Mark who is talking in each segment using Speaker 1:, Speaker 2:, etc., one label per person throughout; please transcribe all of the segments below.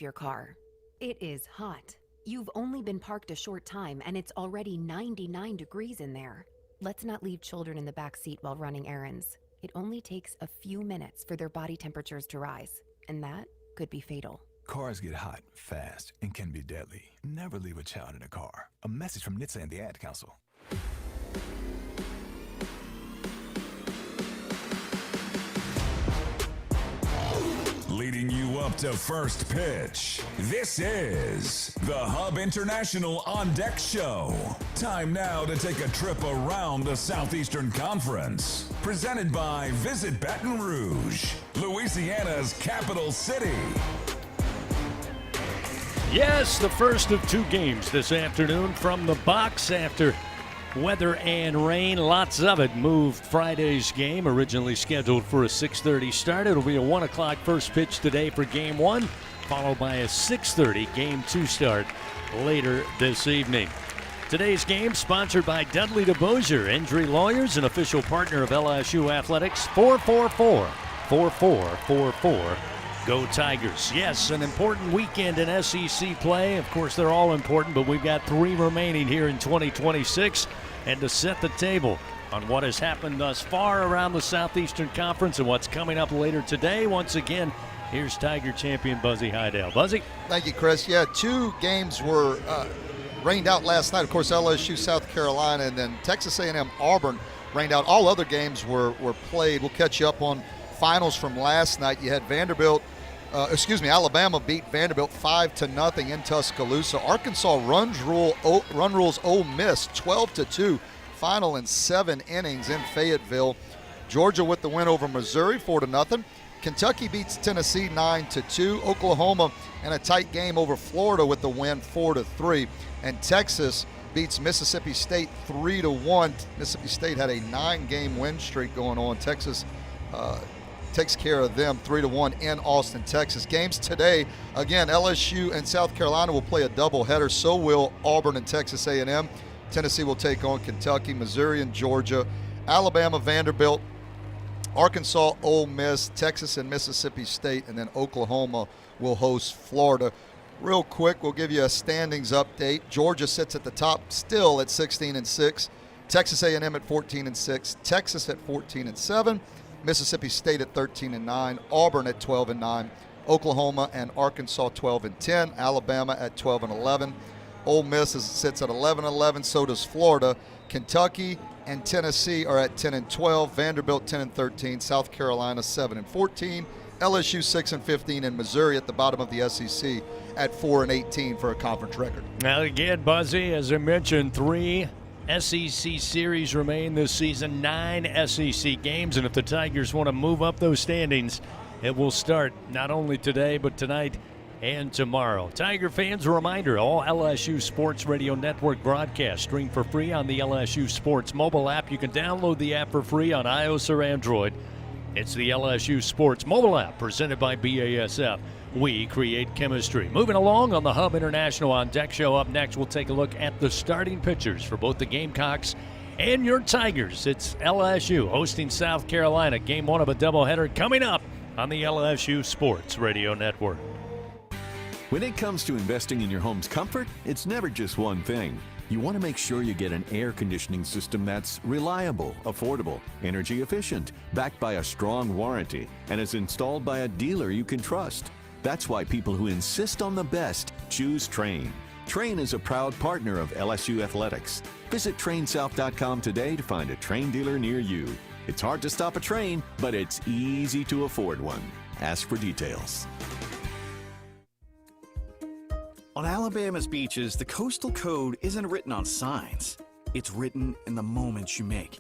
Speaker 1: your car. It is hot. You've only been parked a short time and it's already 99 degrees in there. Let's not leave children in the back seat while running errands. It only takes a few minutes for their body temperatures to rise, and that could be fatal.
Speaker 2: Cars get hot, fast, and can be deadly. Never leave a child in a car. A message from NHTSA and the Ad Council. Leading you up to first pitch, this is the Hub International On Deck Show. Time now to take a trip around the Southeastern Conference. Presented by Visit Baton Rouge, Louisiana's capital city.
Speaker 3: Yes, the first of two games this afternoon from the box after weather and rain. Lots of it moved Friday's game, originally scheduled for a 6:30 start. It'll be a 1 o'clock first pitch today for Game 1, followed by a 6:30 Game 2 start later this evening. Today's game sponsored by Dudley DeBosier, injury lawyers and official partner of LSU Athletics. 444-4444. Go Tigers. Yes, an important weekend in SEC play. Of course, they're all important, but we've got 3 remaining here in 2026. And to set the table on what has happened thus far around the Southeastern Conference and what's coming up later today, once again, here's Tiger champion Buzzy Hydell. Buzzy?
Speaker 4: Thank you, Chris. Yeah, 2 games were rained out last night. Of course, LSU, South Carolina, and then Texas A&M, Auburn rained out. All other games were played. We'll catch you up on finals from last night. You had Alabama beat Vanderbilt 5-0 in Tuscaloosa. Arkansas rules Ole Miss 12-2. Final in 7 innings in Fayetteville. Georgia with the win over Missouri 4-0. Kentucky beats Tennessee 9-2. Oklahoma in a tight game over Florida with the win 4-3. And Texas beats Mississippi State 3-1. Mississippi State had a 9-game win streak going on. Texas takes care of them 3-1 in Austin, Texas. Games today, again, LSU and South Carolina will play a doubleheader. So will Auburn and Texas A&M. Tennessee will take on Kentucky, Missouri and Georgia, Alabama, Vanderbilt, Arkansas, Ole Miss, Texas and Mississippi State, and then Oklahoma will host Florida. Real quick, we'll give you a standings update. Georgia sits at the top still at 16-6. Texas A&M at 14-6. Texas at 14-7. Mississippi State at 13-9, Auburn at 12-9, Oklahoma and Arkansas 12-10, Alabama at 12-11, Ole Miss sits at 11-11, so does Florida. Kentucky and Tennessee are at 10-12, Vanderbilt 10-13, South Carolina 7-14, LSU 6-15, and Missouri at the bottom of the SEC at 4-18 for a conference record.
Speaker 3: Now again, Buzzy, as I mentioned, 3 SEC series remain this season, 9 SEC games, and if the Tigers want to move up those standings, it will start not only today but tonight and tomorrow. Tiger fans, a reminder, all LSU Sports Radio Network broadcasts stream for free on the LSU Sports mobile app. You can download the app for free on iOS or Android. It's the LSU Sports mobile app presented by BASF. We create chemistry. Moving along on the Hub International On Deck Show. Up next, we'll take a look at the starting pitchers for both the Gamecocks and your Tigers. It's LSU hosting South Carolina. Game 1 of a doubleheader coming up on the LSU Sports Radio Network.
Speaker 5: When it comes to investing in your home's comfort, it's never just one thing. You want to make sure you get an air conditioning system that's reliable, affordable, energy efficient, backed by a strong warranty, and is installed by a dealer you can trust. That's why people who insist on the best choose Trane. Trane is a proud partner of LSU Athletics. Visit TraneSouth.com today to find a Trane dealer near you. It's hard to stop a train, but it's easy to afford one. Ask for details.
Speaker 6: On Alabama's beaches, the coastal code isn't written on signs. It's written in the moments you make.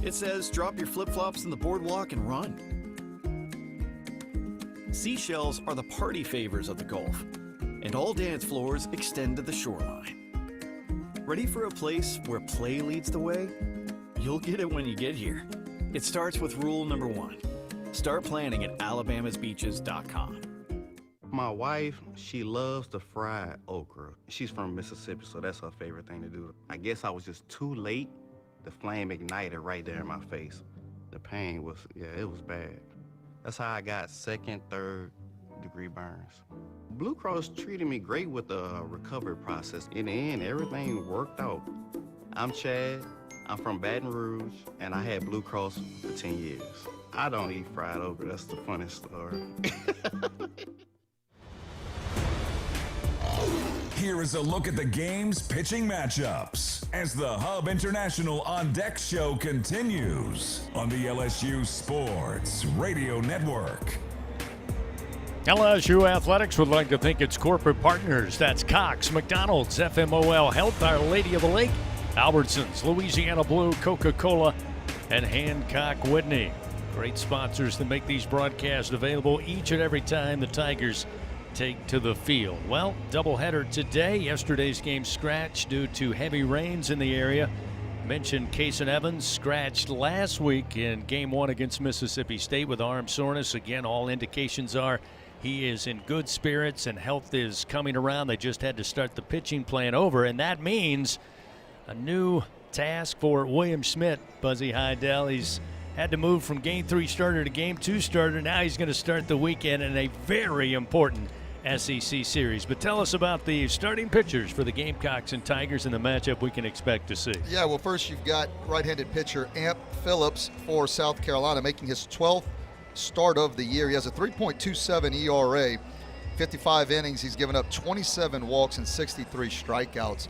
Speaker 6: It says, drop your flip-flops in the boardwalk and run. Seashells are the party favors of the Gulf, and all dance floors extend to the shoreline. Ready for a place where play leads the way? You'll get it when you get here. It starts with rule number 1. Start planning at alabama's.beaches.com.
Speaker 7: My wife, she loves the fried okra. She's from Mississippi, so that's her favorite thing to do. I guess I was just too late. The flame ignited right there in my face. The pain was, it was bad. That's how I got second, third degree burns. Blue Cross treated me great with the recovery process. In the end, everything worked out. I'm Chad. I'm from Baton Rouge, and I had Blue Cross for 10 years. I don't eat fried okra. That's the funniest story.
Speaker 2: Here is a look at the game's pitching matchups as the Hub International On Deck show continues on the LSU Sports Radio Network.
Speaker 3: LSU Athletics would like to thank its corporate partners. That's Cox, McDonald's, FMOL Health, Our Lady of the Lake, Albertsons, Louisiana Blue, Coca-Cola, and Hancock Whitney. Great sponsors that make these broadcasts available each and every time the Tigers take to the field. Well, doubleheader today. Yesterday's game scratched due to heavy rains in the area. Mentioned Cason Evans scratched last week in Game 1 against Mississippi State with arm soreness. Again, all indications are he is in good spirits and health is coming around. They just had to start the pitching plan over, and that means a new task for William Schmidt. Buzzy Heidel, he's had to move from Game 3 starter to Game 2 starter. Now he's going to start the weekend in a very important SEC series. But tell us about the starting pitchers for the Gamecocks and Tigers and the matchup we can expect to see.
Speaker 4: Yeah, well, first you've got right-handed pitcher Amp Phillips for South Carolina, making his 12th start of the year. He has a 3.27 ERA, 55 innings. He's given up 27 walks and 63 strikeouts.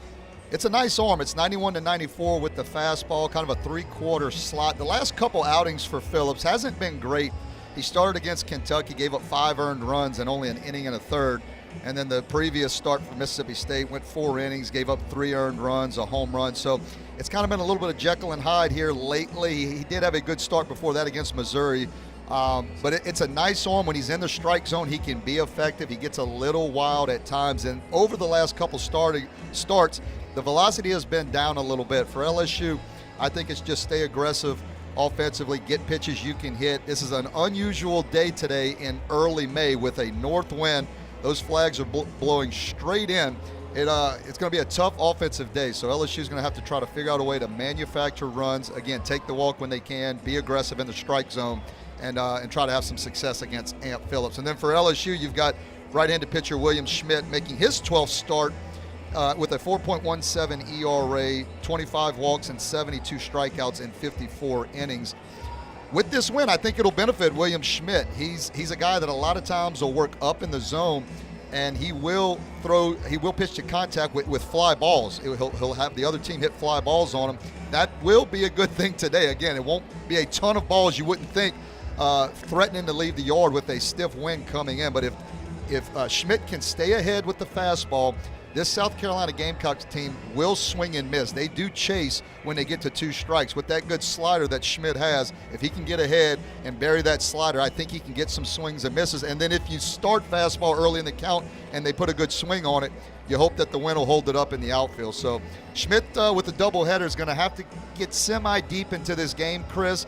Speaker 4: It's a nice arm. It's 91 to 94 with the fastball, kind of a three-quarter slot. The last couple outings for Phillips hasn't been great. He started against Kentucky, gave up 5 earned runs and only an inning and a third. And then the previous start for Mississippi State went 4 innings, gave up 3 earned runs, a home run. So it's kind of been a little bit of Jekyll and Hyde here lately. He did have a good start before that against Missouri. But it's a nice arm. When he's in the strike zone, he can be effective. He gets a little wild at times. And over the last couple starts, the velocity has been down a little bit. For LSU, I think it's just stay aggressive offensively, get pitches you can hit. This is an unusual day today in early May with a north wind. Those flags are blowing straight in. It's going to be a tough offensive day, so LSU is going to have to try to figure out a way to manufacture runs. Again, take the walk when they can, be aggressive in the strike zone, and try to have some success against Amp Phillips. And then for LSU, you've got right-handed pitcher William Schmidt making his 12th start with a 4.17 ERA, 25 walks and 72 strikeouts in 54 innings. With this win, I think it'll benefit William Schmidt. He's a guy that a lot of times will work up in the zone, and he will pitch to contact with fly balls. He'll have the other team hit fly balls on him. That will be a good thing today. Again, it won't be a ton of balls you wouldn't think threatening to leave the yard with a stiff wind coming in. But if Schmidt can stay ahead with the fastball, this South Carolina Gamecocks team will swing and miss. They do chase when they get to 2 strikes. With that good slider that Schmidt has, if he can get ahead and bury that slider, I think he can get some swings and misses. And then if you start fastball early in the count and they put a good swing on it, you hope that the wind will hold it up in the outfield. So Schmidt with the doubleheader is going to have to get semi-deep into this game, Chris.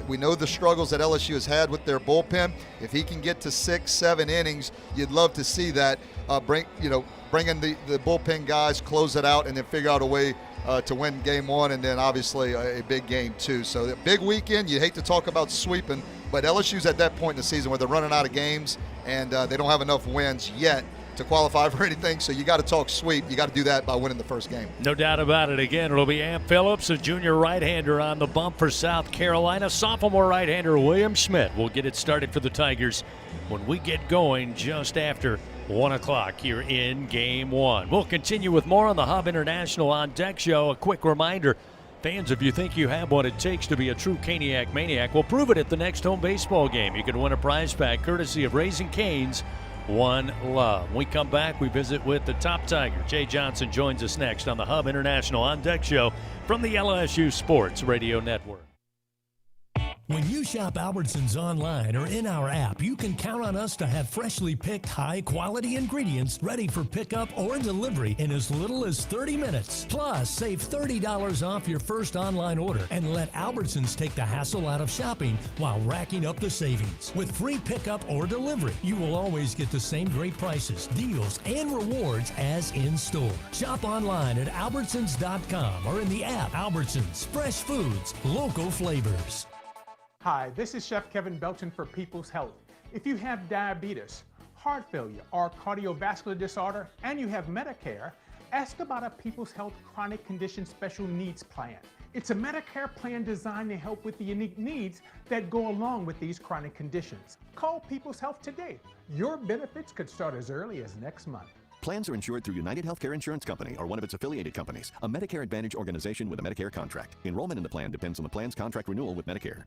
Speaker 4: We know the struggles that LSU has had with their bullpen. If he can get to 6-7 innings, you'd love to see that. Bring in the bullpen guys, close it out, and then figure out a way to win Game 1, and then obviously a big Game 2. So a big weekend. You hate to talk about sweeping, but LSU's at that point in the season where they're running out of games, and they don't have enough wins yet to qualify for anything. So you got to talk sweep. You got to do that by winning the first game.
Speaker 3: No doubt about it. Again, it'll be Amp Phillips, a junior right-hander on the bump for South Carolina. Sophomore right-hander William Schmidt will get it started for the Tigers when we get going just after 1 o'clock here in Game 1. We'll continue with more on the Hub International On Deck show. A quick reminder, fans, if you think you have what it takes to be a true Caniac Maniac, well, prove it at the next home baseball game. You can win a prize pack courtesy of Raising Cane's One Love. When we come back, we visit with the top Tiger. Jay Johnson joins us next on the Hub International On Deck show from the LSU Sports Radio Network.
Speaker 8: When you shop Albertsons online or in our app, you can count on us to have freshly picked high-quality ingredients ready for pickup or delivery in as little as 30 minutes. Plus, save $30 off your first online order and let Albertsons take the hassle out of shopping while racking up the savings. With free pickup or delivery, you will always get the same great prices, deals, and rewards as in-store. Shop online at Albertsons.com or in the app. Albertsons, fresh foods, local flavors.
Speaker 9: Hi, this is Chef Kevin Belchin for People's Health. If you have diabetes, heart failure, or cardiovascular disorder, and you have Medicare, ask about a People's Health Chronic Condition Special Needs Plan. It's a Medicare plan designed to help with the unique needs that go along with these chronic conditions. Call People's Health today. Your benefits could start as early as next month.
Speaker 5: Plans are insured through United Healthcare Insurance Company or one of its affiliated companies, a Medicare Advantage organization with a Medicare contract. Enrollment in the plan depends on the plan's contract renewal with Medicare.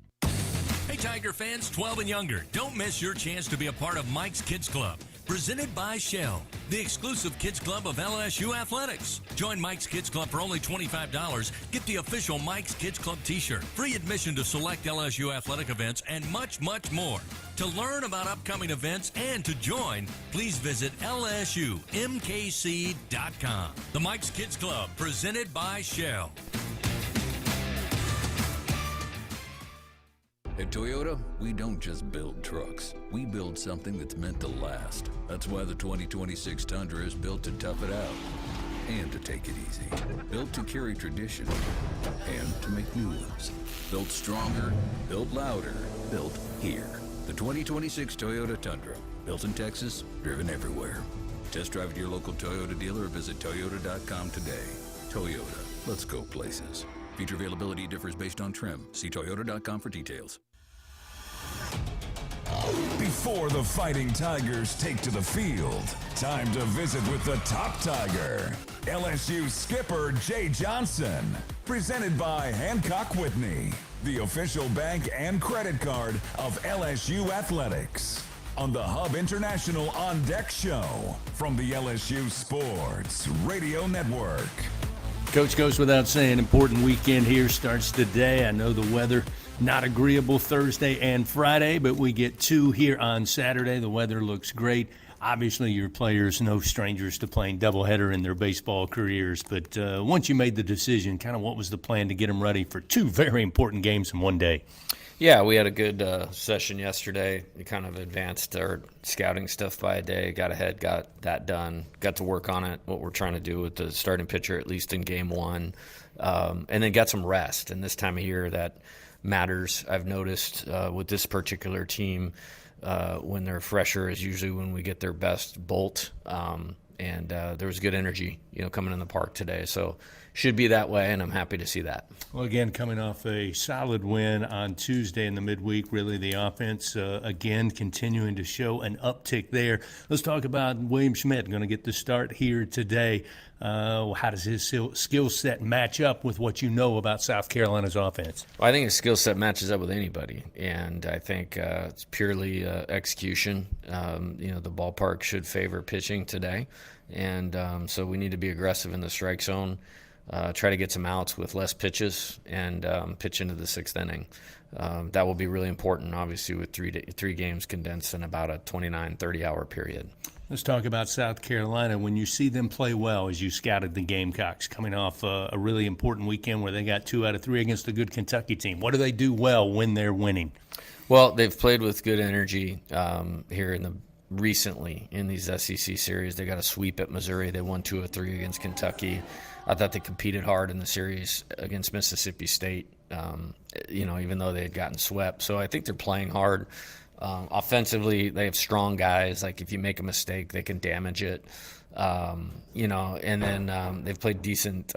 Speaker 10: Hey, Tiger fans, 12 and younger, don't miss your chance to be a part of Mike's Kids Club, presented by Shell, the exclusive kids club of LSU Athletics. Join Mike's Kids Club for only $25. Get the official Mike's Kids Club t-shirt, free admission to select LSU athletic events, and much, much more. To learn about upcoming events and to join, please visit lsumkc.com. The Mike's Kids Club, presented by Shell.
Speaker 11: At Toyota, we don't just build trucks. We build something that's meant to last. That's why the 2026 Tundra is built to tough it out and to take it easy. Built to carry tradition and to make new ones. Built stronger, built louder, built here. The 2026 Toyota Tundra. Built in Texas, driven everywhere. Test drive at your local Toyota dealer or visit Toyota.com today. Toyota, let's go places. Feature availability differs based on trim. See Toyota.com for details.
Speaker 2: Before the Fighting Tigers take to the field, time to visit with the top Tiger, LSU skipper Jay Johnson. Presented by Hancock Whitney, the official bank and credit card of LSU Athletics. On the Hub International On Deck Show from the LSU Sports Radio Network.
Speaker 3: Coach, goes without saying, important weekend here starts today. I know the weather not agreeable Thursday and Friday, but we get two here on Saturday. The weather looks great. Obviously, your players no strangers to playing doubleheader in their baseball careers. But once you made the decision, kind of what was the plan to get them ready for two very important games in one day?
Speaker 12: Yeah, we had a good session yesterday. We kind of advanced our scouting stuff by a day, got ahead, got that done, got to work on it, what we're trying to do with the starting pitcher, at least in game one, and then got some rest. And this time of year, that matters. I've noticed with this particular team, when they're fresher is usually when we get their best bolt. And there was good energy, coming in the park today. So should be that way, and I'm happy to see that.
Speaker 3: Well, again, coming off a solid win on Tuesday in the midweek, really the offense, again, continuing to show an uptick there. Let's talk about William Schmidt, going to get the start here today. How does his skill set match up with what you know about South Carolina's offense?
Speaker 12: Well, I think his skill set matches up with anybody, and I think it's purely execution. The ballpark should favor pitching today, and so we need to be aggressive in the strike zone, try to get some outs with less pitches, and pitch into the sixth inning. That will be really important, obviously, with three games condensed in about a 29, 30-hour period.
Speaker 3: Let's talk about South Carolina. When you see them play well, as you scouted the Gamecocks, coming off a really important weekend where they got 2 out of 3 against a good Kentucky team, what do they do well when they're winning?
Speaker 12: Well, they've played with good energy here recently in these SEC series. They got a sweep at Missouri. They won 2 of 3 against Kentucky. I thought they competed hard in the series against Mississippi State, even though they had gotten swept. So I think they're playing hard. Offensively, they have strong guys. Like if you make a mistake, they can damage it. And then they've played decent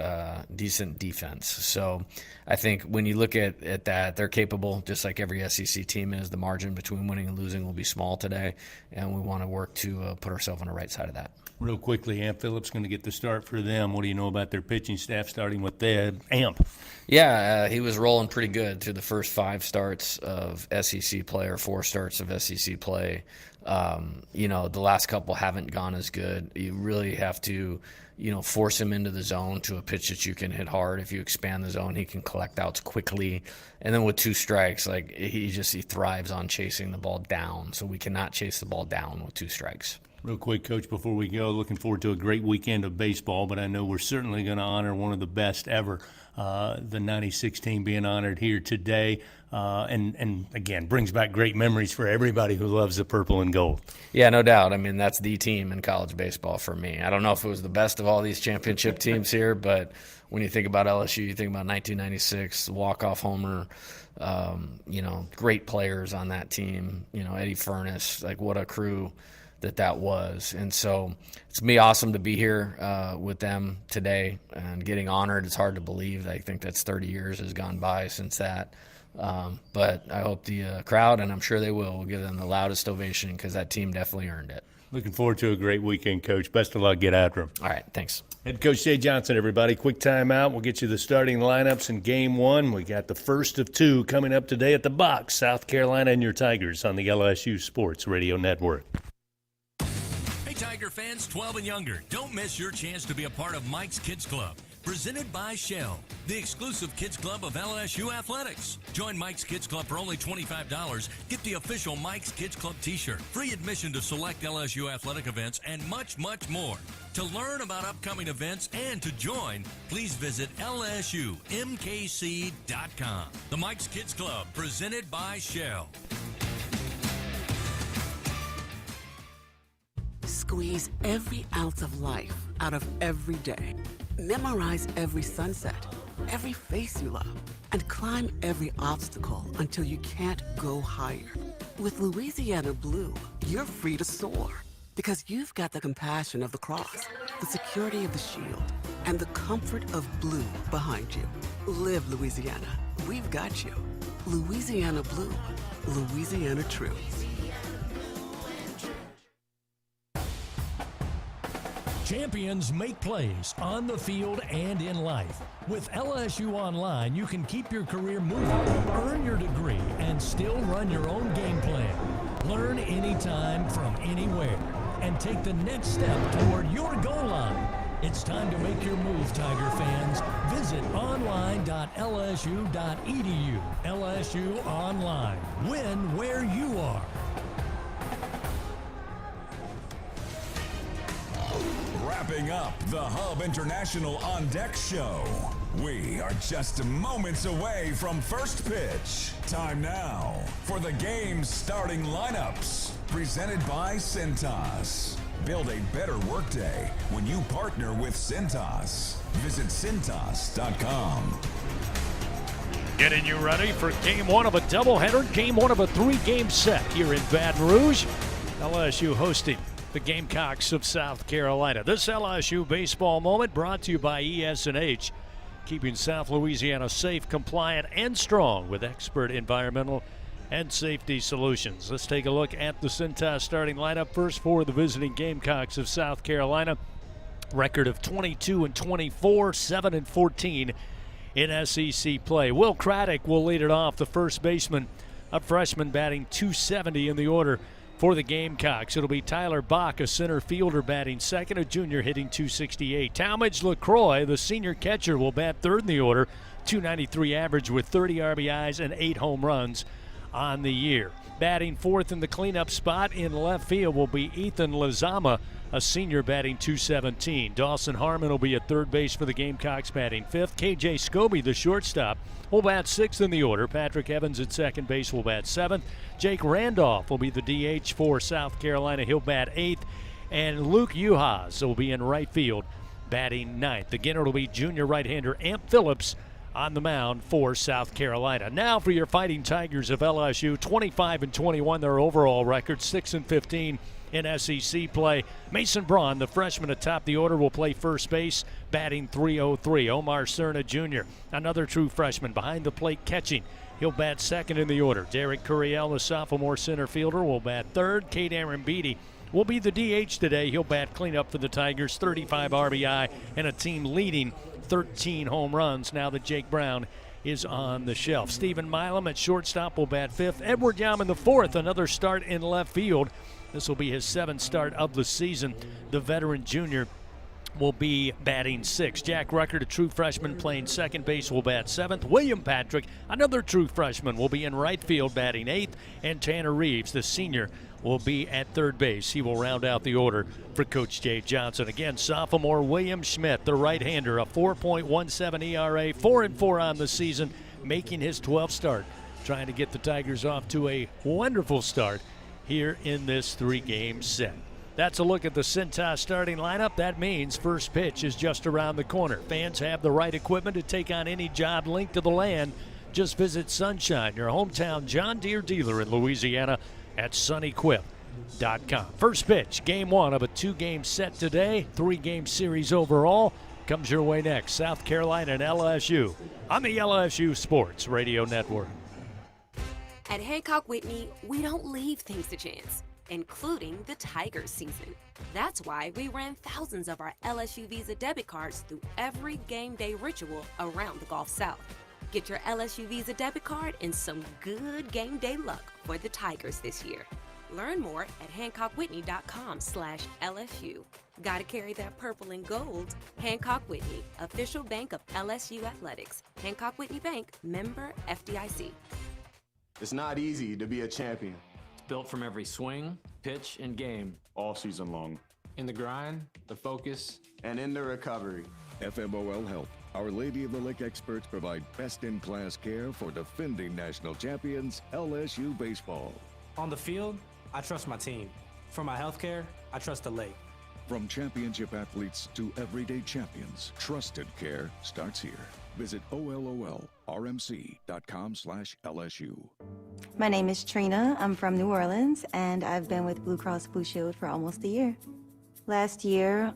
Speaker 12: defense. So I think when you look at that, they're capable, just like every SEC team is. The margin between winning and losing will be small today, and we want to work to put ourselves on the right side of that.
Speaker 3: Real quickly, Amp Phillips going to get the start for them. What do you know about their pitching staff, starting with Amp?
Speaker 12: Yeah, he was rolling pretty good through the first 5 starts of SEC play or 4 starts of SEC play. The last couple haven't gone as good. You really have to, force him into the zone to a pitch that you can hit hard. If you expand the zone, he can collect outs quickly. And then with 2 strikes, he thrives on chasing the ball down. So we cannot chase the ball down with 2 strikes.
Speaker 3: Real quick, Coach, before we go, looking forward to a great weekend of baseball, but I know we're certainly going to honor one of the best ever, the 96 team being honored here today, and again, brings back great memories for everybody who loves the purple and gold.
Speaker 12: Yeah, no doubt. I mean, that's the team in college baseball for me. I don't know if it was the best of all these championship teams here, but when you think about LSU, you think about 1996, walk-off homer, great players on that team, Eddie Furness, like what a crew that was. And so it's going to be awesome to be here with them today and getting honored. It's hard to believe. I think that's 30 years has gone by since that. But I hope the crowd, and I'm sure they will give them the loudest ovation because that team definitely earned it.
Speaker 3: Looking forward to a great weekend, Coach. Best of luck. Get after them.
Speaker 12: All right, thanks.
Speaker 3: Head Coach Jay Johnson, everybody. Quick timeout. We'll get you the starting lineups in Game 1. We got the first of 2 coming up today at the box. South Carolina and your Tigers on the LSU Sports Radio Network.
Speaker 10: Tiger fans 12 and younger, don't miss your chance to be a part of Mike's Kids Club. Presented by Shell, the exclusive kids club of LSU Athletics. Join Mike's Kids Club for only $25. Get the official Mike's Kids Club t-shirt, free admission to select LSU athletic events, and much, much more. To learn about upcoming events and to join, please visit LSUMKC.com. The Mike's Kids Club, presented by Shell.
Speaker 13: Squeeze every ounce of life out of every day. Memorize every sunset, every face you love, and climb every obstacle until you can't go higher. With Louisiana Blue, you're free to soar because you've got the compassion of the cross, the security of the shield, and the comfort of blue behind you. Live Louisiana. We've got you. Louisiana Blue. Louisiana True.
Speaker 8: Champions make plays on the field and in life. With LSU Online, you can keep your career moving, earn your degree, and still run your own game plan. Learn anytime from anywhere and take the next step toward your goal line. It's time to make your move, Tiger fans. Visit online.lsu.edu. LSU Online. Win where you are.
Speaker 2: Wrapping up the Hub International On Deck show. We are just moments away from first pitch. Time now for the game's starting lineups. Presented by Cintas. Build a better workday when you partner with Cintas. Visit Cintas.com.
Speaker 3: Getting you ready for Game 1 of a doubleheader, Game 1 of a 3-game set here in Baton Rouge. LSU hosting the Gamecocks of South Carolina. This LSU baseball moment brought to you by ES&H, keeping South Louisiana safe, compliant, and strong with expert environmental and safety solutions. Let's take a look at the Cintas starting lineup. First for the visiting Gamecocks of South Carolina. Record of 22-24, 7-14 in SEC play. Will Craddock will lead it off, the first baseman, a freshman batting .270 in the order for the Gamecocks. It'll be Tyler Bach, a center fielder, batting second, a junior hitting .268. Talmadge LaCroix, the senior catcher, will bat third in the order, .293 average with 30 RBIs and 8 home runs on the year. Batting fourth in the cleanup spot in left field will be Ethan Lizama, a senior, batting .217. Dawson Harmon will be at third base for the Gamecocks, batting fifth. KJ Scobie, the shortstop, will bat sixth in the order. Patrick Evans at second base will bat seventh. Jake Randolph will be the DH for South Carolina. He'll bat eighth. And Luke Uhas will be in right field, batting ninth. Again, it'll be junior right-hander Amp Phillips on the mound for South Carolina. Now for your Fighting Tigers of LSU, 25-21 their overall record, 6-15 in SEC play. Mason Braun, the freshman atop the order, will play first base, batting .303. Omar Cerna Jr., another true freshman, behind the plate catching. He'll bat second in the order. Derek Curiel, the sophomore center fielder, will bat third. Cade Arambidi will be the DH today. He'll bat cleanup for the Tigers, 35 RBI and a team-leading 13 home runs now that Jake Brown is on the shelf. Stephen Milam at shortstop will bat fifth. Edward Yaman the fourth, another start in left field. This will be his seventh start of the season. The veteran junior will be batting 6th. Jack Ruckert, a true freshman, playing second base, will bat 7th. William Patrick, another true freshman, will be in right field batting 8th. And Tanner Reeves, the senior, will be at third base. He will round out the order for Coach Jay Johnson. Again, sophomore William Schmidt, the right-hander, a 4.17 ERA, 4-4 on the season, making his 12th start, trying to get the Tigers off to a wonderful start here in this 3-game set. That's a look at the Cintas starting lineup. That means first pitch is just around the corner. Fans have the right equipment to take on any job linked to the land. Just visit Sunshine, your hometown John Deere dealer in Louisiana, at sunequip.com. First pitch, game 1 of a 2-game set today, 3-game series overall, comes your way next. South Carolina and LSU on the LSU Sports Radio Network.
Speaker 14: At Hancock Whitney, we don't leave things to chance, including the Tigers season. That's why we ran thousands of our LSU Visa debit cards through every game day ritual around the Gulf South. Get your LSU Visa debit card and some good game day luck for the Tigers this year. Learn more at HancockWhitney.com/LSU. Gotta carry that purple and gold. Hancock Whitney, official bank of LSU Athletics. Hancock Whitney Bank, member FDIC.
Speaker 15: It's not easy to be a champion.
Speaker 16: It's built from every swing, pitch, and game.
Speaker 15: All season long.
Speaker 16: In the grind, the focus,
Speaker 15: and in the recovery.
Speaker 17: FMOL Health. Our Lady of the Lake experts provide best-in-class care for defending national champions, LSU baseball.
Speaker 16: On the field, I trust my team. For my healthcare, I trust the Lake.
Speaker 17: From championship athletes to everyday champions, trusted care starts here. Visit OLOLRMC.com/LSU.
Speaker 18: My name is Trina. I'm from New Orleans, and I've been with Blue Cross Blue Shield for almost a year. Last year,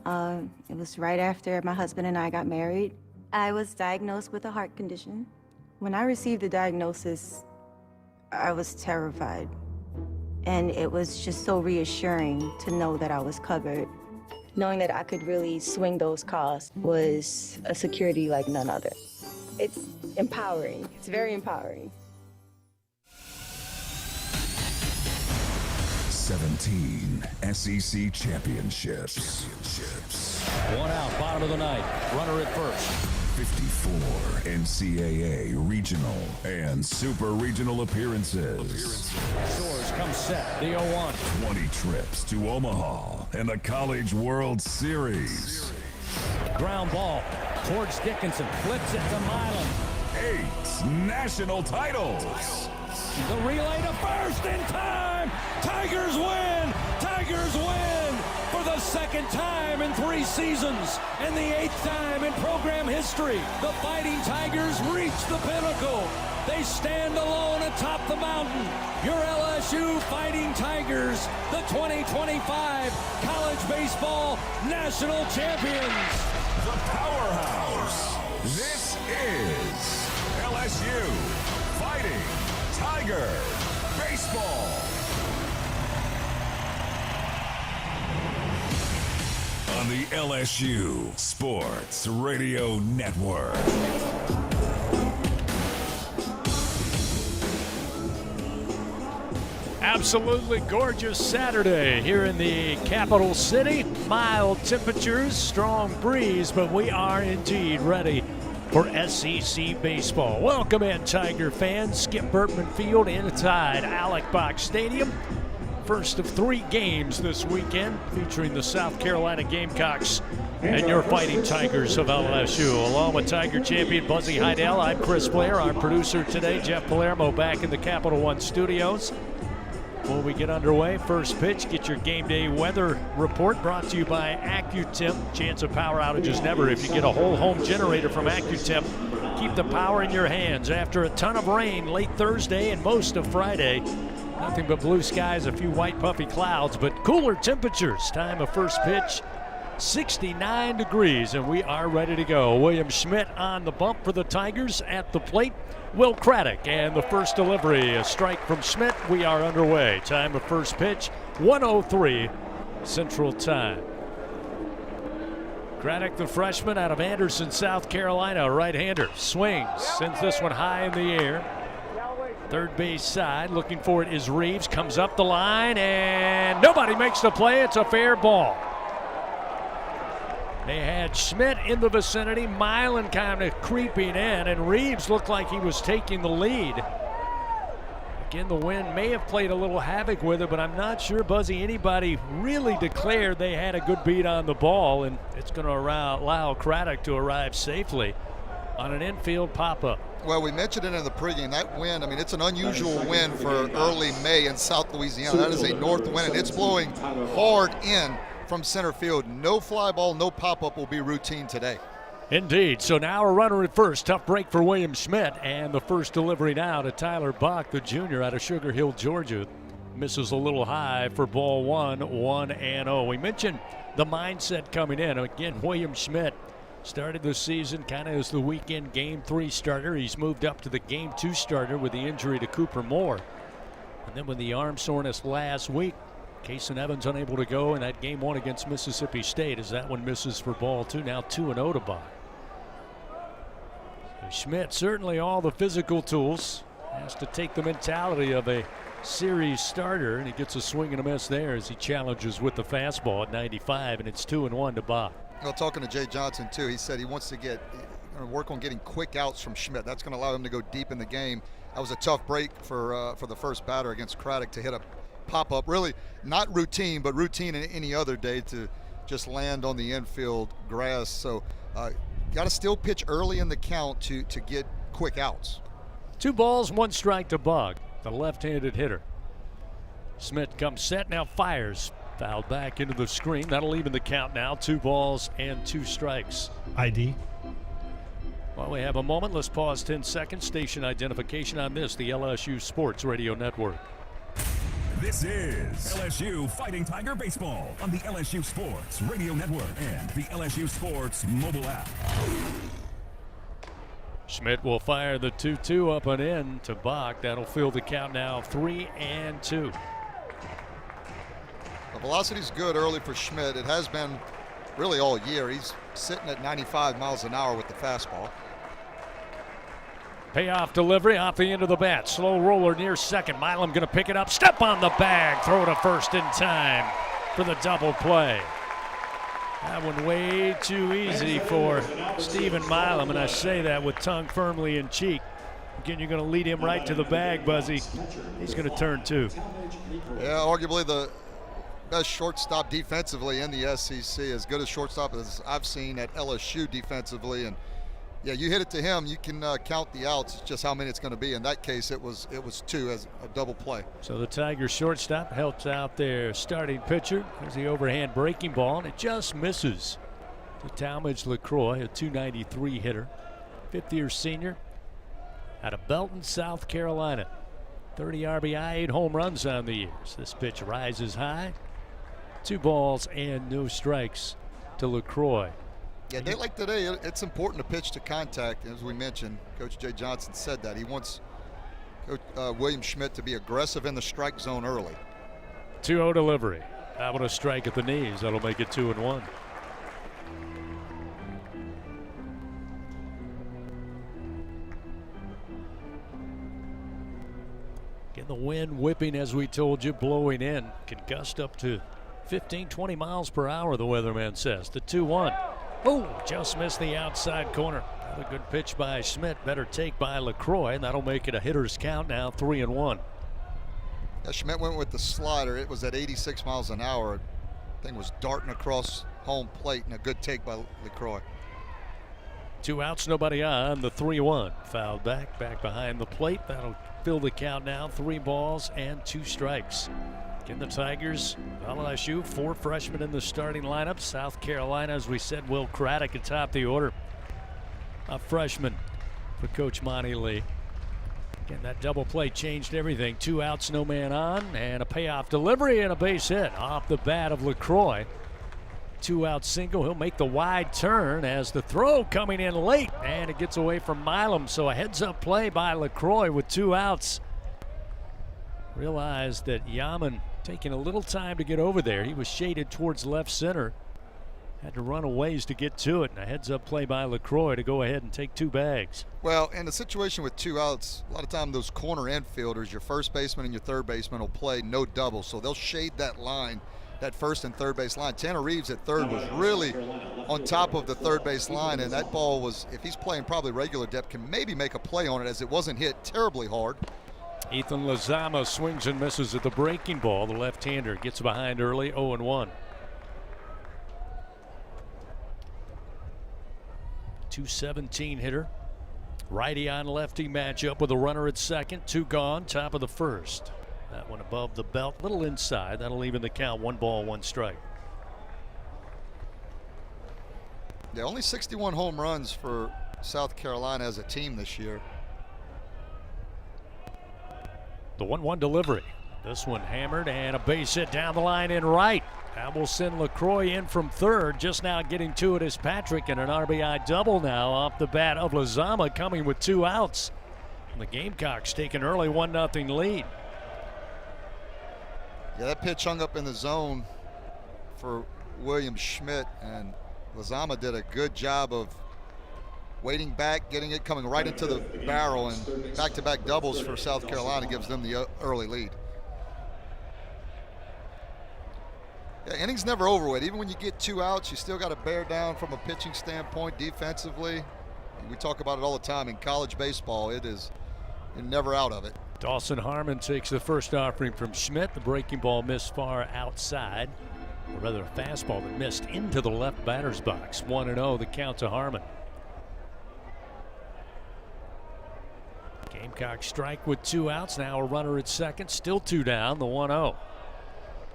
Speaker 18: it was right after my husband and I got married. I was diagnosed with a heart condition. When I received the diagnosis, I was terrified. And it was just so reassuring to know that I was covered. Knowing that I could really swing those costs was a security like none other. It's empowering. It's very empowering.
Speaker 2: 17 SEC championships.
Speaker 3: One out, bottom of the ninth. Runner at first.
Speaker 2: 54 NCAA regional and super regional appearances.
Speaker 3: Shores comes set, the 0-1.
Speaker 2: 20 trips to Omaha and the College World Series.
Speaker 3: Ground ball towards Dickinson, flips it to Milan.
Speaker 2: 8 national titles.
Speaker 3: The relay to first in time. Tigers win. Tigers win for the second time in 3 seasons and the 8th time in program history. The Fighting Tigers reach the pinnacle. They stand alone atop the mountain. Your LSU Fighting Tigers, the 2025 college baseball national champions.
Speaker 2: The powerhouse. This is LSU Fighting Tiger Baseball. On the LSU Sports Radio Network.
Speaker 3: Absolutely gorgeous Saturday here in the capital city. Mild temperatures, strong breeze, but we are indeed ready for SEC baseball. Welcome in, Tiger fans. Skip Bertman Field inside Alec Box Stadium. First of 3 games this weekend featuring the South Carolina Gamecocks and your Fighting Tigers of LSU. Along with Tiger champion Buzzy Heidel, I'm Chris Blair. Our producer today, Jeff Palermo, back in the Capital One studios. Before we get underway, first pitch, get your game day weather report brought to you by AccuTemp. Chance of power outages never if you get a whole home generator from AccuTemp. Keep the power in your hands. After a ton of rain late Thursday and most of Friday, nothing but blue skies, a few white puffy clouds, but cooler temperatures. Time of first pitch, 69 degrees, and we are ready to go. William Schmidt on the bump for the Tigers. At the plate, Will Craddock, and the first delivery, a strike from Schmidt. We are underway. Time of first pitch, 1:03 Central Time. Craddock, the freshman out of Anderson, South Carolina, right-hander, swings, sends this one high in the air. Third base side, looking for it is Reeves, comes up the line, and nobody makes the play. It's a fair ball. They had Schmidt in the vicinity, Milan kind of creeping in, and Reeves looked like he was taking the lead. Again, the wind may have played a little havoc with it, but I'm not sure, Buzzy, anybody really declared they had a good beat on the ball, and it's going to allow Craddock to arrive safely on an infield pop-up.
Speaker 4: Well, we mentioned it in the pregame. That wind, I mean, it's an unusual wind for early May in South Louisiana. That is a north wind, and it's blowing hard in from center field. No fly ball, no pop-up will be routine today.
Speaker 3: Indeed. So now a runner at first. Tough break for William Schmidt, and the first delivery now to Tyler Bach, the junior out of Sugar Hill, Georgia. Misses a little high for ball one, 1-0. We mentioned the mindset coming in. Again, William Schmidt started the season kind of as the weekend Game 3 starter. He's moved up to the Game 2 starter with the injury to Cooper Moore. And then with the arm soreness last week, Cason Evans unable to go in that Game 1 against Mississippi State as that one misses for ball 2. Now 2-0 to Bach. Schmidt, certainly all the physical tools, has to take the mentality of a series starter, and he gets a swing and a miss there as he challenges with the fastball at 95, and it's 2-1 to Bach.
Speaker 4: Well, talking to Jay Johnson too, he said he wants to work on getting quick outs from Schmidt. That's going to allow him to go deep in the game. That was a tough break for the first batter against Craddock to hit a pop-up. Really not routine, but routine in any other day to just land on the infield grass. So got to still pitch early in the count to get quick outs.
Speaker 3: 2 balls, 1 strike to Bach, the left-handed hitter. Schmidt comes set, now fires. Fouled back into the screen. That'll even the count now. 2 balls and 2 strikes.
Speaker 8: ID.
Speaker 3: While we have a moment, let's pause 10 seconds. Station identification on this, the LSU Sports Radio Network.
Speaker 2: This is LSU Fighting Tiger Baseball on the LSU Sports Radio Network and the LSU Sports mobile app.
Speaker 3: Schmidt will fire the 2-2 up and in to Bach. That'll fill the count now, 3-2.
Speaker 4: The velocity's good early for Schmidt. It has been really all year. He's sitting at 95 miles an hour with the fastball.
Speaker 3: Payoff delivery off the end of the bat. Slow roller near second. Milam going to pick it up. Step on the bag. Throw to first in time for the double play. That one way too easy for Stephen Milam, and I say that with tongue firmly in cheek. Again, you're going to lead him right to the bag, Buzzy. He's going to turn 2.
Speaker 4: Yeah, arguably the best shortstop defensively in the SEC. As good a shortstop as I've seen at LSU defensively. And yeah, you hit it to him, you can count the outs. It's just how many it's going to be. In that case, it was 2 as a double play.
Speaker 3: So the Tigers shortstop helps out their starting pitcher. There's the overhand breaking ball, and it just misses to Talmadge LaCroix, a .293 hitter, 5th-year senior out of Belton, South Carolina. 30 RBI, 8 home runs on the years. This pitch rises high. 2 balls and no strikes to LaCroix.
Speaker 4: Yeah, day like today, it's important to pitch to contact. As we mentioned, Coach Jay Johnson said that. He wants William Schmidt to be aggressive in the strike zone early.
Speaker 3: 2-0 delivery. That one a strike at the knees. That'll make it 2-1. Again, the wind whipping, as we told you, blowing in. Can gust up to 15, 20 miles per hour, the weatherman says. The 2-1. Oh, just missed the outside corner. Another good pitch by Schmidt. Better take by LaCroix, and that'll make it a hitter's count now, 3-1.
Speaker 4: Yeah, Schmidt went with the slider. It was at 86 miles an hour. Thing was darting across home plate, and a good take by LaCroix.
Speaker 3: 2 outs, nobody on. The 3-1. Fouled back behind the plate. That'll fill the count now. 3 balls and 2 strikes. Again, the Tigers, LSU, 4 freshmen in the starting lineup. South Carolina, as we said, Will Craddock atop the order. A freshman for Coach Monty Lee. Again, that double play changed everything. 2 outs, no man on, and a payoff delivery and a base hit off the bat of LaCroix. 2-out single. He'll make the wide turn as the throw coming in late, and it gets away from Milam. So a heads-up play by LaCroix with 2 outs. Realized that Yaman taking a little time to get over there. He was shaded towards left center. Had to run a ways to get to it, and a heads-up play by LaCroix to go ahead and take 2 bags.
Speaker 4: Well, in a situation with 2 outs, a lot of time those corner infielders, your first baseman and your third baseman will play no double, so they'll shade that line, that first and third base line. Tanner Reeves at third was really on top of the third base line, and that ball was, if he's playing probably regular depth, can maybe make a play on it as it wasn't hit terribly hard.
Speaker 3: Ethan Lozama swings and misses at the breaking ball. The left-hander gets behind early, 0-1. 217 hitter. Righty on lefty matchup with a runner at second. 2 gone, top of the first. That one above the belt, little inside. That'll even the count. 1 ball, 1 strike.
Speaker 4: Yeah, only 61 home runs for South Carolina as a team this year.
Speaker 3: The 1-1 delivery. This one hammered and a base hit down the line in right. That will send LaCroix in from third. Just now getting to it is Patrick, and an RBI double now off the bat of Lozama, coming with 2 outs. And the Gamecocks take an early 1-0 lead.
Speaker 4: Yeah, that pitch hung up in the zone for William Schmidt, and Lozama did a good job of waiting back, getting it coming right into the barrel, and back-to-back doubles for South Carolina gives them the early lead. Yeah, innings never over with. Even when you get 2 outs, you still got to bear down from a pitching standpoint defensively. We talk about it all the time in college baseball. You're never out of it.
Speaker 3: Dawson Harmon takes the first offering from Schmidt. The breaking ball missed far outside, or rather a fastball that missed into the left batter's box. 1-0 the count to Harmon. Gamecock strike with 2 outs. Now a runner at second. Still 2 down. The 1-0.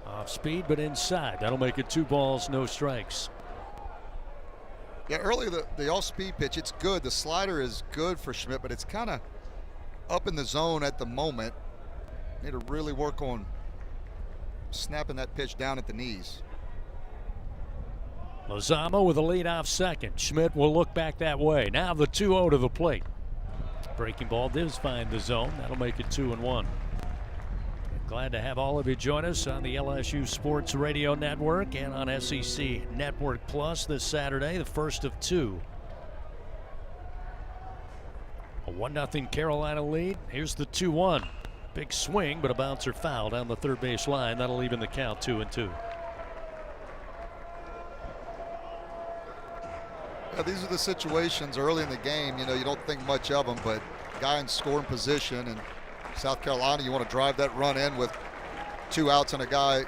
Speaker 3: Off speed, but inside. That'll make it 2 balls, no strikes.
Speaker 4: Yeah, early the off-speed pitch, it's good. The slider is good for Schmidt, but it's kind of up in the zone at the moment. Need to really work on snapping that pitch down at the knees.
Speaker 3: Lozama with a lead-off second. Schmidt will look back that way. Now the 2-0 to the plate. Breaking ball does find the zone. That'll make it 2-1. Glad to have all of you join us on the LSU Sports Radio Network and on SEC Network Plus this Saturday, the first of 2. A 1-0 Carolina lead. Here's the 2-1. Big swing, but a bouncer foul down the third base line. That'll even the count 2-2.
Speaker 4: Yeah, these are the situations early in the game, you don't think much of them, but guy in scoring position, and South Carolina, you want to drive that run in with 2 outs and a guy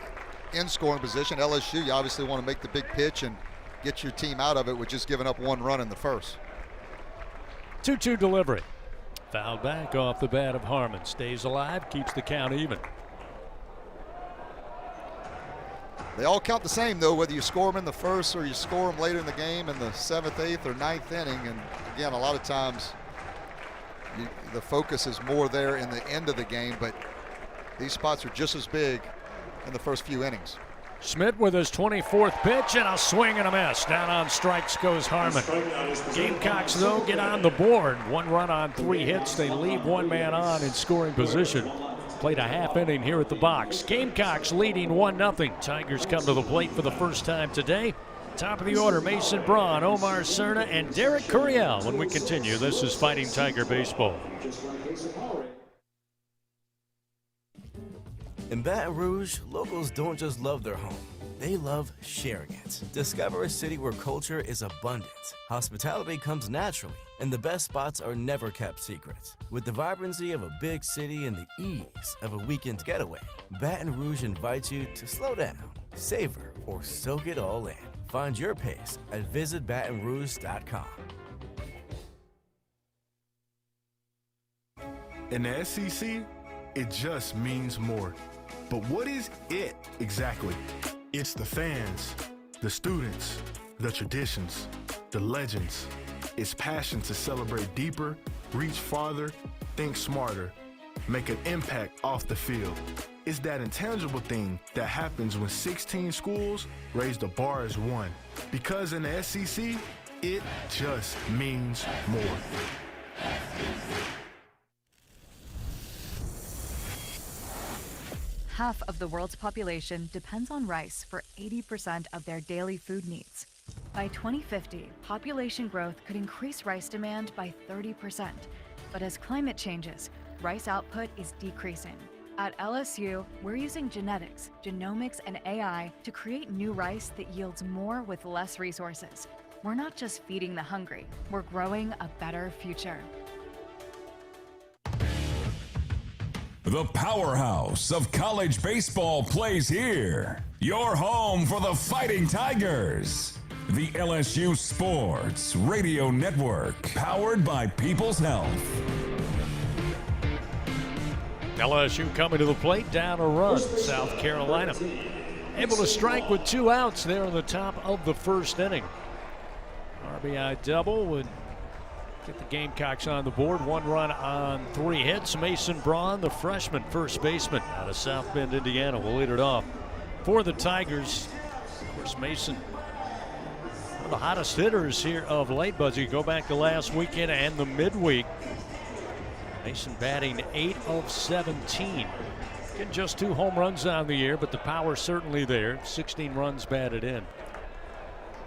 Speaker 4: in scoring position. LSU, you obviously want to make the big pitch and get your team out of it with just giving up 1 run in the first.
Speaker 3: 2-2 delivery. Fouled back off the bat of Harmon. Stays alive, keeps the count even.
Speaker 4: They all count the same, though, whether you score them in the first or you score them later in the game in the 7th, 8th, or 9th inning. And again, a lot of times the focus is more there in the end of the game, but these spots are just as big in the first few innings.
Speaker 3: Schmidt with his 24th pitch, and a swing and a miss. Down on strikes goes Harmon. Gamecocks, though, get on the board. 1 run on 3 hits. They leave 1 man on in scoring position. Played a half inning here at the box. Gamecocks leading 1-0. Tigers come to the plate for the first time today. Top of the order, Mason Braun, Omar Cerna, and Derek Curiel. When we continue, this is Fighting Tiger Baseball.
Speaker 19: In Baton Rouge, locals don't just love their home, they love sharing it. Discover a city where culture is abundant, hospitality comes naturally, and the best spots are never kept secret. With the vibrancy of a big city and the ease of a weekend getaway, Baton Rouge invites you to slow down, savor, or soak it all in. Find your pace at visitbatonrouge.com.
Speaker 20: In the SEC, it just means more. But what is it exactly? It's the fans, the students, the traditions, the legends. It's passion to celebrate deeper, reach farther, think smarter, make an impact off the field. It's that intangible thing that happens when 16 schools raise the bar as one. Because in the SEC, it just means more.
Speaker 21: Half of the world's population depends on rice for 80% of their daily food needs. By 2050, population growth could increase rice demand by 30%. But as climate changes, rice output is decreasing. At LSU, we're using genetics, genomics, and AI to create new rice that yields more with less resources. we're not just feeding the hungry, we're growing a better future.
Speaker 2: The powerhouse of college baseball plays here. Your home for the Fighting Tigers. The LSU Sports Radio Network, powered by People's Health.
Speaker 3: LSU coming to the plate, down a run. South Carolina able to strike with 2 outs there in the top of the first inning. RBI double would get the Gamecocks on the board. 1 run on 3 hits. Mason Braun, the freshman first baseman out of South Bend, Indiana, will lead it off for the Tigers. Of course, Mason, one of the hottest hitters here of late, Buzzy. Go back to last weekend and the midweek. Mason batting 8 of 17. Getting just 2 home runs on the year, but the power certainly there. 16 runs batted in.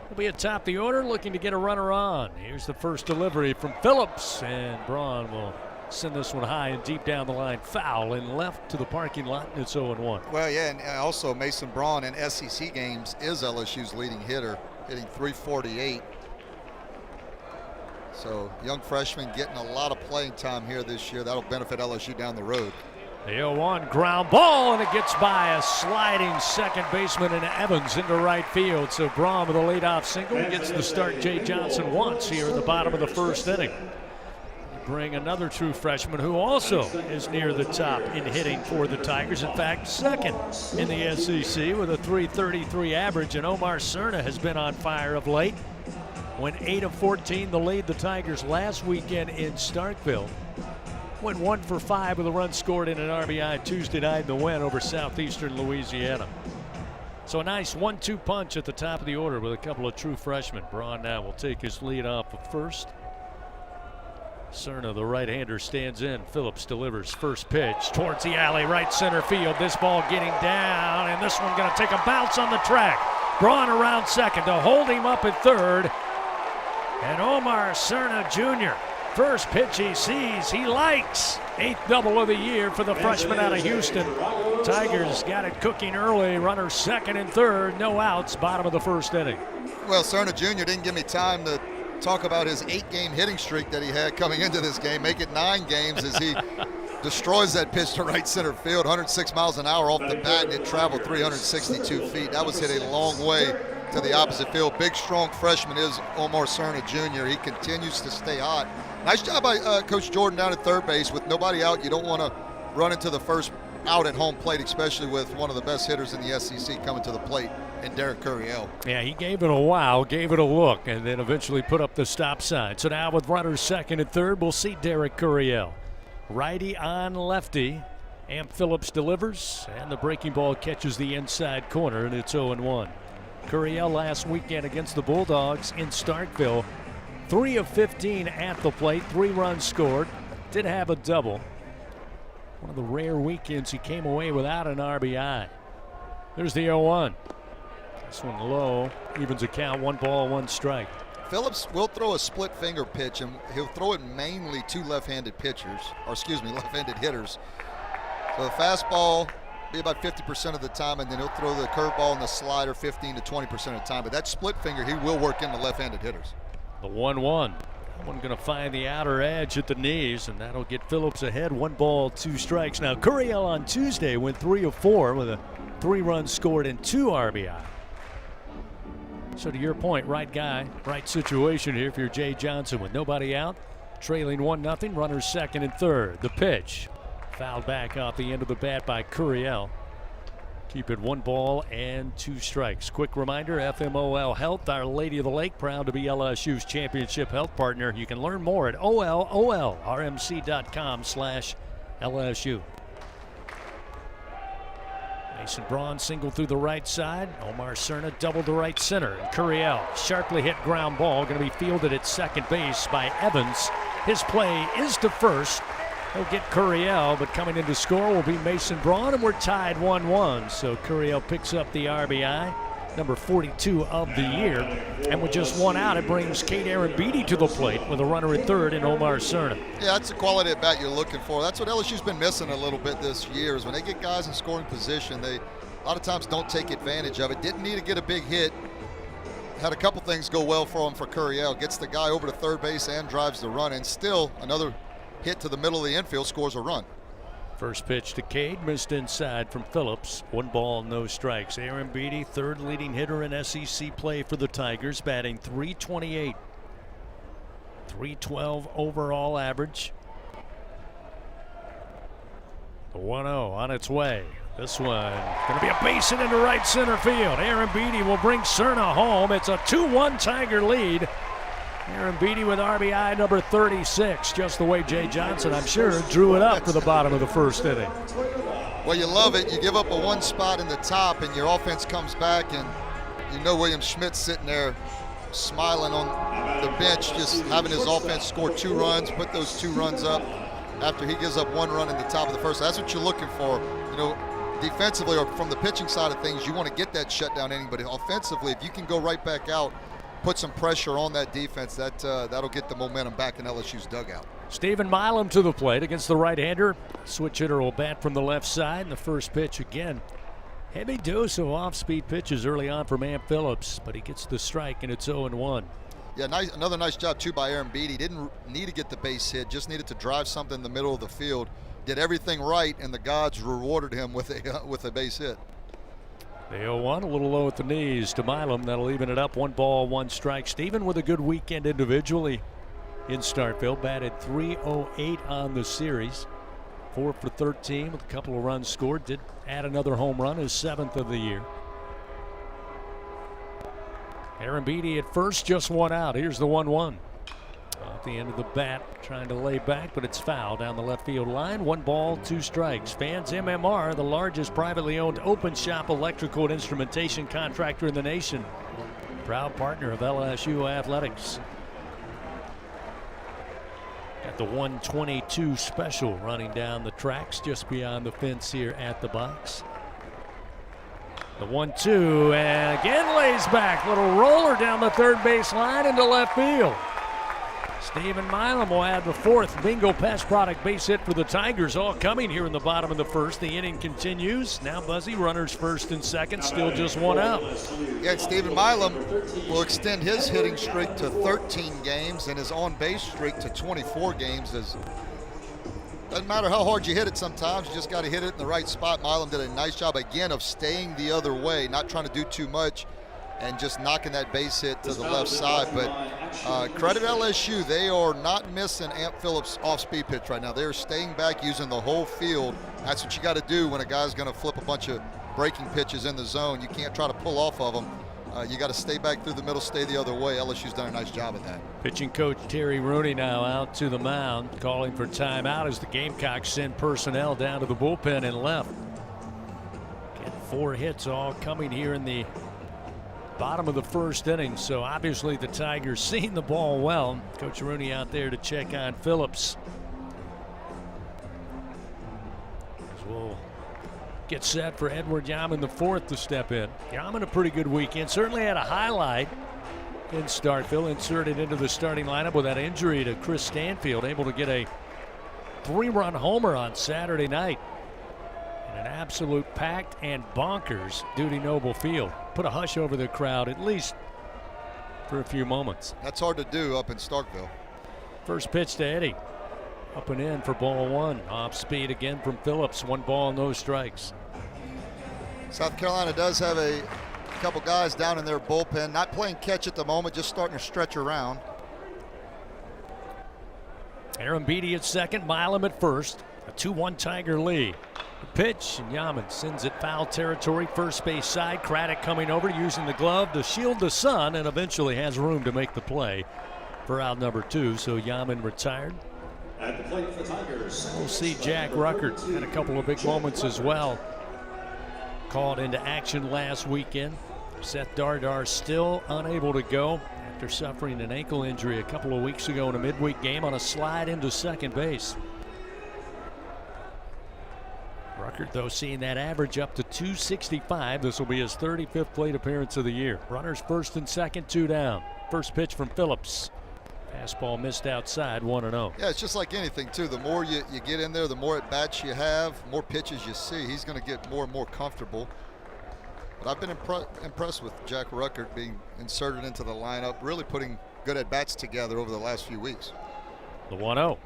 Speaker 3: Will be atop the order, looking to get a runner on. Here's the first delivery from Phillips, and Braun will send this one high and deep down the line. Foul and left to the parking lot, and it's 0-1.
Speaker 4: Well, yeah, and also Mason Braun in SEC games is LSU's leading hitter, hitting .348. So young freshman getting a lot of playing time here this year. That'll benefit LSU down the road.
Speaker 3: The 0-1 ground ball, and it gets by a sliding second baseman in Evans into right field. So Braun with a leadoff single gets the start Jay Johnson wants here in the bottom of the first inning. Bring another true freshman who also is near the top in hitting for the Tigers. In fact, second in the SEC with a .333 average, and Omar Cerna has been on fire of late. Went 8 of 14 to lead the Tigers last weekend in Starkville. Went 1 for 5 with a run scored in an RBI Tuesday night in the win over Southeastern Louisiana. So a nice 1-2 punch at the top of the order with a couple of true freshmen. Braun now will take his lead off of first. Cerna, the right-hander, stands in. Phillips delivers first pitch towards the alley, right center field. This ball getting down, and this one going to take a bounce on the track. Braun around second to hold him up at third. And Omar Cerna Jr., first pitch he sees, he likes. 8th double of the year for the freshman out of Houston. Tigers got it cooking early. Runner second and third, no outs, bottom of the first inning.
Speaker 4: Well, Cerna Jr. didn't give me time to talk about his 8-game hitting streak that he had coming into this game. Make it 9 games as he destroys that pitch to right center field. 106 miles an hour off the bat, and it traveled 362 feet. That was hit a long way to the opposite field. Big, strong freshman is Omar Cerna Jr. He continues to stay hot. Nice job by Coach Jordan down at third base. With nobody out, you don't want to run into the first out at home plate, especially with one of the best hitters in the SEC coming to the plate, and Derek Curiel.
Speaker 3: Yeah, he gave it a wow, gave it a look, and then eventually put up the stop sign. So now with runners second and third, we'll see Derek Curiel. Righty on lefty. Amp Phillips delivers, and the breaking ball catches the inside corner, and it's 0-1. Curiel last weekend against the Bulldogs in Starkville, 3 of 15 at the plate, 3 runs scored, did have a double. One of the rare weekends he came away without an RBI. There's the 0-1. This one low, evens a count, 1 ball, 1 strike.
Speaker 4: Phillips will throw a split finger pitch, and he'll throw it mainly to left-handed pitchers, or excuse me, left-handed hitters. So the fastball be about 50% of the time, and then he'll throw the curveball and the slider 15 to 20% of the time. But that split finger, he will work into left-handed hitters.
Speaker 3: The 1-1. That one going to find the outer edge at the knees, and that'll get Phillips ahead. 1 ball, 2 strikes. Now, Curiel on Tuesday went 3 of 4 with a 3 runs scored and 2 RBI. So to your point, right guy, right situation here for your Jay Johnson with nobody out. Trailing 1-0, runners second and third. The pitch. Fouled back off the end of the bat by Curiel. Keep it 1 ball and 2 strikes. Quick reminder, FMOL Health, Our Lady of the Lake, proud to be LSU's championship health partner. You can learn more at olrmc.com/LSU. Mason Braun single through the right side. Omar Cerna double to right center. And Curiel, sharply hit ground ball, going to be fielded at second base by Evans. His play is to first. He'll get Curiel, but coming in to score will be Mason Braun, and we're tied 1-1. So Curiel picks up the RBI, number 42 of the year. And with just 1 out, it brings Kate Arambidi to the plate with a runner at third and Omar Cerna.
Speaker 4: Yeah, that's the quality of bat you're looking for. That's what LSU's been missing a little bit this year, is when they get guys in scoring position, they a lot of times don't take advantage of it. Didn't need to get a big hit had a couple things go well for him for Curriell. Gets the guy over to third base and drives the run, and still another hit to the middle of the infield, scores a run.
Speaker 3: First pitch to Cade, missed inside from Phillips. 1 ball, no strikes. Aaron Beatty, third leading hitter in SEC play for the Tigers, batting .328. .312 overall average. The 1-0 on its way. This one going to be a base hit into right center field. Aaron Beatty will bring Cerna home. It's a 2-1 Tiger lead. Aaron Beatty with RBI number 36, just the way Jay Johnson, I'm sure, drew it up for the bottom of the first inning.
Speaker 4: Well, you love it. You give up a 1 spot in the top, and your offense comes back, and you know William Schmidt's sitting there smiling on the bench, just having his offense score 2 runs, put those 2 runs up after he gives up 1 run in the top of the first. That's what you're looking for. You know, defensively or from the pitching side of things, you want to get that shutdown inning, but offensively, if you can go right back out, put some pressure on that defense, that'll get the momentum back in LSU's dugout.
Speaker 3: Stephen Milam to the plate against the right-hander. Switch hitter will bat from the left side. And the first pitch again. Heavy dose of off-speed pitches early on from Amp Phillips, but he gets the strike and it's 0-1.
Speaker 4: Yeah, another nice job too by Aaron Beatty. Didn't need to get the base hit, just needed to drive something in the middle of the field. Did everything right, and the gods rewarded him with a base hit.
Speaker 3: The 0-1, a little low at the knees to Milam. That'll even it up. 1 ball, 1 strike. Stephen with a good weekend individually in Starkville. Batted .308 on the series. 4 for 13 with a couple of runs scored. Did add another home run, his 7th of the year. Aaron Beatty at first, just 1 out. Here's the 1-1. Off the end of the bat, trying to lay back, but it's foul down the left field line. 1 ball, 2 strikes. Fans MMR, the largest privately owned open shop electrical and instrumentation contractor in the nation. Proud partner of LSU Athletics. Got the 122 special running down the tracks just beyond the fence here at the box. The 1-2, and again lays back. Little roller down the third base line into left field. Stephen Milam will add the 4th Bingo Pass product base hit for the Tigers, all coming here in the bottom of the first. The inning continues. Now Buzzy, runners first and second, still just 1 out.
Speaker 4: Yeah, Stephen Milam will extend his hitting streak to 13 games and his on-base streak to 24 games. Doesn't matter how hard you hit it sometimes, you just got to hit it in the right spot. Milam did a nice job again of staying the other way, not trying to do too much, and just knocking that base hit to the left side. But credit LSU, they are not missing Amp Phillips' off-speed pitch right now. They are staying back, using the whole field. That's what you got to do when a guy's going to flip a bunch of breaking pitches in the zone. You can't try to pull off of them. You got to stay back through the middle, stay the other way. LSU's done a nice job of that.
Speaker 3: Pitching coach Terry Rooney now out to the mound, calling for timeout as the Gamecocks send personnel down to the bullpen and left. Get 4 hits all coming here in the bottom of the first inning, so obviously the Tigers seeing the ball well. Coach Rooney out there to check on Phillips. As we'll get set for Edward Yaman the 4th to step in. Yaman a pretty good weekend, certainly had a highlight in Starkville, inserted into the starting lineup with that injury to Chris Stanfield, able to get a 3-run homer on Saturday night in an absolute packed and bonkers Duty Noble Field. Put a hush over the crowd, at least for a few moments.
Speaker 4: That's hard to do up in Starkville.
Speaker 3: First pitch to Eddie. Up and in for ball 1. Off speed again from Phillips. 1 ball, no strikes.
Speaker 4: South Carolina does have a couple guys down in their bullpen, not playing catch at the moment, just starting to stretch around.
Speaker 3: Aaron Beatty at second, Milam at first. A 2-1 Tiger lead. The pitch, and Yaman sends it foul territory, first base side. Craddock coming over, using the glove to shield the sun, and eventually has room to make the play for out number 2. So Yaman retired.
Speaker 1: At the plate for the Tigers.
Speaker 3: We'll see Jack Ruckert had a couple of big moments as well. Called into action last weekend. Seth Dardar still unable to go after suffering an ankle injury a couple of weeks ago in a midweek game on a slide into second base. Ruckert, though, seeing that average up to 265. This will be his 35th plate appearance of the year. Runners first and second, 2 down. First pitch from Phillips. Fastball missed outside, 1-0.
Speaker 4: Yeah, it's just like anything, too. The more you get in there, the more at-bats you have, more pitches you see. He's going to get more and more comfortable. But I've been impressed with Jack Ruckert being inserted into the lineup, really putting good at-bats together over the last few weeks.
Speaker 3: The 1-0.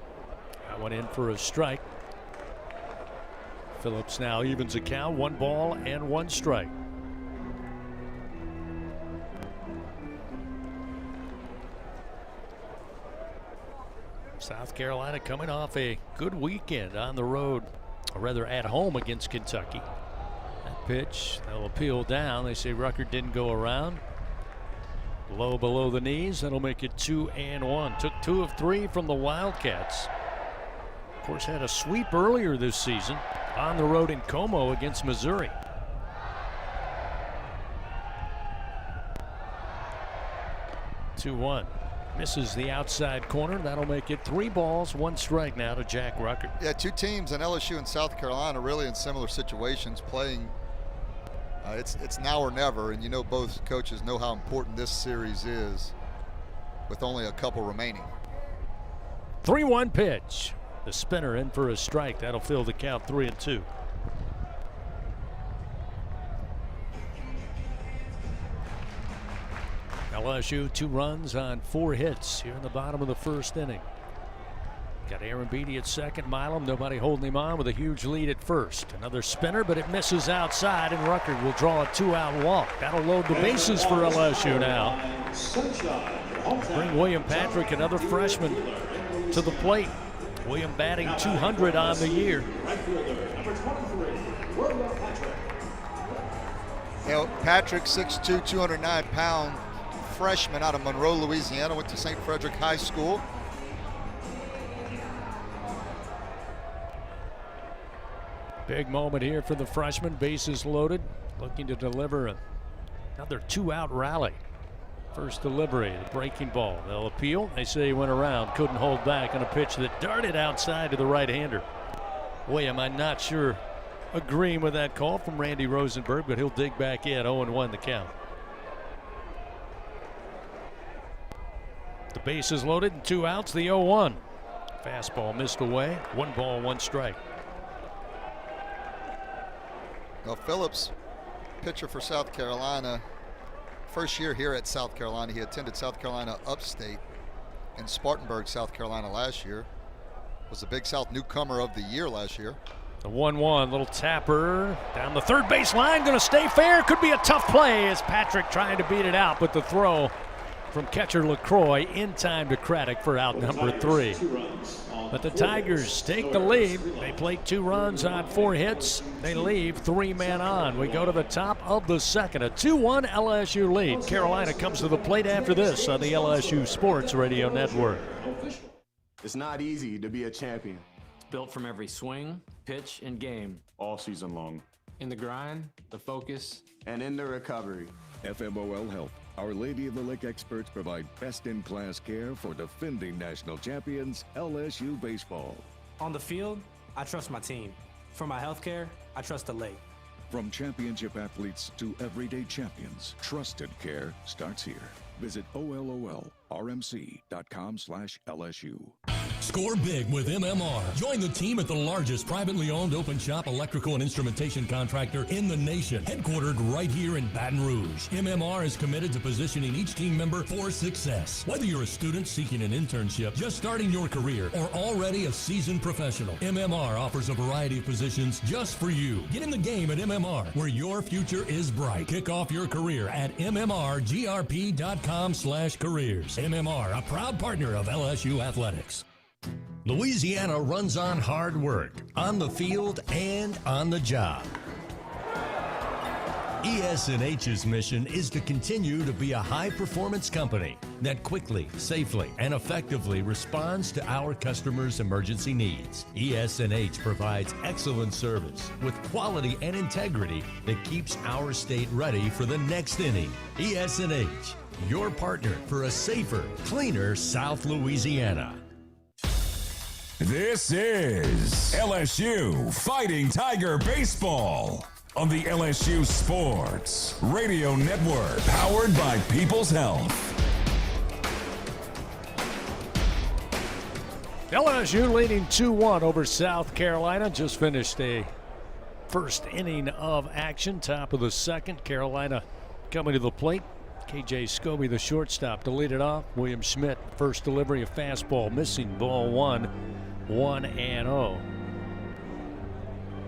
Speaker 3: That went in for a strike. Phillips now evens the count, 1 ball and 1 strike. South Carolina coming off a good weekend on the road, or rather at home against Kentucky. That pitch, they'll appeal down. They say Ruckert didn't go around. Low below the knees, that'll make it 2-1. Took 2 of 3 from the Wildcats. Of course, had a sweep earlier this season on the road in Como against Missouri. Two-1. Misses the outside corner. That'll make it 3 balls, 1 strike now to Jack Ruckert.
Speaker 4: Yeah, 2 teams in LSU and South Carolina really in similar situations playing. It's now or never, and you know both coaches know how important this series is with only a couple remaining.
Speaker 3: 3-1 pitch. The spinner in for a strike. That'll fill the count 3-2. LSU 2 runs on 4 hits here in the bottom of the first inning. Got Aaron Beatty at second, Milam, nobody holding him on with a huge lead at first. Another spinner, but it misses outside, and Ruckert will draw a 2-out walk. That'll load the bases for LSU now. Bring William Patrick, another freshman, to the plate. William batting .200 on the year.
Speaker 4: Patrick, 6'2", 209-pound freshman out of Monroe, Louisiana, went to St. Frederick High School.
Speaker 3: Big moment here for the freshman. Bases loaded, looking to deliver another 2-out rally. First delivery, the breaking ball. They'll appeal. They say he went around, couldn't hold back on a pitch that darted outside to the right-hander. William, I'm not sure agreeing with that call from Randy Rosenberg, but he'll dig back in. 0-1 the count. The base is loaded and 2 outs. The 0-1. Fastball missed away. 1 ball, 1 strike.
Speaker 4: Well, Phillips, pitcher for South Carolina, first year here at South Carolina. He attended South Carolina Upstate in Spartanburg, South Carolina last year. Was the Big South newcomer of the year last year.
Speaker 3: The 1-1, little tapper down the third base line, going to stay fair. Could be a tough play as Patrick trying to beat it out, but the throw from catcher LaCroix in time to Craddock for out number 3. But the Tigers take the lead. They play 2 runs on 4 hits. They leave 3 men on. We go to the top of the second. A 2-1 LSU lead. Carolina comes to the plate after this on the LSU Sports Radio Network.
Speaker 15: It's not easy to be a champion.
Speaker 16: It's built from every swing, pitch, and game.
Speaker 15: All season long.
Speaker 16: In the grind, the focus,
Speaker 15: and in the recovery.
Speaker 17: FMOL Health. Our Lady of the Lake experts provide best-in-class care for defending national champions, LSU baseball.
Speaker 16: On the field, I trust my team. For my health care, I trust the lake.
Speaker 17: From championship athletes to everyday champions, trusted care starts here. Visit OLOLRMC.com/LSU.
Speaker 8: Score big with MMR. Join the team at the largest privately owned open shop electrical and instrumentation contractor in the nation, headquartered right here in Baton Rouge. MMR is committed to positioning each team member for success. Whether you're a student seeking an internship, just starting your career, or already a seasoned professional, MMR offers a variety of positions just for you. Get in the game at MMR, where your future is bright. Kick off your career at MMRGRP.com/careers. MMR, a proud partner of LSU Athletics. Louisiana runs on hard work, on the field and on the job. ES&H's mission is to continue to be a high-performance company that quickly, safely, and effectively responds to our customers' emergency needs. ES&H provides excellent service with quality and integrity that keeps our state ready for the next inning. ES&H, your partner for a safer, cleaner South Louisiana.
Speaker 2: This is LSU Fighting Tiger Baseball on the LSU Sports Radio Network, powered by People's Health.
Speaker 3: LSU leading 2-1 over South Carolina. Just finished a first inning of action. Top of the second. Carolina coming to the plate. KJ Scobie, the shortstop, to lead it off. William Schmidt, first delivery, a fastball, missing, ball one, 1-0.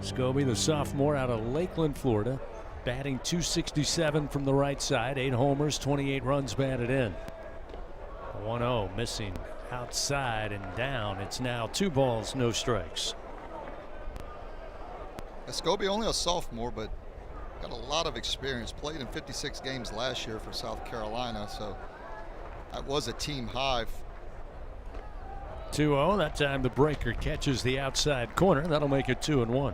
Speaker 3: Scobie, the sophomore out of Lakeland, Florida, batting .267 from the right side, 8 homers, 28 runs batted in. 1-0, missing outside and down. It's now 2 balls, no strikes.
Speaker 4: Scobie only a sophomore, but got a lot of experience. Played in 56 games last year for South Carolina, so that was a team high.
Speaker 3: 2-0. That time the breaker catches the outside corner. That'll make it 2-1.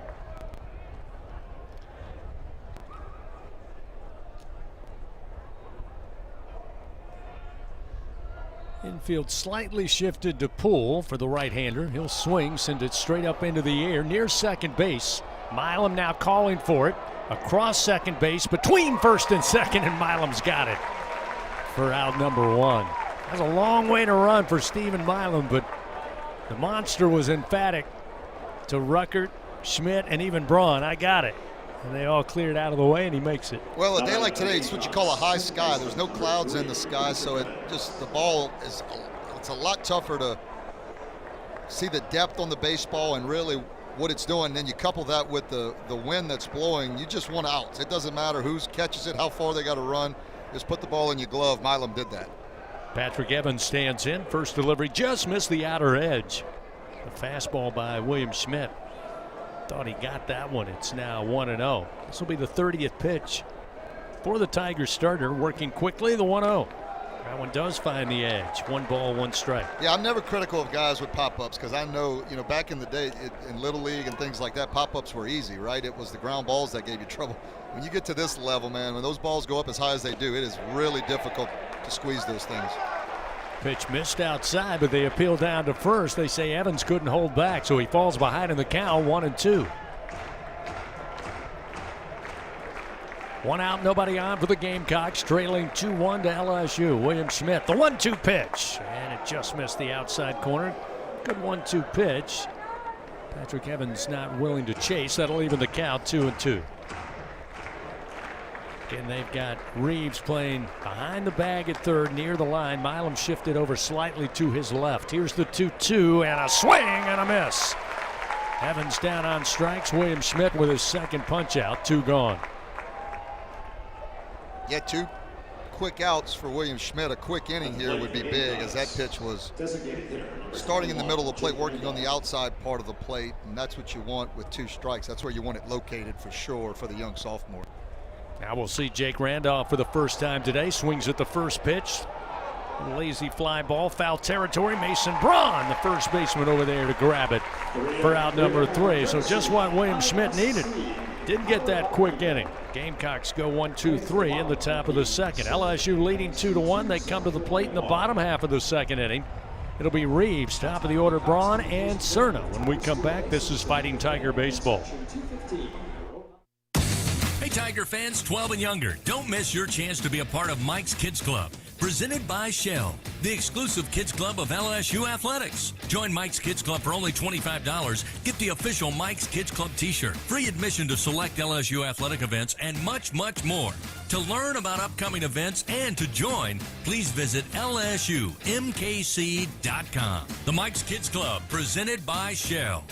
Speaker 3: Infield slightly shifted to Poole for the right-hander. He'll swing, send it straight up into the air near second base. Milam now calling for it. Across second base, between first and second, and Milam's got it for out number 1. That's a long way to run for Stephen Milam, but the monster was emphatic to Ruckert, Schmidt, and even Braun. I got it. And they all cleared out of the way, and he makes it.
Speaker 4: Well, a day like today, it's what you call a high sky. There's no clouds in the sky, so the ball is, it's a lot tougher to see the depth on the baseball and really what it's doing. Then you couple that with the wind that's blowing, you just want outs. It doesn't matter who catches it, how far they got to run. Just put the ball in your glove. Milam did that.
Speaker 3: Patrick Evans stands in. First delivery just missed the outer edge. The fastball by William Schmidt. Thought he got that one. It's now 1-0. This will be the 30th pitch for the Tigers starter. Working quickly, the 1-0. That one does find the edge. 1 ball, 1 strike.
Speaker 4: Yeah, I'm never critical of guys with pop-ups because I know, back in the day in Little League and things like that, pop-ups were easy, right? It was the ground balls that gave you trouble. When you get to this level, man, when those balls go up as high as they do, it is really difficult to squeeze those things.
Speaker 3: Pitch missed outside, but they appeal down to first. They say Evans couldn't hold back, so he falls behind in the count, 1-2. 1 out, nobody on for the Gamecocks, trailing 2-1 to LSU. William Schmidt, the 1-2 pitch, and it just missed the outside corner. Good 1-2 pitch. Patrick Evans not willing to chase. That'll even the count, 2-2. Again, they've got Reeves playing behind the bag at third, near the line. Milam shifted over slightly to his left. Here's the 2-2, and a swing and a miss. Evans down on strikes. William Schmidt with his second punch out, 2 gone.
Speaker 4: Yeah, 2 quick outs for William Schmidt. A quick inning here would be big, as that pitch was starting in the middle of the plate, working on the outside part of the plate, and that's what you want with 2 strikes. That's where you want it located for sure for the young sophomore.
Speaker 3: Now we'll see Jake Randolph for the first time today. Swings at the first pitch. Lazy fly ball, foul territory. Mason Braun, the first baseman, over there to grab it for out number 3. So just what William Schmidt needed. Didn't get that quick inning. Gamecocks go 1-2-3 in the top of the second. LSU leading 2-1. They come to the plate in the bottom half of the second inning. It'll be Reeves, top of the order, Braun, and Cerna. When we come back, this is Fighting Tiger Baseball.
Speaker 10: Hey, Tiger fans 12 and younger, don't miss your chance to be a part of Mike's Kids Club. Presented by Shell, the exclusive kids club of LSU Athletics. Join Mike's Kids Club for only $25. Get the official Mike's Kids Club t-shirt, free admission to select LSU athletic events, and much, much more. To learn about upcoming events and to join, please visit lsumkc.com. The Mike's Kids Club, presented by Shell.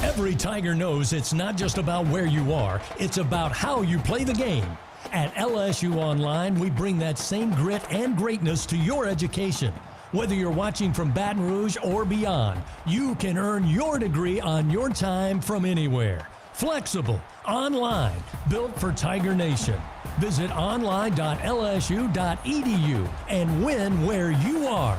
Speaker 8: Every Tiger knows it's not just about where you are, it's about how you play the game. At LSU Online, we bring that same grit and greatness to your education. Whether you're watching from Baton Rouge or beyond, you can earn your degree on your time from anywhere. Flexible, online, built for Tiger Nation. Visit online.lsu.edu and win where you are.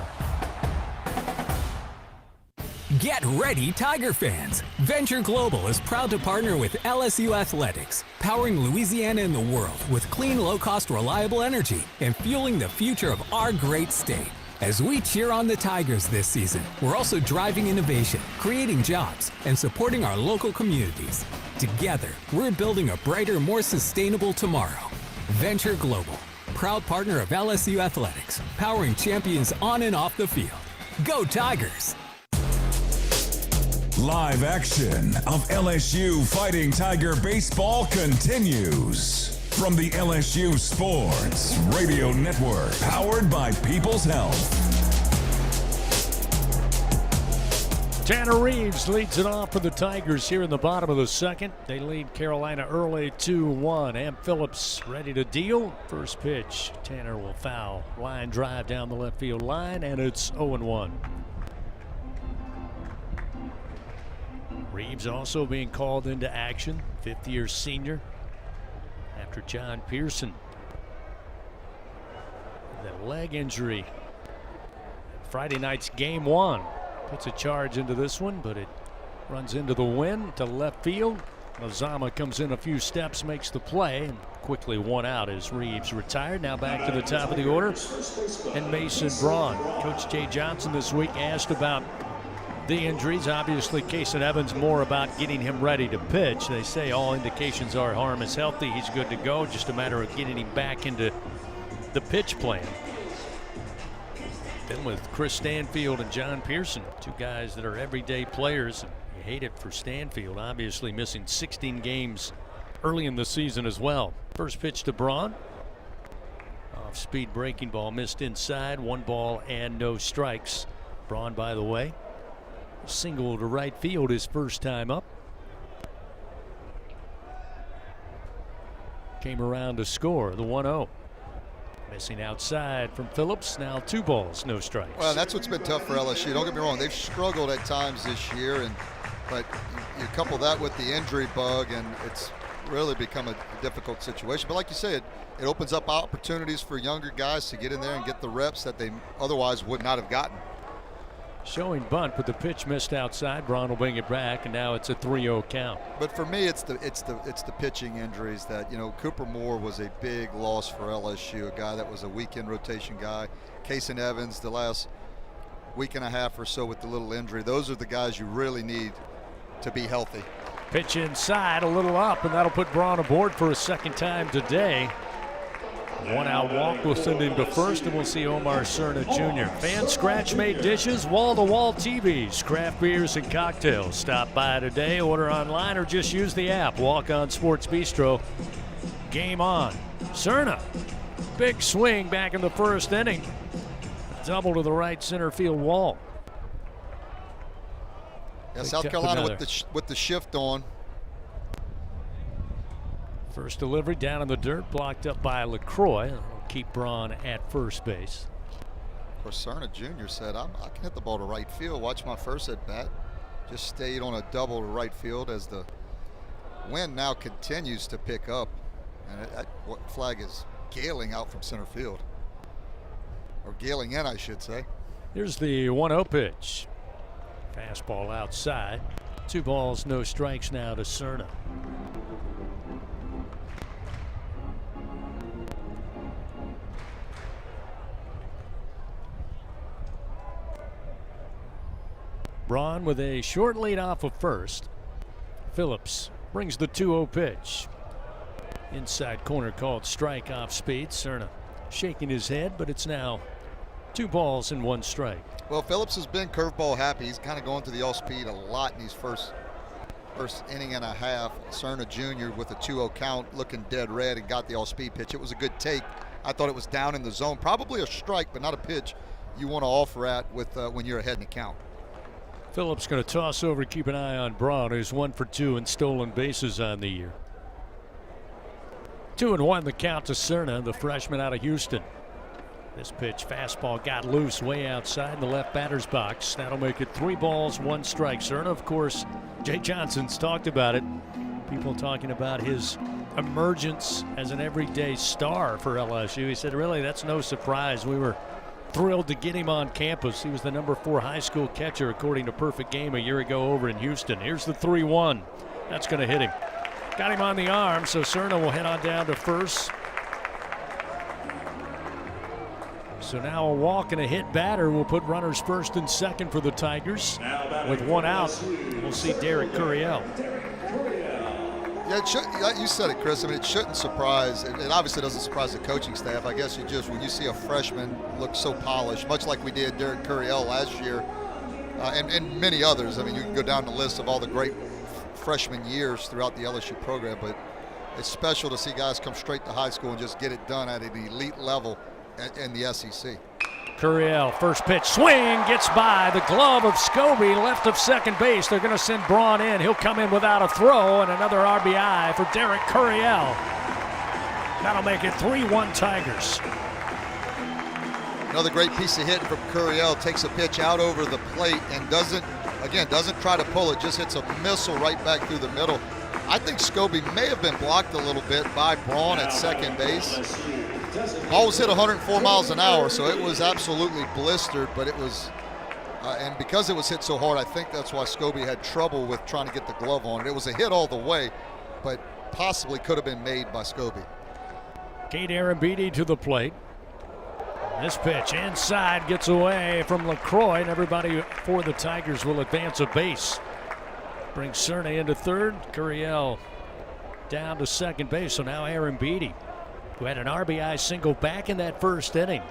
Speaker 6: Get ready, Tiger fans! Venture Global is proud to partner with LSU Athletics, powering Louisiana and the world with clean, low-cost, reliable energy and fueling the future of our great state. As we cheer on the Tigers this season, we're also driving innovation, creating jobs, and supporting our local communities. Together, we're building a brighter, more sustainable tomorrow. Venture Global, proud partner of LSU Athletics, powering champions on and off the field. Go Tigers!
Speaker 2: Live action of LSU Fighting Tiger baseball continues from the LSU Sports Radio Network, powered by People's Health.
Speaker 3: Tanner Reeves leads it off for the Tigers here in the bottom of the second. They lead Carolina early 2-1. Am Phillips ready to deal. First pitch, Tanner will foul. Line drive down the left field line, and it's 0-1. Reeves also being called into action, fifth-year senior, after John Pearson. That leg injury. Friday night's game one. Puts a charge into this one, but it runs into the wind to left field. Mazama comes in a few steps, makes the play, and quickly one out as Reeves retired. Now back to the top of the order, and Mason Braun. Coach Jay Johnson this week asked about the injuries. Obviously, Kason Evans more about getting him ready to pitch. They say all indications are Harm is healthy. He's good to go. Just a matter of getting him back into the pitch plan. Then with Chris Stanfield and John Pearson, two guys that are everyday players. You hate it for Stanfield, obviously missing 16 games early in the season as well. First pitch to Braun. Off-speed breaking ball missed inside. 1 ball and no strikes. Braun, by the way, single to right field his first time up. Came around to score the 1-0. Missing outside from Phillips. Now 2 balls, no strikes.
Speaker 4: Well, that's what's been tough for LSU. Don't get me wrong; they've struggled at times this year, but you couple that with the injury bug, and it's really become a difficult situation. But like you said, it opens up opportunities for younger guys to get in there and get the reps that they otherwise would not have gotten.
Speaker 3: Showing bunt, but the pitch missed outside. Braun will bring it back, and now it's a 3-0 count.
Speaker 4: But for me, it's the pitching injuries that, Cooper Moore was a big loss for LSU, a guy that was a weekend rotation guy. Kason Evans, the last week and a half or so with the little injury. Those are the guys you really need to be healthy.
Speaker 3: Pitch inside, a little up, and that'll put Braun aboard for a second time today. 1-out walk will send him to first, and we'll see Omar Cerna Jr. Fan scratch-made dishes, wall-to-wall TVs, craft beers, and cocktails. Stop by today, order online, or just use the app. Walk On Sports Bistro. Game on. Cerna, big swing back in the first inning. Double to the right center field wall.
Speaker 4: Yeah, South Carolina with the shift on.
Speaker 3: First delivery down in the dirt, blocked up by LaCroix. That'll keep Braun at first base.
Speaker 4: Of course, Cerna Jr. said, I can hit the ball to right field. Watch my first at bat. Just stayed on a double to right field as the wind now continues to pick up. And that flag is galing out from center field. Or galing in, I should say.
Speaker 3: Here's the 1-0 pitch. Fastball outside. 2 balls, no strikes now to Cerna. Braun with a short lead off of first. Phillips brings the 2-0 pitch. Inside corner called strike off speed. Cerna shaking his head, but it's now 2 balls and 1 strike.
Speaker 4: Well, Phillips has been curveball happy. He's kind of going to the off speed a lot in these first inning and a half. Cerna Jr. with a 2-0 count, looking dead red, and got the off speed pitch. It was a good take. I thought it was down in the zone. Probably a strike, but not a pitch you want to offer at with when you're ahead in the count.
Speaker 3: Phillips going to toss over, keep an eye on Braun, who's 1 for 2 in stolen bases on the year. 2-1 the count to Cerna, the freshman out of Houston. This pitch, fastball, got loose way outside in the left batter's box. That'll make it 3 balls, 1 strike. Cerna, of course, Jay Johnson's talked about it. People talking about his emergence as an everyday star for LSU. He said, really, that's no surprise. We were thrilled to get him on campus. He was the number 4 high school catcher according to Perfect Game a year ago over in Houston. Here's the 3-1. That's going to hit him. Got him on the arm, so Cerna will head on down to first. So now a walk and a hit batter will put runners first and second for the Tigers. With 1 out, we'll see Derek Curiel.
Speaker 4: Yeah, you said it, Chris. I mean, it shouldn't surprise. It obviously doesn't surprise the coaching staff. I guess when you see a freshman look so polished, much like we did Derek Curiel last year, and many others. I mean, you can go down the list of all the great freshman years throughout the LSU program, but it's special to see guys come straight to high school and just get it done at an elite level in the SEC.
Speaker 3: Curiel, first pitch, swing, gets by the glove of Scobie, left of second base. They're going to send Braun in. He'll come in without a throw, and another RBI for Derek Curiel. That'll make it 3-1 Tigers.
Speaker 4: Another great piece of hitting from Curiel. Takes a pitch out over the plate and doesn't try to pull it, just hits a missile right back through the middle. I think Scobie may have been blocked a little bit by Braun at second base. Ball was hit 104 miles an hour, so it was absolutely blistered, but it was, and because it was hit so hard, I think that's why Scobie had trouble with trying to get the glove on it. It was a hit all the way, but possibly could have been made by Scobie.
Speaker 3: Kate Arambidi to the plate. This pitch inside gets away from LaCroix, and everybody for the Tigers will advance a base. Brings Cerny into third. Curiel down to second base, so now Arambidi, who had an RBI single back in that first inning,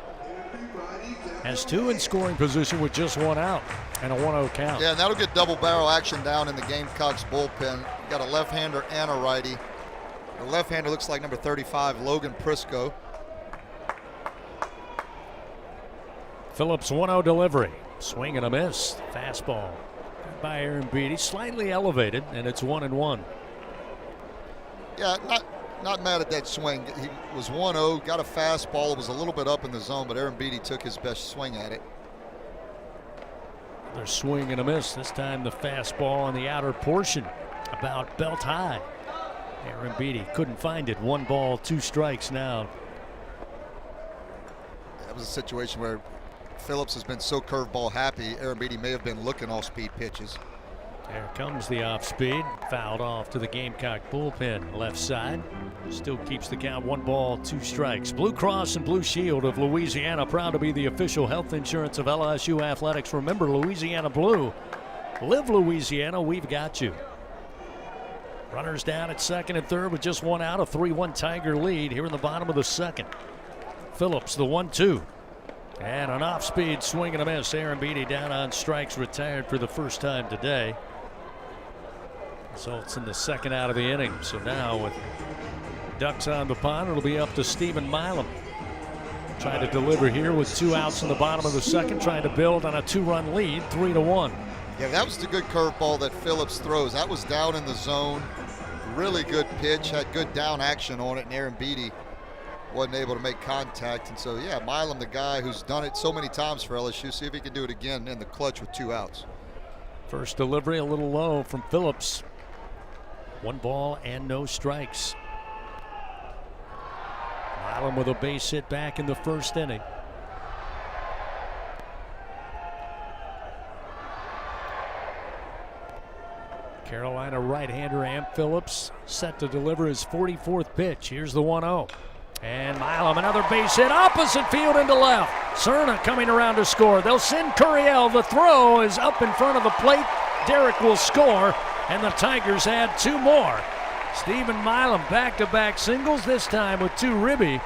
Speaker 3: has two in scoring position with just one out and a 1-0 count.
Speaker 4: Yeah, and that'll get double barrel action down in the Gamecocks bullpen. Got a left-hander and a righty. The left-hander looks like number 35, Logan Prisco.
Speaker 3: Phillips 1-0 delivery. Swing and a miss. Fastball by Arambidi, slightly elevated, and it's 1-1.
Speaker 4: Yeah, not mad at that swing. He was 1-0, got a fastball. It was a little bit up in the zone, but Arambidi took his best swing at it.
Speaker 3: Another swing and a miss. This time the fastball on the outer portion, about belt high. Arambidi couldn't find it. 1 ball, 2 strikes now.
Speaker 4: That was a situation where Phillips has been so curveball happy. Arambidi may have been looking off-speed pitches.
Speaker 3: There comes the off-speed. Fouled off to the Gamecock bullpen. Left side. Still keeps the count. 1 ball, 2 strikes. Blue Cross and Blue Shield of Louisiana, proud to be the official health insurance of LSU Athletics. Remember, Louisiana Blue. Live Louisiana, we've got you. Runners down at second and third with just 1 out. A 3-1 Tiger lead here in the bottom of the second. Phillips, the 1-2. And an off-speed swing and a miss. Arambidi down on strikes, retired for the first time today. Results in the second out of the inning. So now with ducks on the pond, it'll be up to Stephen Milam. Trying to deliver here with 2 outs in the bottom of the second, trying to build on a 2-run lead, 3-1.
Speaker 4: Yeah, that was the good curveball that Phillips throws. That was down in the zone. Really good pitch, had good down action on it, and Arambidi wasn't able to make contact. And so, yeah, Milam, the guy who's done it so many times for LSU, see if he can do it again in the clutch with 2 outs.
Speaker 3: First delivery a little low from Phillips. 1 ball and no strikes. Milam with a base hit back in the first inning. Carolina right-hander Amp Phillips set to deliver his 44th pitch. Here's the 1-0. And Milam, another base hit opposite field into left. Cerna coming around to score. They'll send Curiel. The throw is up in front of the plate. Derek will score, and the Tigers add 2 more. Stephen Milam back-to-back singles, this time with 2 ribby.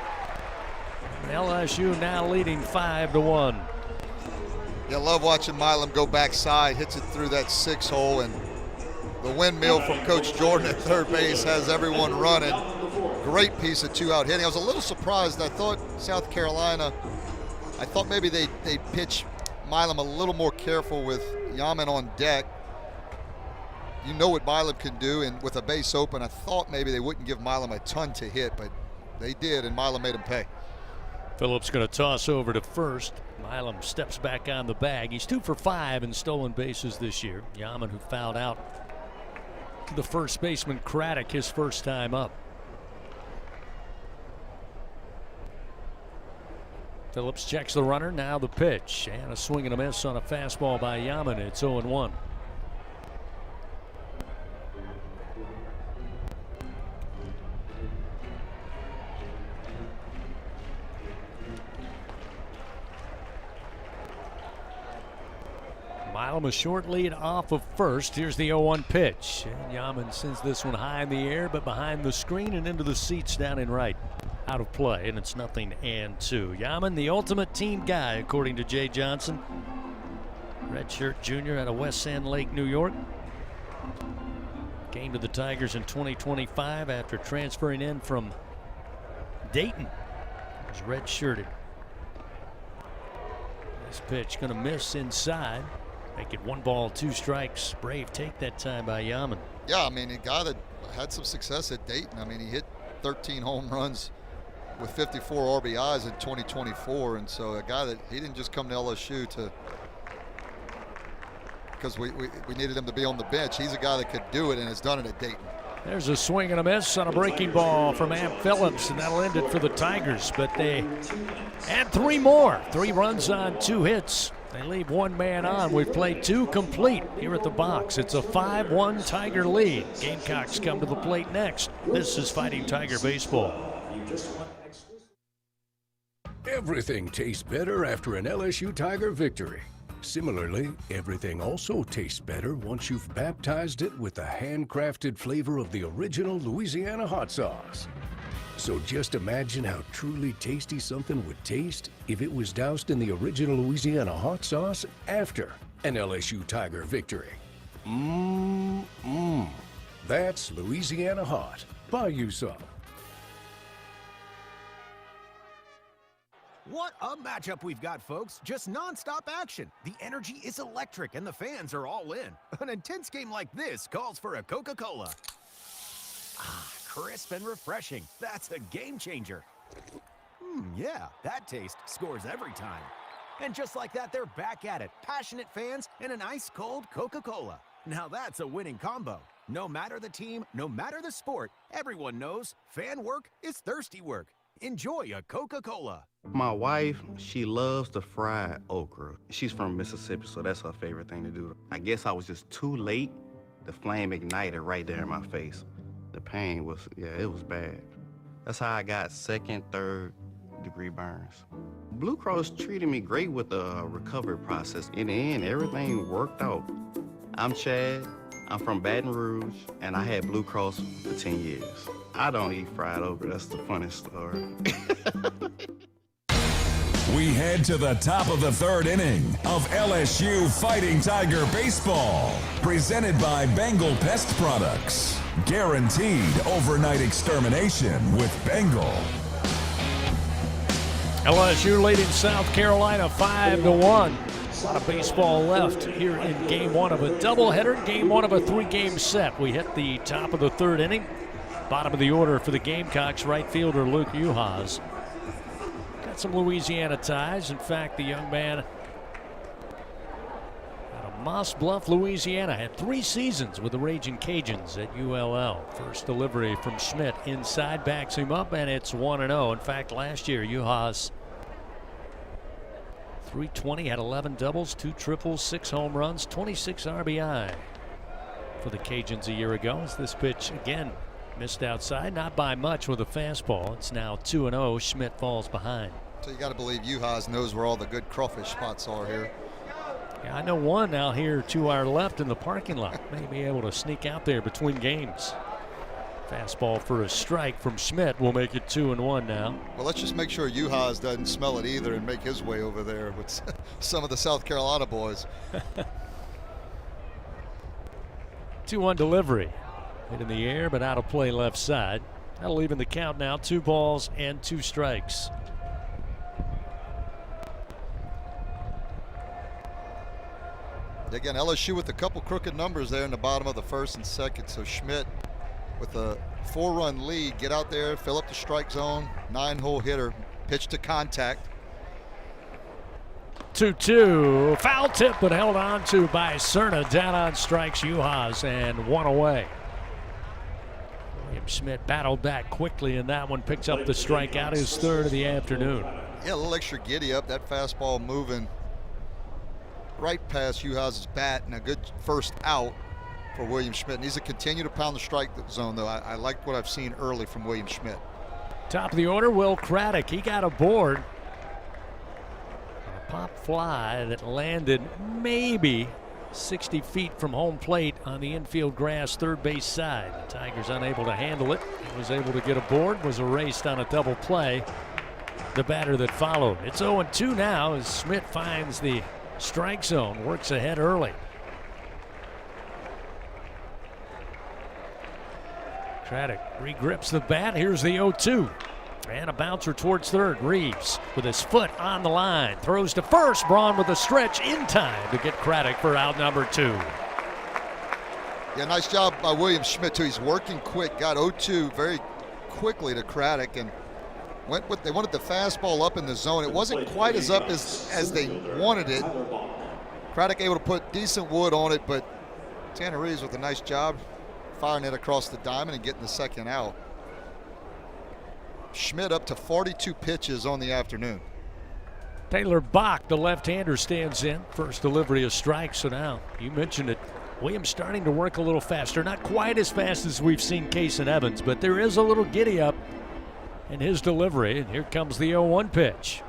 Speaker 3: LSU now leading 5-1.
Speaker 4: Yeah, love watching Milam go backside, hits it through that 6-hole, and the windmill from Coach Jordan at third base has everyone running. Great piece of 2-out hitting. I was a little surprised. I thought South Carolina, maybe they'd pitch Milam a little more careful with Yaman on deck. You know what Milam can do, and with a base open, I thought maybe they wouldn't give Milam a ton to hit, but they did, and Milam made him pay.
Speaker 3: Phillips going to toss over to first. Milam steps back on the bag. He's 2 for 5 in stolen bases this year. Yaman, who fouled out to the first baseman Craddock his first time up. Phillips checks the runner, now the pitch, and a swing and a miss on a fastball by Yaman. It's 0-1. Milam a short lead off of first. Here's the 0-1 pitch. And Yaman sends this one high in the air, but behind the screen and into the seats down in right. Out of play, and it's 0-2. Yaman, the ultimate team guy, according to Jay Johnson. redshirt junior out of West Sand Lake, New York. Came to the Tigers in 2025 after transferring in from Dayton. He's redshirted. This pitch going to miss inside. Make it 1 ball, 2 strikes. Brave take that time by Yaman.
Speaker 4: Yeah, I mean, a guy that had some success at Dayton. I mean, he hit 13 home runs with 54 RBIs in 2024. And so a guy that he didn't just come to LSU because we needed him to be on the bench. He's a guy that could do it and has done it at Dayton.
Speaker 3: There's a swing and a miss on a breaking ball from Amp Phillips, and that'll end it for the Tigers. But they add 3 more. 3 runs on 2 hits. They leave 1 man on. We've played 2 complete here at the box. It's a 5-1 Tiger lead. Gamecocks come to the plate next. This is Fighting Tiger Baseball.
Speaker 7: Everything tastes better after an LSU Tiger victory. Similarly, everything also tastes better once you've baptized it with the handcrafted flavor of the original Louisiana hot sauce. So just imagine how truly tasty something would taste if it was doused in the original Louisiana hot sauce after an LSU Tiger victory. That's Louisiana hot. Buy you some.
Speaker 22: What a matchup we've got, folks. Just nonstop action. The energy is electric and the fans are all in. An intense game like this calls for a Coca-Cola. Ah, crisp and refreshing. That's a game changer. Yeah, that taste scores every time. And just like that, they're back at it. Passionate fans and an ice-cold Coca-Cola. Now that's a winning combo. No matter the team, no matter the sport, everyone knows fan work is thirsty work. Enjoy a Coca-Cola.
Speaker 23: My wife, she loves the fried okra. She's from Mississippi, so that's her favorite thing to do. I guess I was just too late. The flame ignited right there in my face. The pain was, it was bad. That's how I got 2nd, 3rd degree burns. Blue Cross treated me great with the recovery process. In the end, everything worked out. I'm Chad. I'm from Baton Rouge, and I had Blue Cross for 10 years. I don't eat fried okra. That's the funniest story.
Speaker 2: We head to the top of the 3rd inning of LSU Fighting Tiger Baseball. Presented by Bengal Pest Products. Guaranteed overnight extermination with Bengal.
Speaker 3: LSU leading South Carolina 5-1. A lot of baseball left here in game 1 of a doubleheader, game 1 of a 3-game set. We hit the top of the 3rd inning. Bottom of the order for the Gamecocks, right fielder Luke Uhas. Got some Louisiana ties. In fact, the young man out of Moss Bluff, Louisiana, had 3 seasons with the Raging Cajuns at ULL. First delivery from Schmidt inside, backs him up, and it's 1-0. In fact, last year, Uhas .320, had 11 doubles, 2 triples, 6 home runs, 26 RBI for the Cajuns a year ago. As this pitch again missed outside, not by much with a fastball. It's now 2-0. Schmidt falls behind.
Speaker 4: So you got to believe Uhas knows where all the good crawfish spots are here.
Speaker 3: Yeah, I know one out here to our left in the parking lot. May be able to sneak out there between games. Fastball for a strike from Schmidt will make it 2-1 now.
Speaker 4: Well, let's just make sure Uhas doesn't smell it either and make his way over there with some of the South Carolina boys.
Speaker 3: 2-1 delivery. Hit in the air, but out of play left side. That'll even the count now. 2 balls and 2 strikes.
Speaker 4: Again, LSU with a couple crooked numbers there in the bottom of the 1st and 2nd. So Schmidt with a 4-run lead, get out there, fill up the strike zone, 9-hole hitter, pitch to contact.
Speaker 3: 2-2, foul tip, but held on to by Cerna. Down on strikes, Uhas, and 1 away. William Schmidt battled back quickly, and that one picks up the strikeout, his 3rd of the afternoon.
Speaker 4: Yeah, a little extra giddy up, that fastball moving right past Uhas' bat, and a good first out for William Schmidt. Needs to continue to pound the strike zone, though. I liked what I've seen early from William Schmidt.
Speaker 3: Top of the order, Will Craddock. He got aboard. A pop fly that landed maybe 60 feet from home plate on the infield grass, 3rd base side. The Tigers unable to handle it. He was able to get aboard, was erased on a double play. The batter that followed. It's 0-2 now as Schmidt finds the Strike zone, works ahead early. Craddock regrips the bat. Here's the 0-2. And a bouncer towards third. Reeves with his foot on the line. Throws to first. Braun with a stretch in time to get Craddock for out number 2.
Speaker 4: Yeah, nice job by William Schmidt, too. He's working quick. Got 0-2 very quickly to Craddock and they wanted the fastball up in the zone. It wasn't quite as up as they wanted it. Craddock able to put decent wood on it, but Tanner Reeves with a nice job firing it across the diamond and getting the second out. Schmidt up to 42 pitches on the afternoon.
Speaker 3: Taylor Bach, the left-hander, stands in. First delivery of strikes. So now, you mentioned it, Williams starting to work a little faster. Not quite as fast as we've seen Case and Evans, but there is a little giddy up in his delivery. And here comes the 0-1 pitch.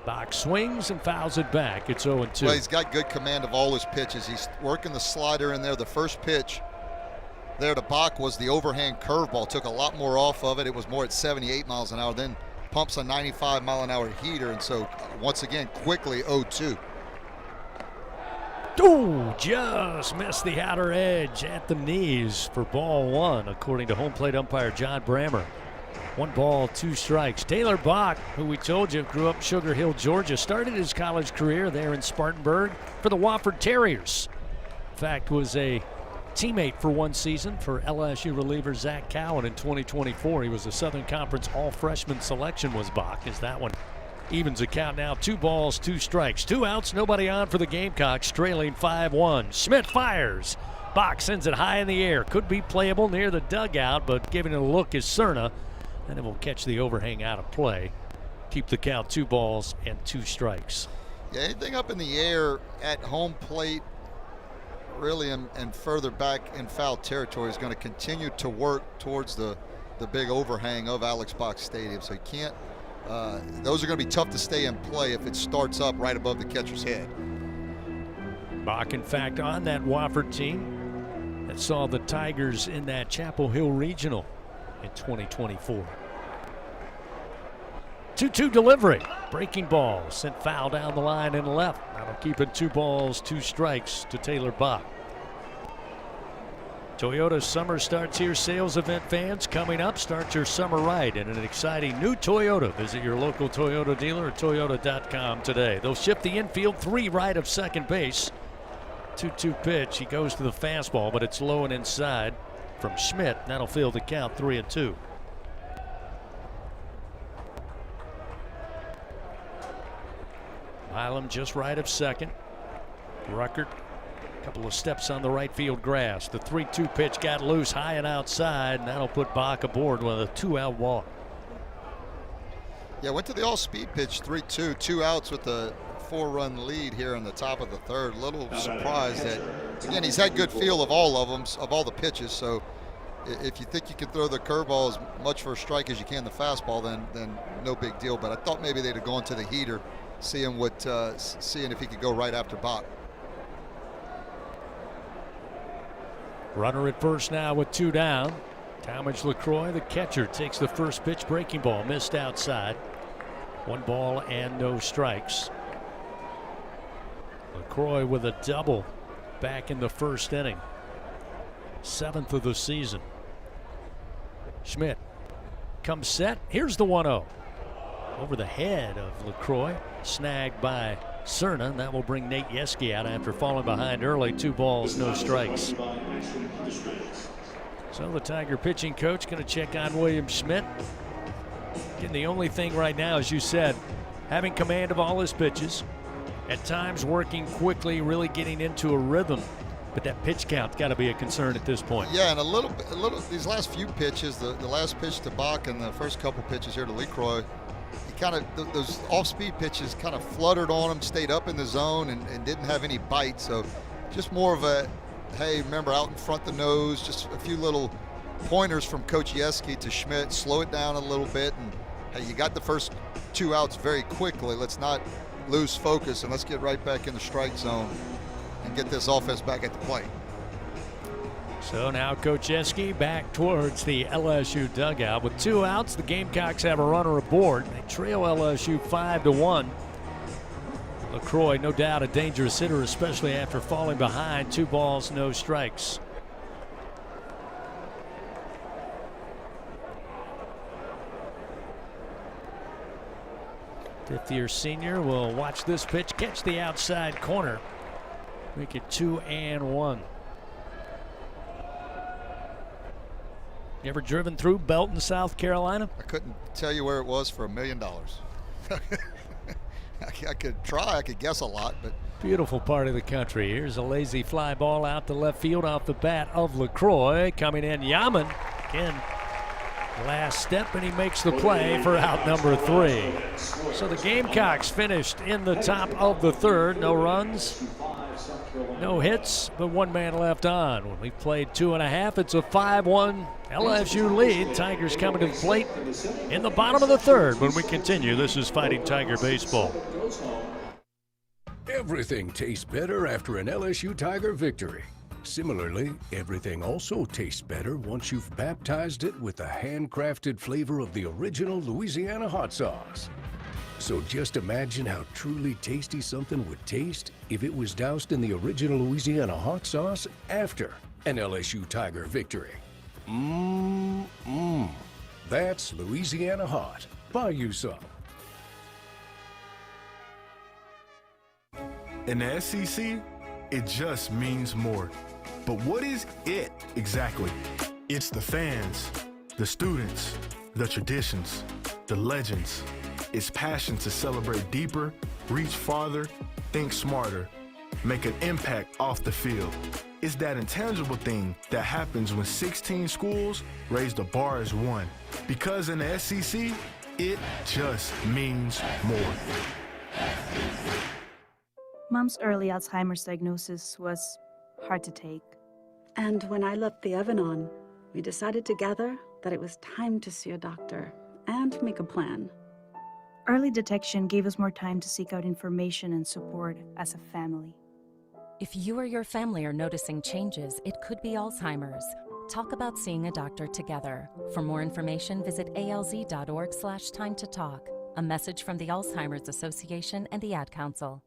Speaker 3: Bach swings and fouls it back. It's 0-2.
Speaker 4: Well, he's got good command of all his pitches. He's working the slider in there. The first pitch there to Bach was the overhand curveball. Took a lot more off of it. It was more at 78 miles an hour. Then pumps a 95 mile an hour heater. And so once again, quickly 0-2.
Speaker 3: Ooh, just missed the outer edge at the knees for ball 1, according to home plate umpire John Brammer. 1 ball, 2 strikes. Taylor Bach, who we told you grew up Sugar Hill, Georgia, started his college career there in Spartanburg for the Wofford Terriers. In fact, was a teammate for 1 season for LSU reliever Zach Cowan in 2024. He was a Southern Conference all-freshman selection was Bach, as that one evens the count now. 2 balls, 2 strikes. 2 outs, nobody on for the Gamecocks, trailing 5-1. Schmidt fires. Bach sends it high in the air. Could be playable near the dugout, but giving it a look is Cerna. And it will catch the overhang out of play. Keep the count 2 balls and 2 strikes.
Speaker 4: Yeah, anything up in the air at home plate, really, and further back in foul territory is going to continue to work towards the big overhang of Alex Bach Stadium. So you can't, those are going to be tough to stay in play if it starts up right above the catcher's head.
Speaker 3: Bach, in fact, on that Wofford team that saw the Tigers in that Chapel Hill Regional in 2024. 2-2 delivery. Breaking ball sent foul down the line and left. That'll keep it 2 balls, 2 strikes to Taylor Bach. Toyota summer starts here. Sales event fans coming up. Start your summer right in an exciting new Toyota. Visit your local Toyota dealer at Toyota.com today. They'll shift the infield 3 right of second base. 2-2 pitch. He goes to the fastball, but it's low and inside from Schmidt. That'll fill the count 3-2. Milam just right of second. Ruckert, a couple of steps on the right field grass. The 3-2 pitch got loose high and outside, and that'll put Bach aboard with a 2-out walk.
Speaker 4: Yeah, went to the all-speed pitch, 3-2, 2 outs with the 4-run lead here in the top of the third. A little surprised that, again, he's had good feel of all of them, of all the pitches. So if you think you can throw the curveball as much for a strike as you can the fastball, then no big deal. But I thought maybe they'd have gone to the heater, seeing if he could go right after Bach.
Speaker 3: Runner at first now with 2 down. Talmadge LaCroix, the catcher, takes the first pitch. Breaking ball missed outside. 1 ball and no strikes. LaCroix with a double back in the first inning. 7th of the season. Schmidt comes set. Here's the 1-0. Over the head of LaCroix. Snagged by Cerna. And that will bring Nate Yeske out after falling behind early. 2 balls, no strikes. So the Tiger pitching coach going to check on William Schmidt. Again, the only thing right now, as you said, having command of all his pitches. At times working quickly, really getting into a rhythm. But that pitch count's got to be a concern at this point.
Speaker 4: Yeah, and a little these last few pitches, the last pitch to Bach and the first couple pitches here to LaCroix, he kind of, those off-speed pitches kind of fluttered on him, stayed up in the zone and didn't have any bite. So just more of a, hey, remember, out in front the nose, just a few little pointers from Coach Yeske to Schmidt, slow it down a little bit, and hey, you got the first 2 outs very quickly. Let's not lose focus, and let's get right back in the strike zone and get this offense back at the plate.
Speaker 3: So now Coach Yeske back towards the LSU dugout. With 2 outs, the Gamecocks have a runner aboard. They trail LSU 5-1. LaCroix, no doubt a dangerous hitter, especially after falling behind. 2 balls, no strikes. Fifth-year senior will watch this pitch, catch the outside corner, make it 2-1. You ever driven through Belton, South Carolina?
Speaker 4: I couldn't tell you where it was for $1 million. I could try, I could guess a lot, but.
Speaker 3: Beautiful part of the country. Here's a lazy fly ball out to left field off the bat of LaCroix. Coming in, Yaman. Again, last step, and he makes the play for out number 3. So the Gamecocks finished in the top of the 3rd. No runs, no hits, but 1 man left on. When we played 2.5, it's a 5-1 LSU lead. Tigers coming to the plate in the bottom of the 3rd. When we continue, this is Fighting Tiger Baseball.
Speaker 7: Everything tastes better after an LSU Tiger victory. Similarly, everything also tastes better once you've baptized it with the handcrafted flavor of the original Louisiana hot sauce. So just imagine how truly tasty something would taste if it was doused in the original Louisiana hot sauce after an LSU Tiger victory. That's Louisiana hot. Buy you some.
Speaker 20: In the SEC, it just means more. But what is it exactly? It's the fans, the students, the traditions, the legends. It's passion to celebrate deeper, reach farther, think smarter, make an impact off the field. It's that intangible thing that happens when 16 schools raise the bar as one. Because in the SEC, it just means more.
Speaker 5: Mom's early Alzheimer's diagnosis was hard to take.
Speaker 9: And when I left the oven on, we decided together that it was time to see a doctor and make a plan.
Speaker 5: Early detection gave us more time to seek out information and support as a family.
Speaker 11: If you or your family are noticing changes, it could be Alzheimer's. Talk about seeing a doctor together. For more information, visit alz.org/time to talk. A message from the Alzheimer's Association and the Ad Council.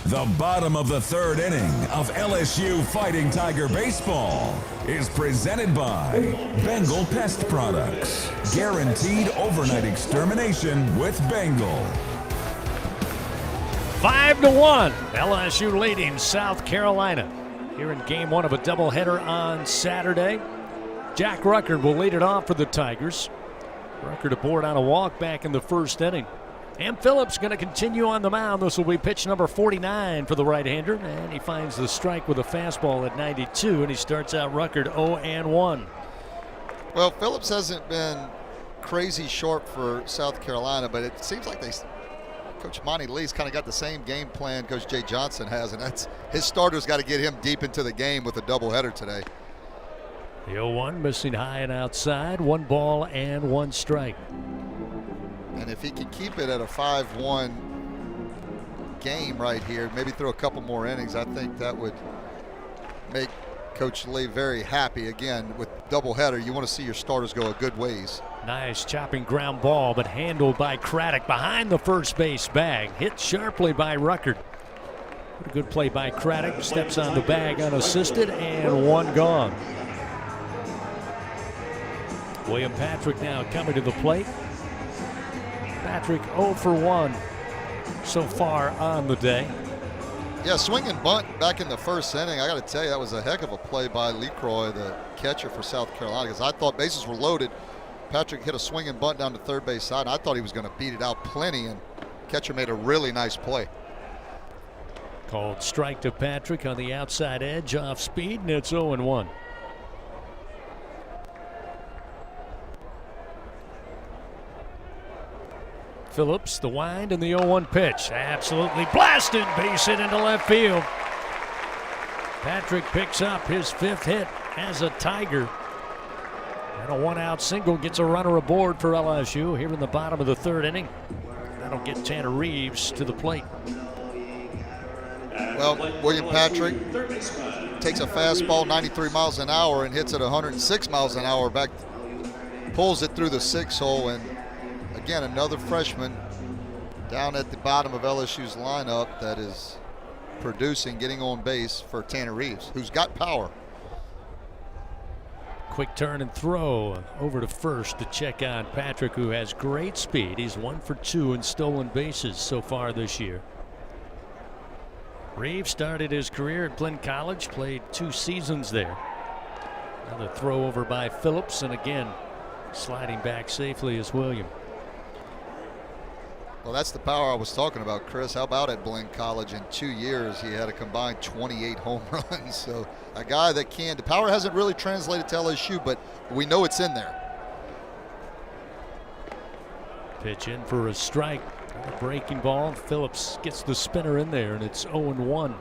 Speaker 2: The bottom of the 3rd inning of LSU Fighting Tiger Baseball is presented by Bengal Pest Products. Guaranteed overnight extermination with Bengal.
Speaker 3: 5-1, LSU leading South Carolina. Here in game 1 of a doubleheader on Saturday. Jack Ruckert will lead it off for the Tigers. Ruckert aboard on a walk back in the 1st inning. And Phillips going to continue on the mound. This will be pitch number 49 for the right-hander. And he finds the strike with a fastball at 92, and he starts out Ruckert 0-1.
Speaker 4: Well, Phillips hasn't been crazy sharp for South Carolina, but it seems like Coach Monty Lee's kind of got the same game plan Coach Jay Johnson has, and that's his starter's got to get him deep into the game with a doubleheader today.
Speaker 3: The 0-1 missing high and outside. 1 ball and 1 strike.
Speaker 4: And if he can keep it at a 5-1 game right here, maybe throw a couple more innings, I think that would make Coach Lee very happy. Again, with doubleheader, you want to see your starters go a good ways.
Speaker 3: Nice chopping ground ball, but handled by Craddock behind the first base bag. Hit sharply by Ruckert. What a good play by Craddock. Steps on the bag unassisted, and 1 gone. William Patrick now coming to the plate. Patrick 0 for 1 so far on the day.
Speaker 4: Yeah, swing and bunt back in the 1st inning. I got to tell you, that was a heck of a play by LaCroix, the catcher for South Carolina, because I thought bases were loaded. Patrick hit a swing and bunt down the 3rd base side, and I thought he was going to beat it out plenty, and catcher made a really nice play.
Speaker 3: Called strike to Patrick on the outside edge off speed, and it's 0-1. Phillips, the wind, and the 0-1 pitch. Absolutely blasted, base hit into left field. Patrick picks up his 5th hit as a Tiger. And a 1-out single gets a runner aboard for LSU here in the bottom of the 3rd inning. That'll get Tanner Reeves to the plate.
Speaker 4: Well, William Patrick takes a fastball 93 miles an hour and hits it 106 miles an hour back, pulls it through the 6 hole, and again, another freshman Down at the bottom of LSU's lineup that is producing, getting on base for Tanner Reeves, who's got power.
Speaker 3: Quick turn and throw over to first to check on Patrick, who has great speed. He's 1 for 2 in stolen bases so far this year. Reeves started his career at Blinn College, played 2 seasons there. Another throw over by Phillips, and again sliding back safely is William.
Speaker 4: Well, that's the power I was talking about, Chris. How about at Blinn College in 2 years, he had a combined 28 home runs. So a guy that can, the power hasn't really translated to LSU, but we know it's in there.
Speaker 3: Pitch in for a strike. A breaking ball. Phillips gets the spinner in there, and it's 0-1.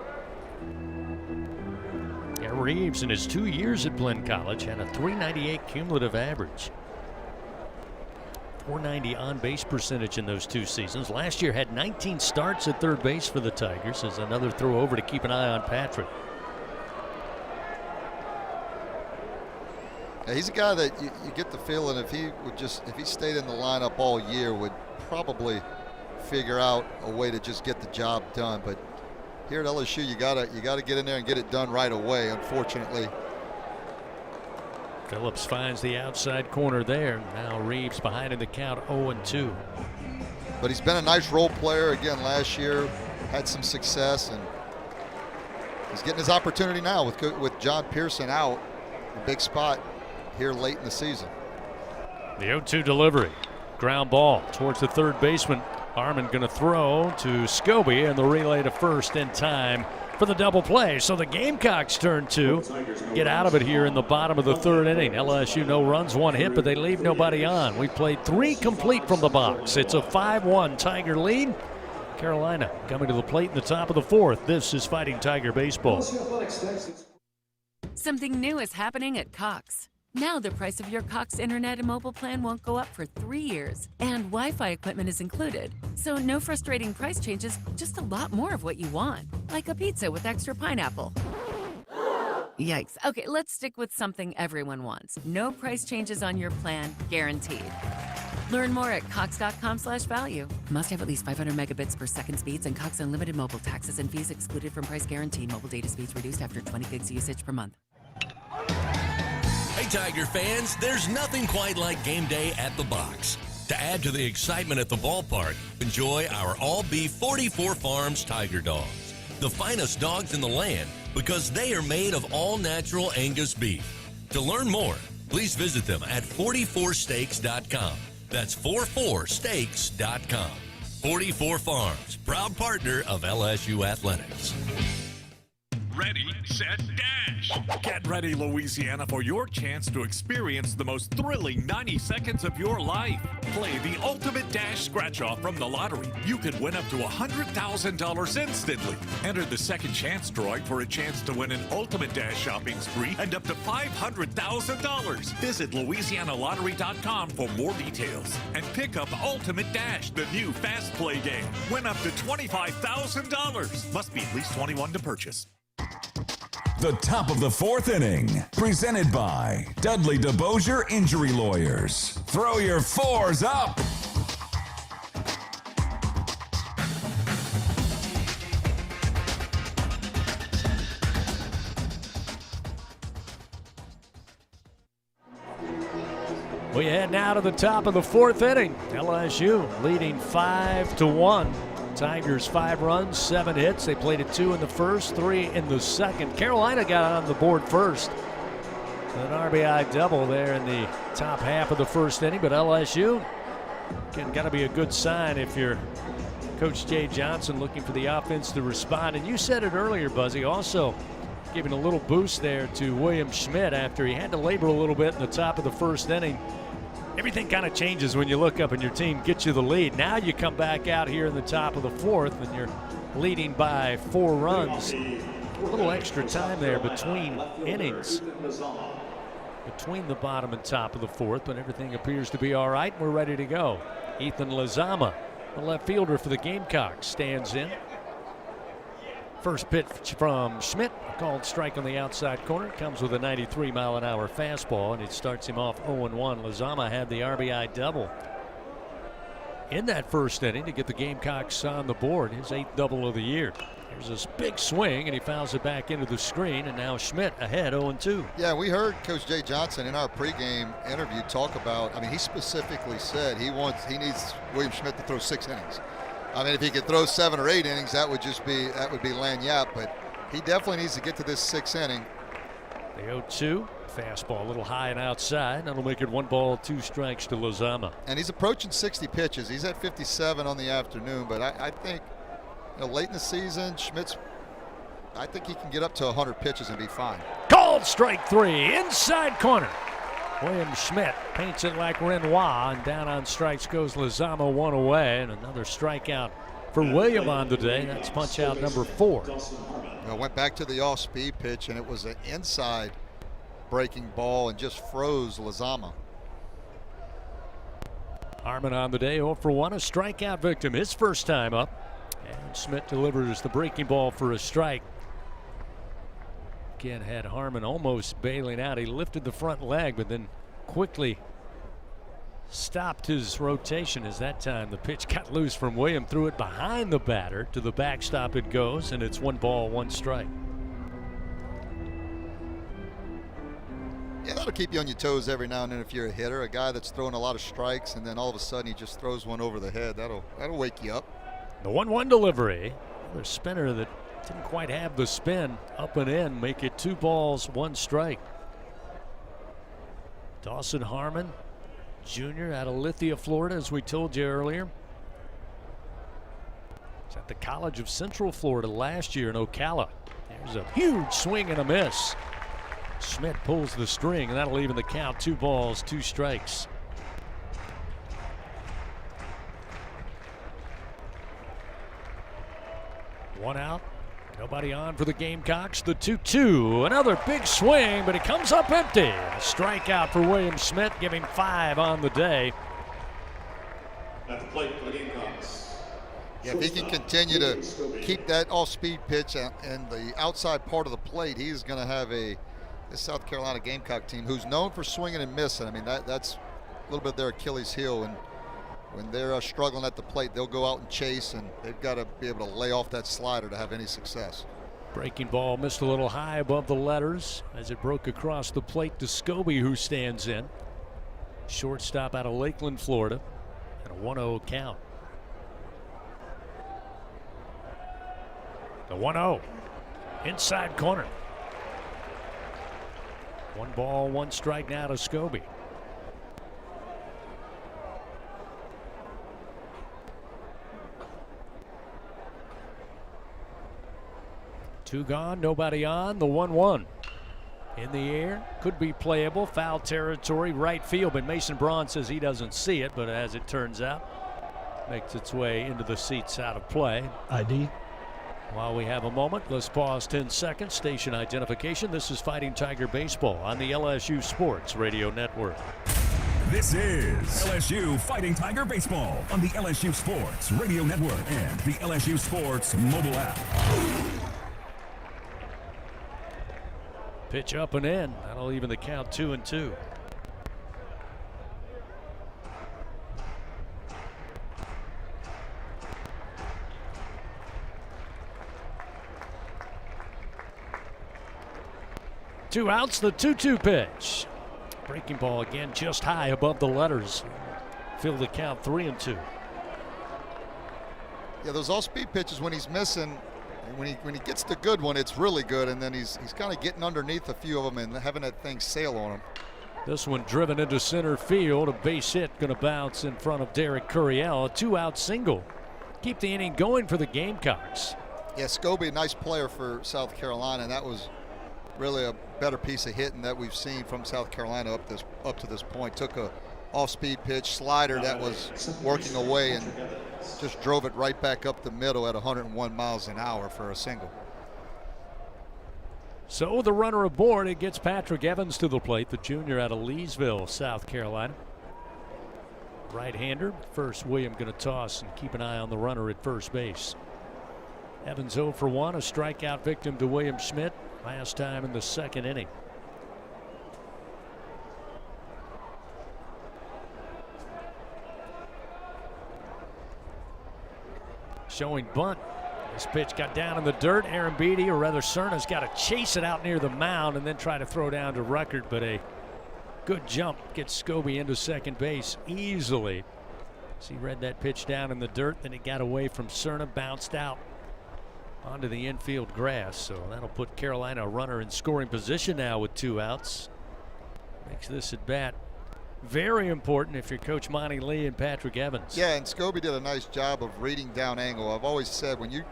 Speaker 3: Yeah, Reeves in his 2 years at Blinn College had a .398 cumulative average. .490 on-base percentage in those 2 seasons. Last year had 19 starts at third base for the Tigers. As another throw over to keep an eye on Patrick.
Speaker 4: Yeah, he's a guy that you get the feeling if he stayed in the lineup all year, would probably figure out a way to just get the job done. But here at LSU, you gotta get in there and get it done right away. Unfortunately,
Speaker 3: Phillips finds the outside corner there. Now Reeves behind in the count, 0-2.
Speaker 4: But he's been a nice role player again last year, had some success, and he's getting his opportunity now with John Pearson out, a big spot here late in the season.
Speaker 3: The 0-2 delivery, ground ball towards the third baseman. Harmon going to throw to Scobie, and the relay to first in time for the double play. So the Gamecocks turn to get out of it here in the bottom of the third inning. LSU no runs, 1 hit, but they leave nobody on. We played 3 complete from the box. It's a 5-1 Tiger lead. Carolina coming to the plate in the top of the 4th. This is Fighting Tiger baseball.
Speaker 12: Something new is happening at Cox. Now the price of your Cox internet and mobile plan won't go up for 3 years, and Wi-Fi equipment is included. So no frustrating price changes, just a lot more of what you want, like a pizza with extra pineapple. Yikes. Okay, let's stick with something everyone wants. No price changes on your plan, guaranteed. Learn more at cox.com/value. Must have at least 500 megabits per second speeds and Cox Unlimited mobile, taxes and fees excluded from price guarantee. Mobile data speeds reduced after 20 gigs usage per month.
Speaker 10: Hey Tiger fans, there's nothing quite like game day at the box. To add to the excitement at the ballpark, enjoy our all-beef 44 Farms Tiger Dogs. The finest dogs in the land because they are made of all-natural Angus beef. To learn more, please visit them at 44steaks.com. That's 44steaks.com. 44 Farms, proud partner of LSU Athletics.
Speaker 13: Ready, set, dash. Get ready, Louisiana, for your chance to experience the most thrilling 90 seconds of your life. Play the Ultimate Dash Scratch-Off from the lottery. You could win up to $100,000 instantly. Enter the second chance drawing for a chance to win an Ultimate Dash shopping spree and up to $500,000. Visit LouisianaLottery.com for more details. And pick up Ultimate Dash, the new fast play game. Win up to $25,000. Must be at least 21 to purchase.
Speaker 2: The top of the 4th inning, presented by Dudley DeBosier Injury Lawyers. Throw your 4s up.
Speaker 3: We head now to the top of the 4th inning. LSU leading 5-1. Tigers 5 runs, 7 hits. They played at 2 in the first, 3 in the second. Carolina got on the board first. An RBI double there in the top half of the first inning, but LSU got to be a good sign if you're Coach Jay Johnson looking for the offense to respond. And you said it earlier, Buzzy, also giving a little boost there to William Schmidt after he had to labor a little bit in the top of the first inning. Everything kind of changes when you look up and your team gets you the lead. Now you come back out here in the top of the 4th and you're leading by 4 runs. A little extra time there between innings, between the bottom and top of the 4th, but everything appears to be all right. We're ready to go. Ethan Lizama, the left fielder for the Gamecocks, stands in. First pitch from Schmidt, called strike on the outside corner. Comes with a 93-mile-an-hour fastball, and it starts him off 0-1. Lizama had the RBI double. in that first inning to get the Gamecocks on the board. His 8th double of the year. Here's this big swing, and he fouls it back into the screen, and now Schmidt ahead 0-2.
Speaker 4: Yeah, we heard Coach Jay Johnson in our pregame interview talk about, I mean, he specifically said he needs William Schmidt to throw 6 innings. I mean, if he could throw 7 or 8 innings, that would be lagniappe, but he definitely needs to get to this 6th inning.
Speaker 3: The 0-2, fastball a little high and outside. That'll make it 1 ball, 2 strikes to Lozama.
Speaker 4: And he's approaching 60 pitches. He's at 57 on the afternoon, but I think, late in the season, I think he can get up to 100 pitches and be fine.
Speaker 3: Called strike 3, inside corner. William Schmidt paints it like Renoir, and down on strikes goes Lozama, 1 away, and another strikeout for William on the day. That's punch out number 4.
Speaker 4: Went back to the off-speed pitch, and it was an inside breaking ball and just froze Lozama.
Speaker 3: Harmon on the day, 0 for 1, a strikeout victim, his first time up. And Schmidt delivers the breaking ball for a strike. Again, had Harmon almost bailing out. He lifted the front leg, but then quickly stopped his rotation as that time the pitch got loose from William. Threw it behind the batter. To the backstop it goes, and it's 1 ball, 1 strike.
Speaker 4: Yeah, that'll keep you on your toes every now and then if you're a hitter. A guy that's throwing a lot of strikes, and then all of a sudden he just throws one over the head. That'll wake you up.
Speaker 3: The 1-1 delivery. Another spinner that didn't quite have the spin, up and in, make it 2 balls, 1 strike. Dawson Harmon Jr. out of Lithia, Florida, as we told you earlier. He's at the College of Central Florida last year in Ocala. There's a huge swing and a miss. Schmidt pulls the string, and that'll even the count, 2 balls, 2 strikes. One out, nobody on for the Gamecocks. The 2-2, another big swing, but it comes up empty. A strikeout for William Schmidt, giving 5 on the day.
Speaker 1: At the plate for the Gamecocks.
Speaker 4: Yeah, if he can continue to keep that off-speed pitch and the outside part of the plate, he's going to have this South Carolina Gamecock team who's known for swinging and missing. I mean, that's a little bit their Achilles heel, and when they're struggling at the plate, they'll go out and chase, and they've got to be able to lay off that slider to have any success.
Speaker 3: Breaking ball missed a little high above the letters as it broke across the plate to Scobie, who stands in. Shortstop out of Lakeland, Florida, and a 1-0 count. The 1-0, inside corner. 1 ball, 1 strike now to Scobie. Two gone, nobody on. The 1-1 in the air, could be playable. Foul territory, right field, but Mason Braun says he doesn't see it, but as it turns out, makes its way into the seats out of play.
Speaker 8: ID.
Speaker 3: While we have a moment, let's pause 10 seconds. Station identification. This is Fighting Tiger Baseball on the LSU Sports Radio Network.
Speaker 2: This is LSU Fighting Tiger Baseball on the LSU Sports Radio Network and the LSU Sports mobile app.
Speaker 3: Pitch up and in. That'll even the count, 2-2. Two outs, the 2-2 pitch. Breaking ball again, just high above the letters. Fill the count, 3-2.
Speaker 4: Yeah, those off-speed pitches when he's missing, when he gets the good one, it's really good, and then he's kind of getting underneath a few of them and having that thing sail on him.
Speaker 3: This one driven into center field. A base hit going to bounce in front of Derek Curiel. A 2-out single. Keep the inning going for the Gamecocks.
Speaker 4: Yeah, Scobie, a nice player for South Carolina, and that was really a better piece of hitting that we've seen from South Carolina up to this point. Took a off-speed pitch slider that was working away and just drove it right back up the middle at 101 miles an hour for a single.
Speaker 3: So the runner aboard, it gets Patrick Evans to the plate, the junior out of Leesville, South Carolina. Right-hander. First, William going to toss and keep an eye on the runner at first base. Evans 0 for 1, a strikeout victim to William Schmidt last time in the second inning. showing bunt. This pitch got down in the dirt. Aaron Beatty, or rather Cerna's got to chase it out near the mound and then try to throw down to Record, but a good jump gets Scobie into second base easily. As he read that pitch down in the dirt, then it got away from Cerna, bounced out onto the infield grass. So that'll put Carolina a runner in scoring position now with 2 outs. Makes this at bat very important if you're Coach Monty Lee and Patrick Evans.
Speaker 4: Yeah, and Scobie did a nice job of reading down angle. I've always said when you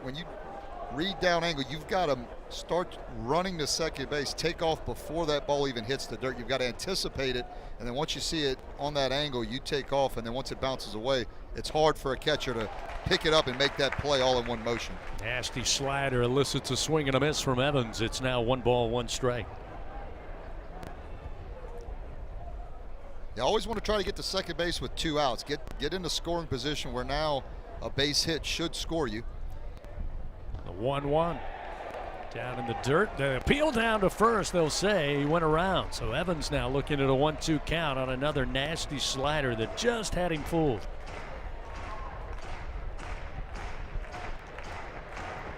Speaker 4: read down angle, you've got to start running to second base, take off before that ball even hits the dirt. You've got to anticipate it, and then once you see it on that angle, you take off, and then once it bounces away, it's hard for a catcher to pick it up and make that play all in one motion.
Speaker 3: Nasty slider elicits a swing and a miss from Evans. It's now 1 ball, 1 strike.
Speaker 4: You always want to try to get to second base with 2 outs. Get into scoring position where now a base hit should score you.
Speaker 3: The 1-1 down in the dirt. The appeal down to first, they'll say. He went around. So Evans now looking at a 1-2 count on another nasty slider that just had him fooled.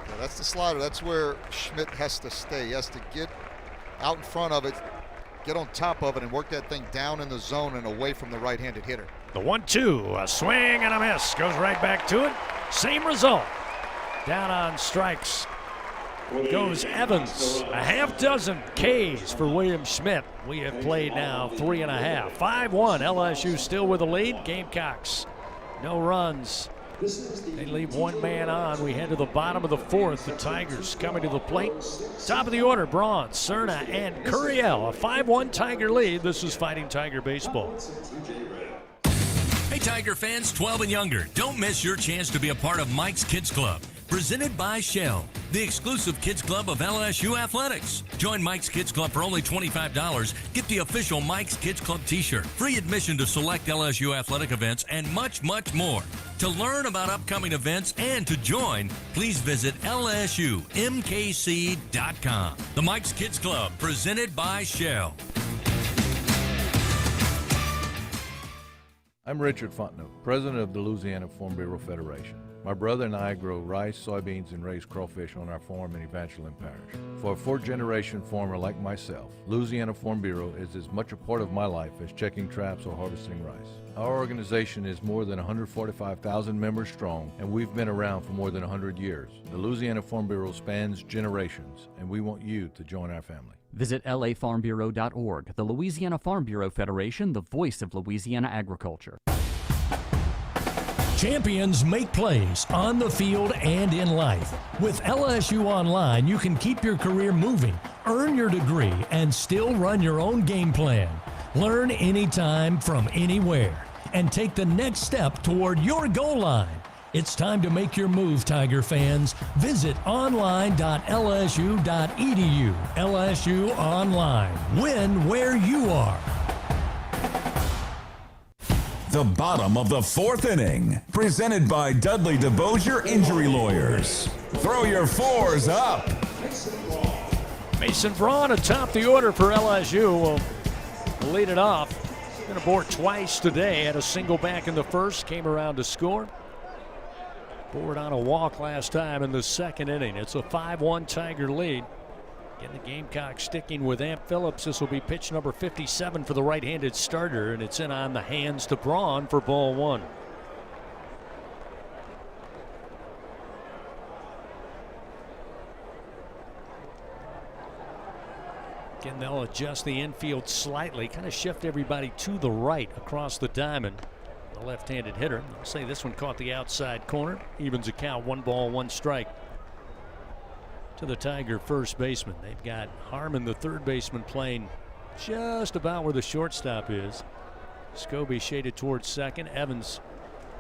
Speaker 4: Yeah, that's the slider. That's where Schmidt has to stay. He has to get out in front of it, get on top of it, and work that thing down in the zone and away from the right-handed hitter.
Speaker 3: The 1-2, a swing and a miss. Goes right back to it. Same result. Down on strikes goes Evans. A half dozen Ks for William Schmidt. We have played now 3.5. 5-1. LSU still with a lead. Gamecocks, no runs. They leave 1 man on. We head to the bottom of the 4th. The Tigers coming to the plate. Top of the order, Braun, Cerna, and Curiel. A 5-1 Tiger lead. This is Fighting Tiger Baseball.
Speaker 10: Hey, Tiger fans 12 and younger, don't miss your chance to be a part of Mike's Kids Club. Presented by Shell, the exclusive kids club of LSU Athletics. Join Mike's Kids Club for only $25. Get the official Mike's Kids Club t-shirt, free admission to select LSU athletic events, and much, much more. To learn about upcoming events and to join, please visit LSUMKC.com. The Mike's Kids Club, presented by Shell.
Speaker 14: I'm Richard Fontenot, president of the Louisiana Farm Bureau Federation. My brother and I grow rice, soybeans, and raise crawfish on our farm in Evangeline Parish. For a 4th-generation farmer like myself, Louisiana Farm Bureau is as much a part of my life as checking traps or harvesting rice. Our organization is more than 145,000 members strong, and we've been around for more than 100 years. The Louisiana Farm Bureau spans generations, and we want you to join our family.
Speaker 18: Visit lafarmbureau.org. The Louisiana Farm Bureau Federation, the voice of Louisiana agriculture.
Speaker 8: Champions make plays on the field and in life. With LSU Online, you can keep your career moving, earn your degree, and still run your own game plan. Learn anytime from anywhere and take the next step toward your goal line. It's time to make your move, Tiger fans. Visit online.lsu.edu. LSU Online. Win where you are.
Speaker 2: The bottom of the 4th inning, presented by Dudley DeBosier Injury Lawyers. Throw your 4s up.
Speaker 3: Mason Braun atop the order for LSU will lead it off. Been aboard twice today. Had a single back in the 1st, came around to score. Board on a walk last time in the 2nd inning. It's a 5-1 Tiger lead. Again, the Gamecocks sticking with Amp Phillips. This will be pitch number 57 for the right-handed starter, and it's in on the hands to Braun for ball 1. Again, they'll adjust the infield slightly, kind of shift everybody to the right across the diamond. The left-handed hitter. I'll say this one caught the outside corner. Evens a count, 1 ball, 1 strike. To the Tiger first baseman. They've got Harmon, the 3rd baseman, playing just about where the shortstop is. Scobie shaded towards 2nd. Evans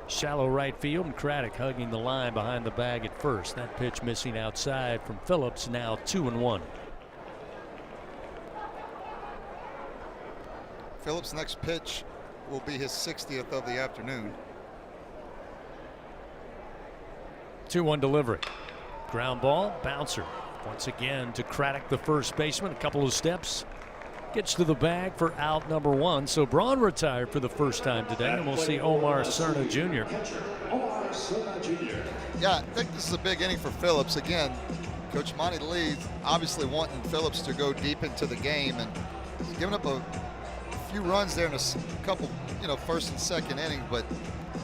Speaker 3: shallow right field, and Craddock hugging the line behind the bag at 1st. That pitch missing outside from Phillips. Now 2-1.
Speaker 4: Phillips' next pitch will be his 60th of the afternoon.
Speaker 3: 2-1 delivery. Ground ball, bouncer. Once again to Craddock, the first baseman. A couple of steps. Gets to the bag for out number 1. So Braun retired for the first time today, and we'll see Omar Cerna Jr.
Speaker 1: Cerna Jr.
Speaker 4: Yeah, I think this is a big inning for Phillips. Again, Coach Monty Lee obviously wanting Phillips to go deep into the game, and he's given up a few runs there in a couple, first and second innings, but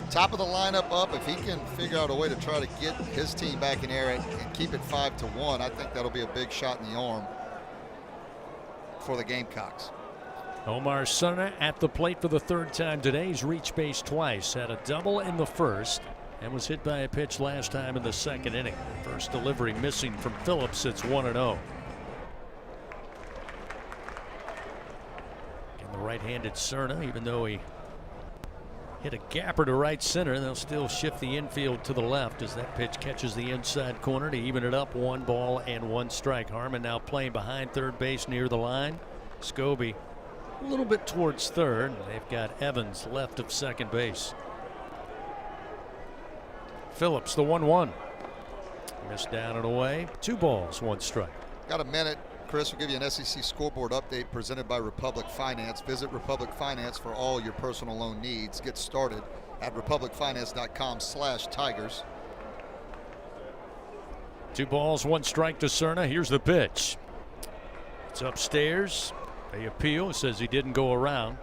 Speaker 4: top of the lineup up, if he can figure out a way to try to get his team back in there and keep it 5-1, I think that'll be a big shot in the arm for the Gamecocks.
Speaker 3: Omar Cerna at the plate for the third time today. He's reached base twice, had a double in the first, and was hit by a pitch last time in the second inning. First delivery missing from Phillips. It's 1-0. And the right-handed Cerna, even though he hit a gapper to right center, they'll still shift the infield to the left as that pitch catches the inside corner to even it up. 1 ball and 1 strike. Harmon now playing behind third base near the line. Scobie a little bit towards third. They've got Evans left of second base. Phillips, the 1-1. Missed down and away. 2 balls, 1 strike.
Speaker 4: Got a minute. Chris will give you an SEC scoreboard update presented by Republic Finance. Visit Republic Finance for all your personal loan needs. Get started at republicfinance.com/Tigers.
Speaker 3: 2 balls, 1 strike to Cerna. Here's the pitch. It's upstairs. They appeal. It says he didn't go around.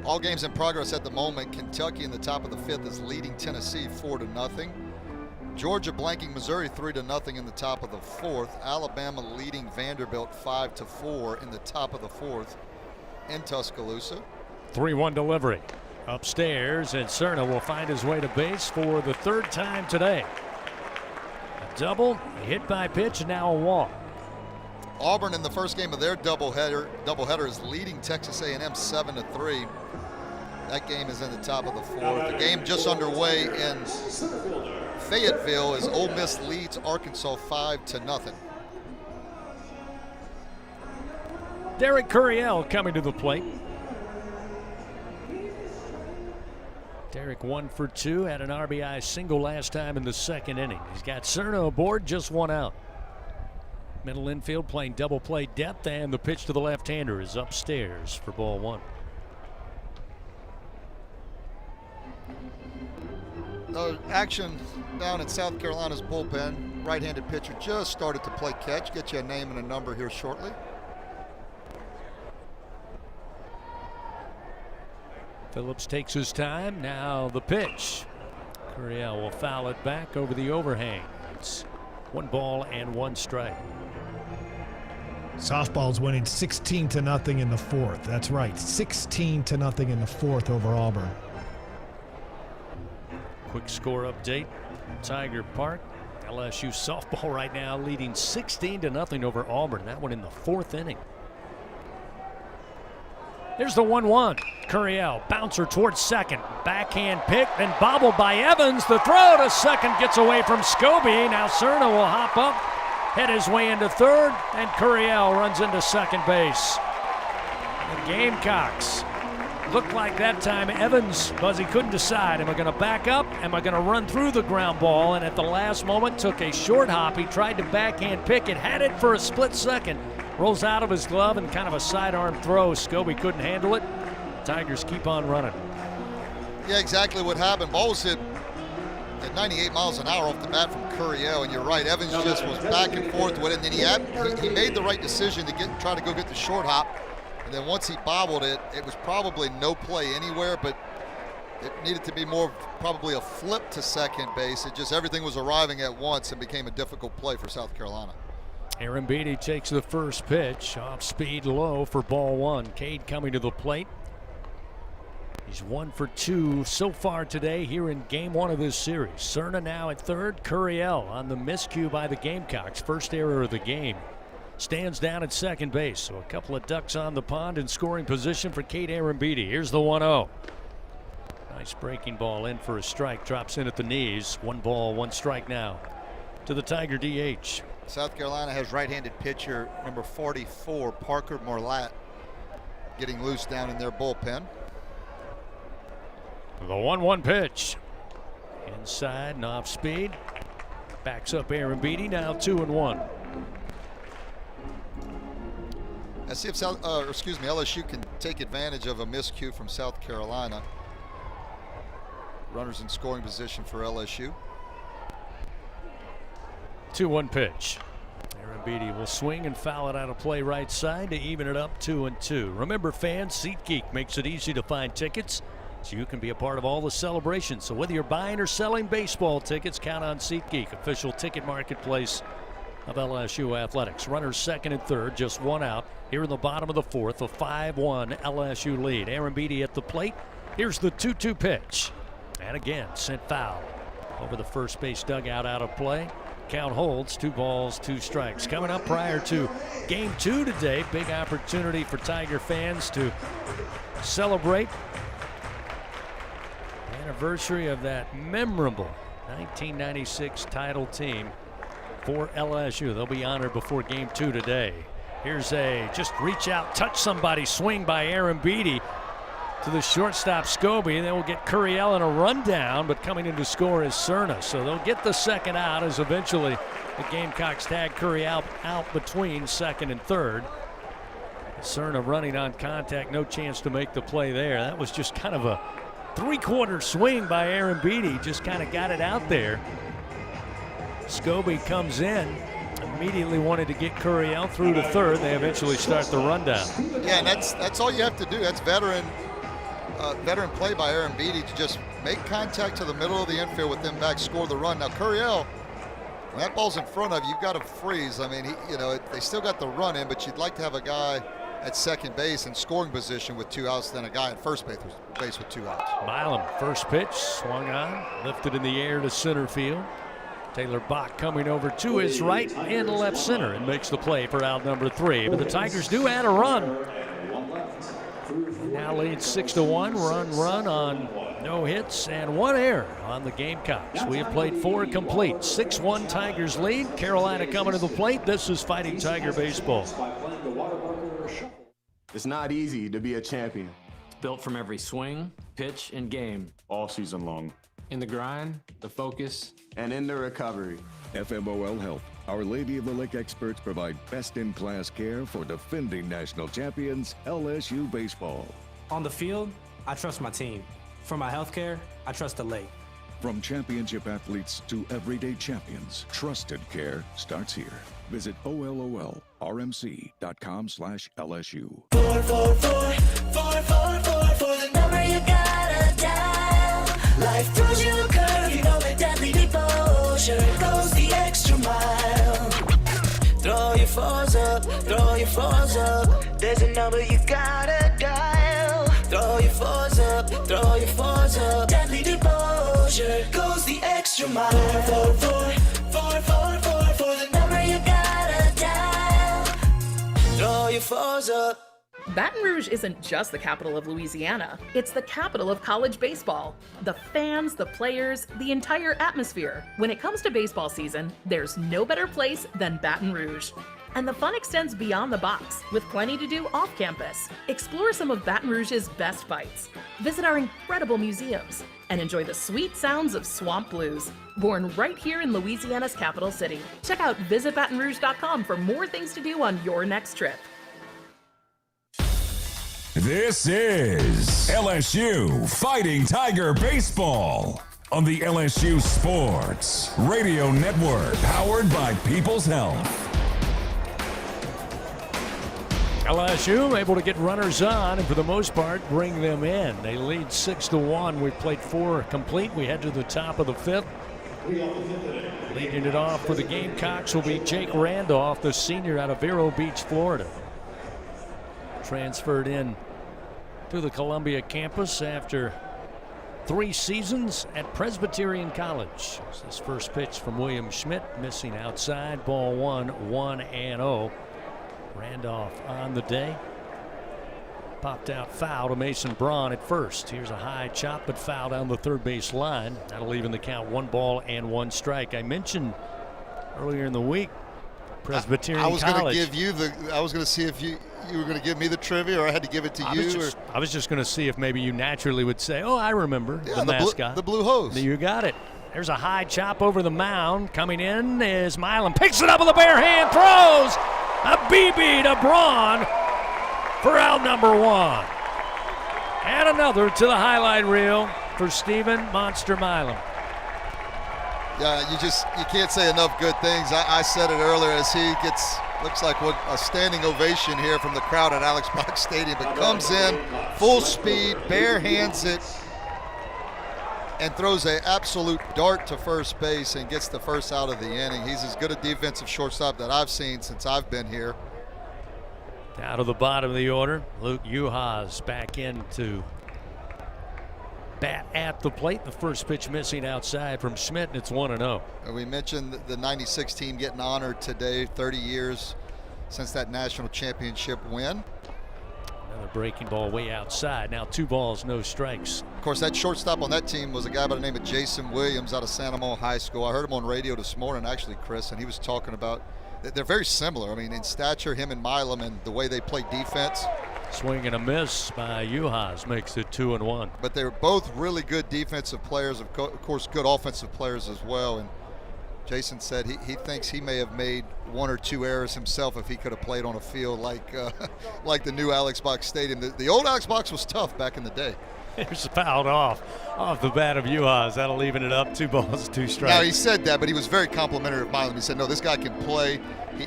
Speaker 4: All games in progress at the moment. Kentucky in the top of the 5th is leading Tennessee 4-0. Georgia blanking Missouri 3-0 in the top of the 4th. Alabama leading Vanderbilt 5-4 in the top of the 4th in Tuscaloosa.
Speaker 3: 3-1 delivery upstairs, and Cerna will find his way to base for the 3rd time today. A double, a hit by pitch, and now a walk.
Speaker 4: Auburn in the first game of their doubleheader is leading Texas A&M 7-3. That game is in the top of the 4th. The game just underway in Fayetteville as Ole Miss leads Arkansas 5-0.
Speaker 3: Derek Curiel coming to the plate. Derek 1 for 2, had an RBI single last time in the second inning. He's got Cerna aboard, just 1 out. Middle infield playing double play depth, and the pitch to the left-hander is upstairs for ball 1.
Speaker 4: Action down in South Carolina's bullpen. Right-handed pitcher just started to play catch. Get you a name and a number here shortly.
Speaker 3: Phillips takes his time. Now the pitch. Curiel will foul it back over the overhang. It's 1 ball and 1 strike.
Speaker 15: Softball's winning 16-0 in the 4th. That's right, 16-0 in the 4th over Auburn.
Speaker 3: Quick score update. Tiger Park. LSU softball right now leading 16-0 over Auburn. That one in the 4th inning. There's the 1-1. Curiel, bouncer towards second. Backhand pick, then bobbled by Evans. The throw to second gets away from Scobie. Now Cerna will hop up, head his way into third, and Curiel runs into second base. The Gamecocks looked like that time Evans, Buzzy couldn't decide. Am I going to back up? Am I going to run through the ground ball? And at the last moment took a short hop. He tried to backhand pick it, had it for a split second. Rolls out of his glove and kind of a sidearm throw. Scobie couldn't handle it. Tigers keep on running.
Speaker 4: Yeah, exactly what happened. Ball was hit at 98 miles an hour off the bat from Curiel, and you're right, Evans just was back and forth with it, and then he made the right decision to try to go get the short hop, and then once he bobbled it, it was probably no play anywhere, but it needed to be more probably a flip to second base. It just, everything was arriving at once and became a difficult play for South Carolina.
Speaker 3: Aaron Beatty takes the first pitch, off speed low for ball 1. Cade coming to the plate. He's 1 for 2 so far today here in game 1 of this series. Cerna now at third. Curiel on the miscue by the Gamecocks. First error of the game. Stands down at second base. So a couple of ducks on the pond in scoring position for Cade Aaron Beatty. Here's the 1-0. Nice breaking ball in for a strike. Drops in at the knees. 1 ball, 1 strike now to the Tiger DH.
Speaker 4: South Carolina has right-handed pitcher number 44, Parker Morlatt, getting loose down in their bullpen.
Speaker 3: The 1-1 pitch. Inside and off speed. Backs up Aaron Beatty, now 2-1.
Speaker 4: Let's see if LSU can take advantage of a miscue from South Carolina. Runners in scoring position for LSU.
Speaker 3: 2-1 pitch. Aaron Beatty will swing and foul it out of play right side to even it up 2-2. Remember, fans, SeatGeek makes it easy to find tickets so you can be a part of all the celebrations. So whether you're buying or selling baseball tickets, count on SeatGeek, official ticket marketplace of LSU Athletics. Runners second and third, just one out. Here in the bottom of the fourth, a 5-1 LSU lead. Aaron Beatty at the plate. Here's the 2-2 pitch. And again, sent foul over the first base dugout, out of play. Count holds, 2 balls, 2 strikes. Coming up prior to game 2 today, big opportunity for Tiger fans to celebrate the anniversary of that memorable 1996 title team for LSU. They'll be honored before game 2 today. Here's a just reach out, touch somebody swing by Aaron Beatty to the shortstop Scobie, and then we'll get Curiel in a rundown, but coming in to score is Cerna. So they'll get the second out as eventually the Gamecocks tag Curiel out between second and third. Cerna running on contact, no chance to make the play there. That was just kind of a 3-quarter swing by Aaron Beatty, just kind of got it out there. Scobie comes in, immediately wanted to get Curiel through to third. They eventually start the rundown.
Speaker 4: Yeah, and that's all you have to do. That's veteran play by Aaron Beatty to just make contact to the middle of the infield with them back, score the run. Now Curiel, when that ball's in front of you, you've got to freeze. I mean, they still got the run in, but you'd like to have a guy at second base in scoring position with 2 outs than a guy at first base with 2 outs.
Speaker 3: Milam, first pitch, swung on, lifted in the air to center field. Taylor Bach coming over to his right and left center and makes the play for out number 3. But the Tigers do add a run. Now lead 6-1. Run on no hits and 1 error on the Gamecocks. We have played 4 complete. 6-1 Tigers lead. Carolina coming to the plate. This is Fighting Tiger baseball.
Speaker 16: It's not easy to be a champion.
Speaker 19: It's built from every swing, pitch, and game.
Speaker 16: All season long.
Speaker 19: In the grind, the focus,
Speaker 16: and in the recovery.
Speaker 17: FMOL Health, Our Lady of the Lake experts provide best-in-class care for defending national champions LSU baseball.
Speaker 21: On the field, I trust my team. For my healthcare, I trust the Lake.
Speaker 17: From championship athletes to everyday champions, trusted care starts here. Visit OLOLRMC.com/LSU.
Speaker 24: 444 for the number you gotta dial. Life throws you a curve, you know it, deadly devotion goes the extra mile. Throw your fours up, throw your fours up. There's a number you gotta dial. Throw your fours up, throw your fours up. Deadly devotion goes the extra mile. 444 for the number you gotta dial. Throw your fours up.
Speaker 25: Baton Rouge isn't just the capital of Louisiana, it's the capital of college baseball. The fans, the players, the entire atmosphere. When it comes to baseball season, there's no better place than Baton Rouge. And the fun extends beyond the box, with plenty to do off campus. Explore some of Baton Rouge's best fights, visit our incredible museums, and enjoy the sweet sounds of swamp blues, born right here in Louisiana's capital city. Check out visitbatonrouge.com for more things to do on your next trip.
Speaker 2: This is LSU Fighting Tiger Baseball on the LSU Sports Radio Network, powered by People's Health.
Speaker 3: LSU able to get runners on and for the most part bring them in. They lead 6-1. We've played 4 complete. We head to the top of the 5th. Leading it off for the Gamecocks will be Jake Randolph, the senior out of Vero Beach, Florida. Transferred in to the Columbia campus after 3 seasons at Presbyterian College. This first pitch from William Schmidt, missing outside, ball 1, 1-0. Randolph on the day. Popped out foul to Mason Braun at first. Here's a high chop, but foul down the third base line. That'll even the count 1 ball and 1 strike. I mentioned earlier in the week, Presbyterian
Speaker 4: I was
Speaker 3: College.
Speaker 4: going to give you I was going to see if you were going to give me the trivia, or I had to give it to you.
Speaker 3: I was just going to see if maybe you naturally would say, "Oh, I remember the mascot,
Speaker 4: the Blue Hose."
Speaker 3: You got it. There's a high chop over the mound. Coming in is Milam. Picks it up with a bare hand. Throws a BB to Braun for out number 1. And another to the highlight reel for Stephen Monster Milam.
Speaker 4: Yeah, you can't say enough good things. I said it earlier as he gets, looks like what a standing ovation here from the crowd at Alex Box Stadium, but comes in full speed, bare hands it, and throws an absolute dart to first base and gets the first out of the inning. He's as good a defensive shortstop that I've seen since I've been here.
Speaker 3: Down to the bottom of the order, Luke Uhas back in to bat at the plate. The first pitch missing outside from Schmidt, and it's 1-0.
Speaker 4: We mentioned the 96 team getting honored today, 30 years since that national championship win.
Speaker 3: Another breaking ball way outside. Now 2 balls, no strikes.
Speaker 4: Of course, that shortstop on that team was a guy by the name of Jason Williams out of Santa Monica High School. I heard him on radio this morning, actually, Chris, and he was talking about they're very similar. I mean, in stature, him and Milam, and the way they play defense.
Speaker 3: Swing and a miss by Uhas makes it 2-1.
Speaker 4: But they're both really good defensive players, of course, good offensive players as well. And Jason said he thinks he may have made 1 or 2 errors himself if he could have played on a field like the new Alex Box Stadium. The old Alex Box was tough back in the day.
Speaker 3: Here's fouled off the bat of Uhas. That'll even it up. 2 balls, 2 strikes.
Speaker 4: Now, he said that, but he was very complimentary of Milam. He said, no, this guy can play.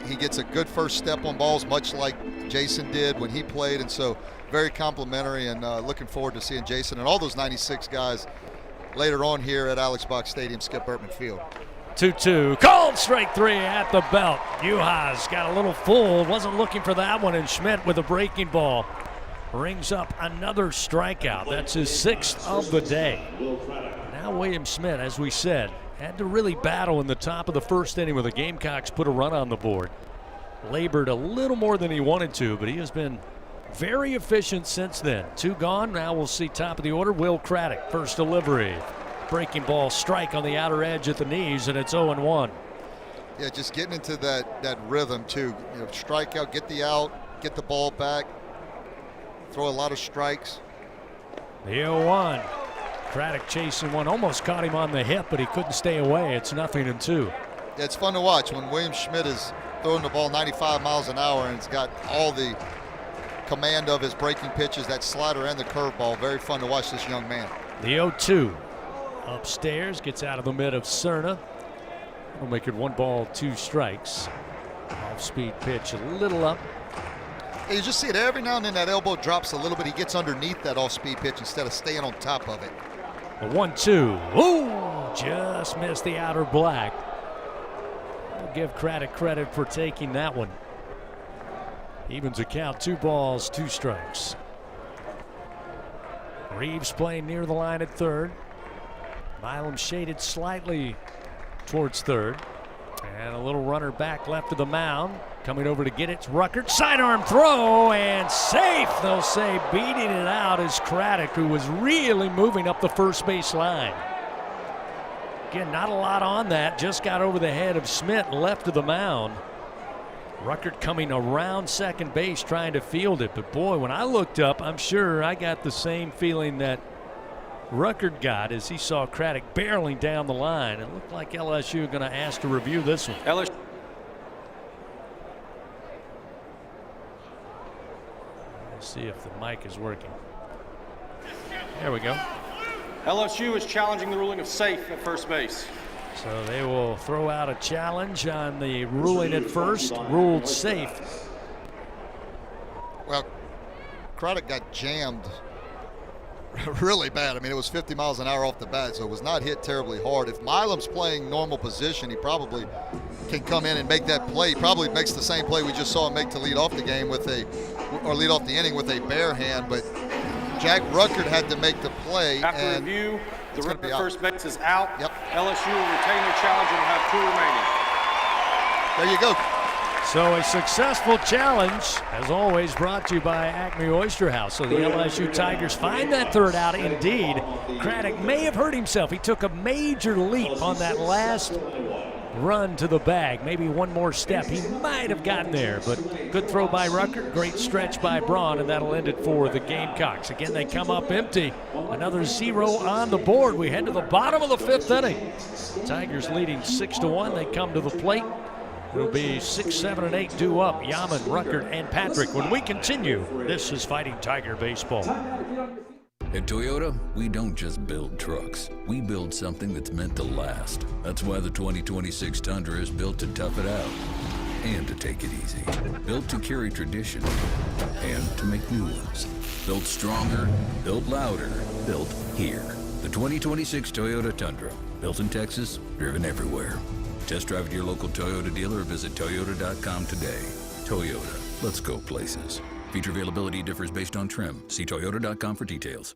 Speaker 4: He gets a good first step on balls, much like Jason did when he played, and so very complimentary, and looking forward to seeing Jason and all those 96 guys later on here at Alex Box Stadium, Skip Bertman Field.
Speaker 3: 2-2, called strike 3 at the belt. Uhas got a little fooled, wasn't looking for that one, and Schmidt with a breaking ball brings up another strikeout. That's his 6th of the day. Now William Schmidt, as we said, had to really battle in the top of the first inning where the Gamecocks put a run on the board. Labored a little more than he wanted to, but he has been very efficient since then. 2 gone. Now we'll see top of the order, Will Craddock. First delivery. Breaking ball, strike on the outer edge at the knees, and it's 0-1.
Speaker 4: Yeah, just getting into that rhythm too. You know, strike out, get the out, get the ball back, throw a lot of strikes.
Speaker 3: The 0-1. Craddock chasing one, almost caught him on the hip, but he couldn't stay away. It's 0-2.
Speaker 4: Yeah, it's fun to watch when William Schmidt is throwing the ball 95 miles an hour and it's got all the command of his breaking pitches, that slider and the curveball. Very fun to watch this young man.
Speaker 3: The 0-2. Upstairs, gets out of the mid of Cerna. Will make it 1 ball, 2 strikes. Off-speed pitch, a little up.
Speaker 4: Yeah, you just see it every now and then. That elbow drops a little bit. He gets underneath that off-speed pitch instead of staying on top of it.
Speaker 3: A 1-2. Ooh, just missed the outer black. I'll give Craddock credit for taking that one. Evens the count, 2 balls, 2 strikes. Reeves playing near the line at third. Milam shaded slightly towards third. And a little runner back left of the mound. Coming over to get it, Ruckert. Sidearm throw and safe. They'll say beating it out is Craddock, who was really moving up the first base line. Again, not a lot on that. Just got over the head of Schmidt left of the mound. Ruckert coming around second base trying to field it. But boy, when I looked up, I'm sure I got the same feeling that Ruckert got as he saw Craddock barreling down the line. It looked like LSU going to ask to review this one.
Speaker 6: LSU.
Speaker 3: Let's see if the mic is working. There we go.
Speaker 6: LSU is challenging the ruling of safe at first base.
Speaker 3: So they will throw out a challenge on the ruling at first, ruled safe.
Speaker 4: Well, Craddock got jammed really bad. I mean, it was 50 miles an hour off the bat, so it was not hit terribly hard. If Milam's playing normal position, he probably can come in and make that play. He probably makes the same play we just saw him make to lead off the game with lead off the inning with a bare hand, but Jack Ruckert had to make the play.
Speaker 6: After review, the runner at first base is out. Yep. LSU will retain their challenge and have 2 remaining.
Speaker 4: There you go.
Speaker 3: So a successful challenge, as always, brought to you by Acme Oyster House. So the LSU Tigers find that third out. Indeed, Craddock may have hurt himself. He took a major leap on that last run to the bag. Maybe one more step. He might have gotten there, but good throw by Ruckert. Great stretch by Braun, and that'll end it for the Gamecocks. Again, they come up empty. Another 0 on the board. We head to the bottom of the 5th inning. Tigers leading 6-1. They come to the plate. It'll be 6, 7, and 8 due up. Yaman, Ruckert, and Patrick. When we continue, this is Fighting Tiger Baseball.
Speaker 7: At Toyota, we don't just build trucks. We build something that's meant to last. That's why the 2026 Tundra is built to tough it out and to take it easy. Built to carry tradition and to make new ones. Built stronger, built louder, built here. The 2026 Toyota Tundra. Built in Texas, driven everywhere. Test drive at your local Toyota dealer or visit Toyota.com today. Toyota, let's go places. Feature availability differs based on trim. See Toyota.com for details.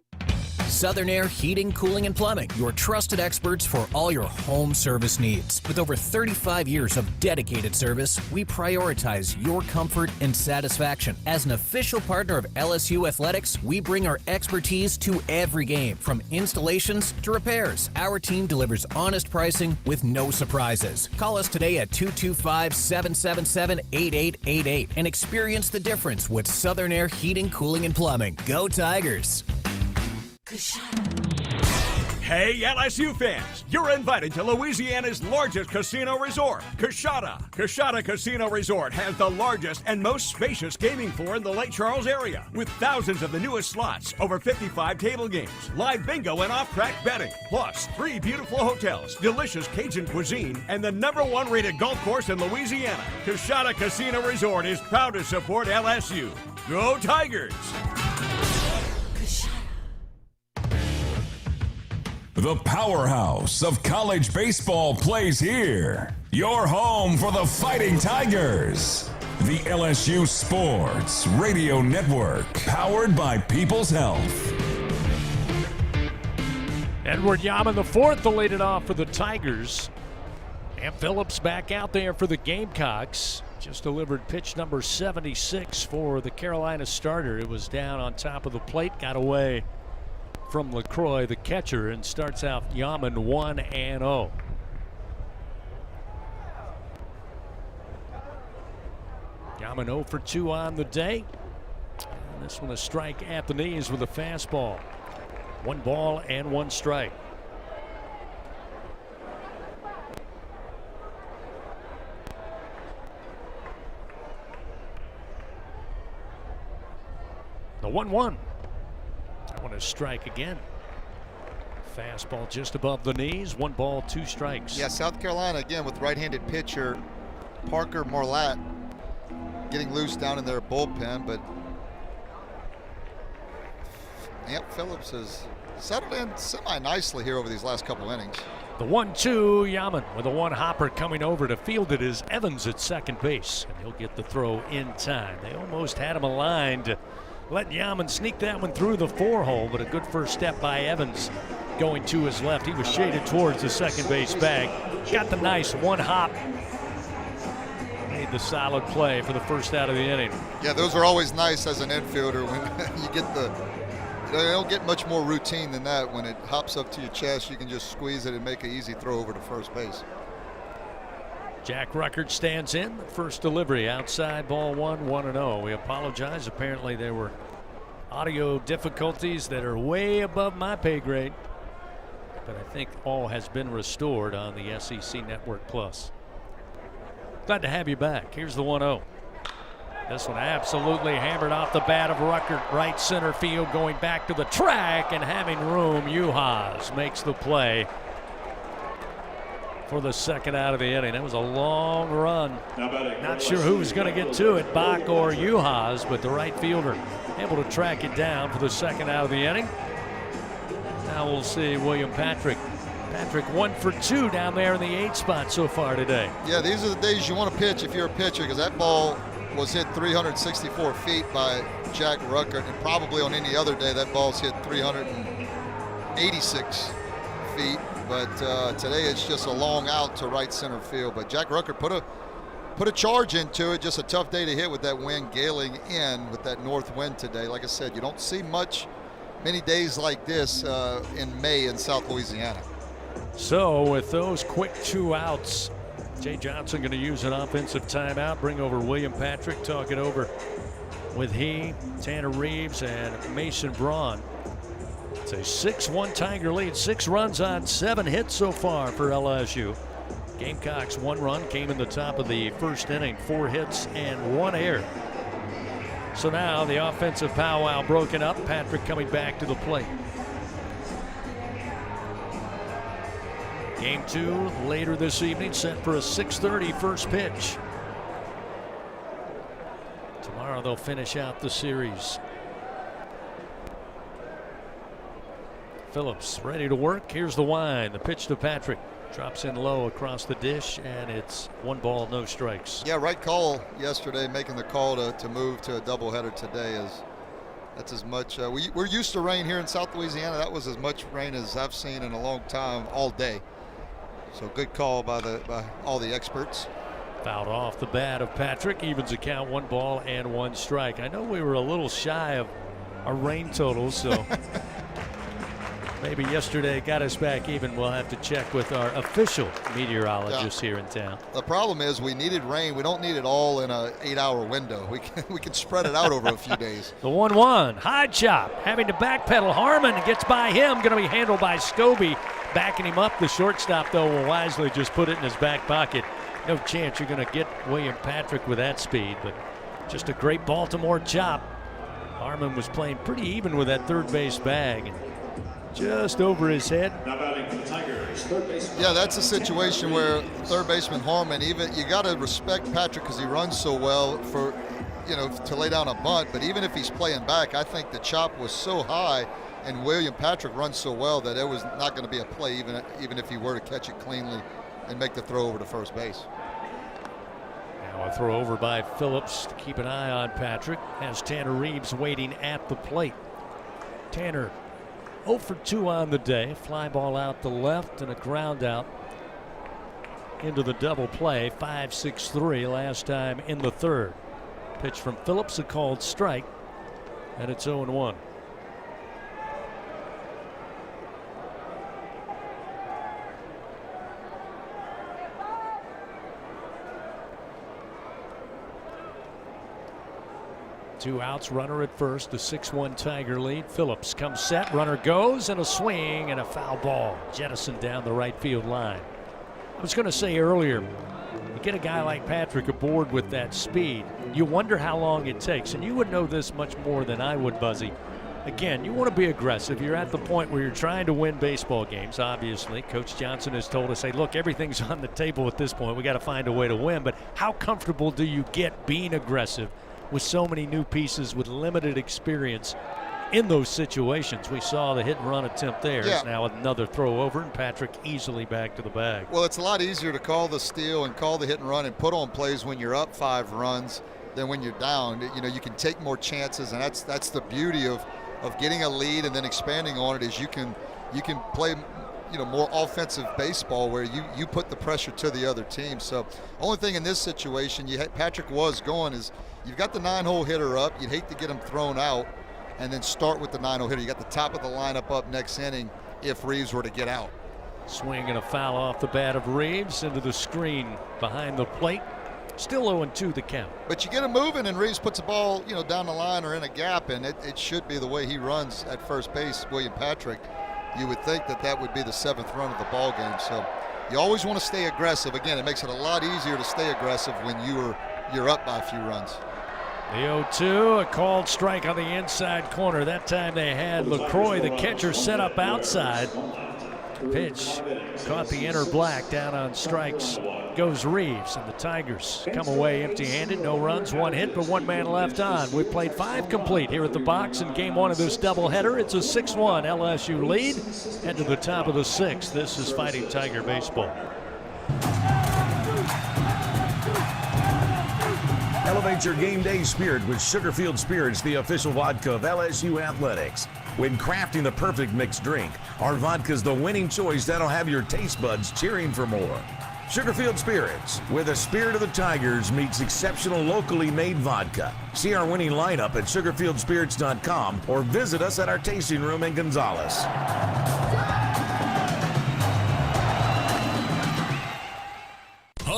Speaker 9: Southern Air Heating, Cooling, and Plumbing, your trusted experts for all your home service needs. With over 35 years of dedicated service, we prioritize your comfort and satisfaction. As an official partner of LSU Athletics, we bring our expertise to every game, from installations to repairs. Our team delivers honest pricing with no surprises. Call us today at 225-777-8888 and experience the difference with Southern Air Heating, Cooling, and Plumbing. Go Tigers!
Speaker 20: Hey, LSU fans, you're invited to Louisiana's largest casino resort, Coshada. Coshada Casino Resort has the largest and most spacious gaming floor in the Lake Charles area, with thousands of the newest slots, over 55 table games, live bingo and off-track betting, plus 3 beautiful hotels, delicious Cajun cuisine, and the #1 rated golf course in Louisiana. Coshada Casino Resort is proud to support LSU. Go Tigers!
Speaker 2: The powerhouse of college baseball plays here. Your home for the Fighting Tigers. The LSU Sports Radio Network, powered by People's Health.
Speaker 3: Edward Yaman the fourth to lead it off for the Tigers. And Phillips back out there for the Gamecocks. Just delivered pitch number 76 for the Carolina starter. It was down on top of the plate, got away from LaCroix, the catcher, and starts out Yaman 1-0. Yaman 0 for 2 on the day. And this one a strike at the knees with a fastball. 1 ball and 1 strike. The 1-1. Want to strike again. Fastball just above the knees. 1 ball, 2 strikes.
Speaker 4: Yeah, South Carolina again with right-handed pitcher Parker Morlatt getting loose down in their bullpen, but Phillips has settled in semi-nicely here over these last couple innings.
Speaker 3: The 1-2, Yaman with a 1-hopper coming over to field it is Evans at second base, and he'll get the throw in time. They almost had him aligned. Let Yaman sneak that one through the 4-hole, but a good first step by Evans going to his left. He was shaded towards the second base bag. Got the nice 1-hop. Made the solid play for the first out of the inning.
Speaker 4: Yeah, those are always nice as an infielder when you get they don't get much more routine than that. When it hops up to your chest, you can just squeeze it and make an easy throw over to first base.
Speaker 3: Jack Ruckert stands in. First delivery outside, ball 1, 1-0. We apologize. Apparently there were audio difficulties that are way above my pay grade. But I think all has been restored on the SEC Network Plus. Glad to have you back. Here's the 1-0. This one absolutely hammered off the bat of Ruckert. Right center field, going back to the track and having room. Uhas makes the play for the second out of the inning. That was a long run. Not sure who was going to get to it, Bach or Uhas, but the right fielder able to track it down for the second out of the inning. Now we'll see William Patrick. Patrick 1 for 2 down there in the 8 spot so far today.
Speaker 4: Yeah, these are the days you want to pitch if you're a pitcher, because that ball was hit 364 feet by Jack Ruckert, and probably on any other day that ball's hit 386 feet. But today it's just a long out to right center field. But Jack Ruckert put a charge into it. Just a tough day to hit with that wind galing in with that north wind today. Like I said, you don't see many days like this in May in South Louisiana.
Speaker 3: So with those quick 2 outs, Jay Johnson going to use an offensive timeout, bring over William Patrick, talk it over with Tanner Reeves, and Mason Braun. It's a 6-1 Tiger lead, 6 runs on 7 hits so far for LSU. Gamecocks 1 run came in the top of the first inning, 4 hits and 1 error. So now the offensive powwow broken up. Patrick coming back to the plate. Game 2 later this evening, set for a 6:30 first pitch. Tomorrow they'll finish out the series. Phillips ready to work. Here's the wind. The pitch to Patrick. Drops in low across the dish, and it's 1 ball, no strikes.
Speaker 4: Yeah, right call yesterday, making the call to move to a doubleheader today. That's as much. We're used to rain here in South Louisiana. That was as much rain as I've seen in a long time, all day. So good call by all the experts.
Speaker 3: Fouled off the bat of Patrick. Evens the count, 1 ball and 1 strike. I know we were a little shy of our rain totals, so maybe yesterday got us back even. We'll have to check with our official meteorologist here in town.
Speaker 4: The problem is we needed rain. We don't need it all in an 8-hour window. We can spread it out over a few days.
Speaker 3: The 1-1, high chop, having to backpedal. Harmon gets by him, going to be handled by Scobie. Backing him up, the shortstop, though, will wisely just put it in his back pocket. No chance you're going to get William Patrick with that speed, but just a great Baltimore chop. Harmon was playing pretty even with that third base bag. Just over his head.
Speaker 1: Now batting for the Tigers, third baseman.
Speaker 4: Yeah, that's a situation where third baseman Harmon, even you got to respect Patrick because he runs so well for, to lay down a bunt. But even if he's playing back, I think the chop was so high, and William Patrick runs so well that it was not going to be a play, even if he were to catch it cleanly and make the throw over to first base.
Speaker 3: Now a throw over by Phillips to keep an eye on Patrick. Has Tanner Reeves waiting at the plate. Tanner 0 for 2 on the day. Fly ball out the left and a ground out into the double play. 5-6-3 last time in the third. Pitch from Phillips, a called strike, and it's 0-1. Two outs, runner at first, a 6-1 Tiger lead. Phillips comes set, runner goes, and a swing and a foul ball jettisoned down the right field line. I was going to say earlier, you get a guy like Patrick aboard with that speed, you wonder how long it takes, and you would know this much more than I would, Buzzy. Again, you want to be aggressive. You're at the point where you're trying to win baseball games, obviously. Coach Johnson has told us, hey, look, everything's on the table at this point. We got to find a way to win, but how comfortable do you get being aggressive with so many new pieces with limited experience in those situations? We saw the hit and run attempt there.
Speaker 4: Yeah.
Speaker 3: It's now another throw over, and Patrick easily back to the bag.
Speaker 4: Well, it's a lot easier to call the steal and call the hit and run and put on plays when you're up 5 runs than when you're down. You can take more chances, and that's the beauty of getting a lead and then expanding on it, is you can play more offensive baseball where you put the pressure to the other team. So only thing in this situation Patrick was going is you've got the 9-hole hitter up. You'd hate to get him thrown out and then start with the 9-hole hitter. You got the top of the lineup up next inning if Reeves were to get out.
Speaker 3: Swing and a foul off the bat of Reeves into the screen behind the plate. Still 0-2 the count.
Speaker 4: But you get him moving, and Reeves puts the ball down the line or in a gap, and it should be the way he runs at first base, William Patrick. You would think that would be the 7th run of the ball game. So you always want to stay aggressive. Again, it makes it a lot easier to stay aggressive when you're up by a few runs.
Speaker 3: The 0-2, a called strike on the inside corner. That time they had LaCroix, the catcher, set up outside. Pitch caught the inner black. Down on strikes goes Reeves, and the Tigers come away empty-handed. No runs, 1 hit, but 1 man left on. We've played 5 complete here at the box in game 1 of this doubleheader. It's a 6-1 LSU lead. Head to the top of the 6th. This is Fighting Tiger baseball.
Speaker 5: Elevate your game day spirit with Sugarfield Spirits, the official vodka of LSU Athletics. When crafting the perfect mixed drink, our vodka's the winning choice that'll have your taste buds cheering for more. Sugarfield Spirits, where the spirit of the Tigers meets exceptional locally made vodka. See our winning lineup at sugarfieldspirits.com or visit us at our tasting room in Gonzales.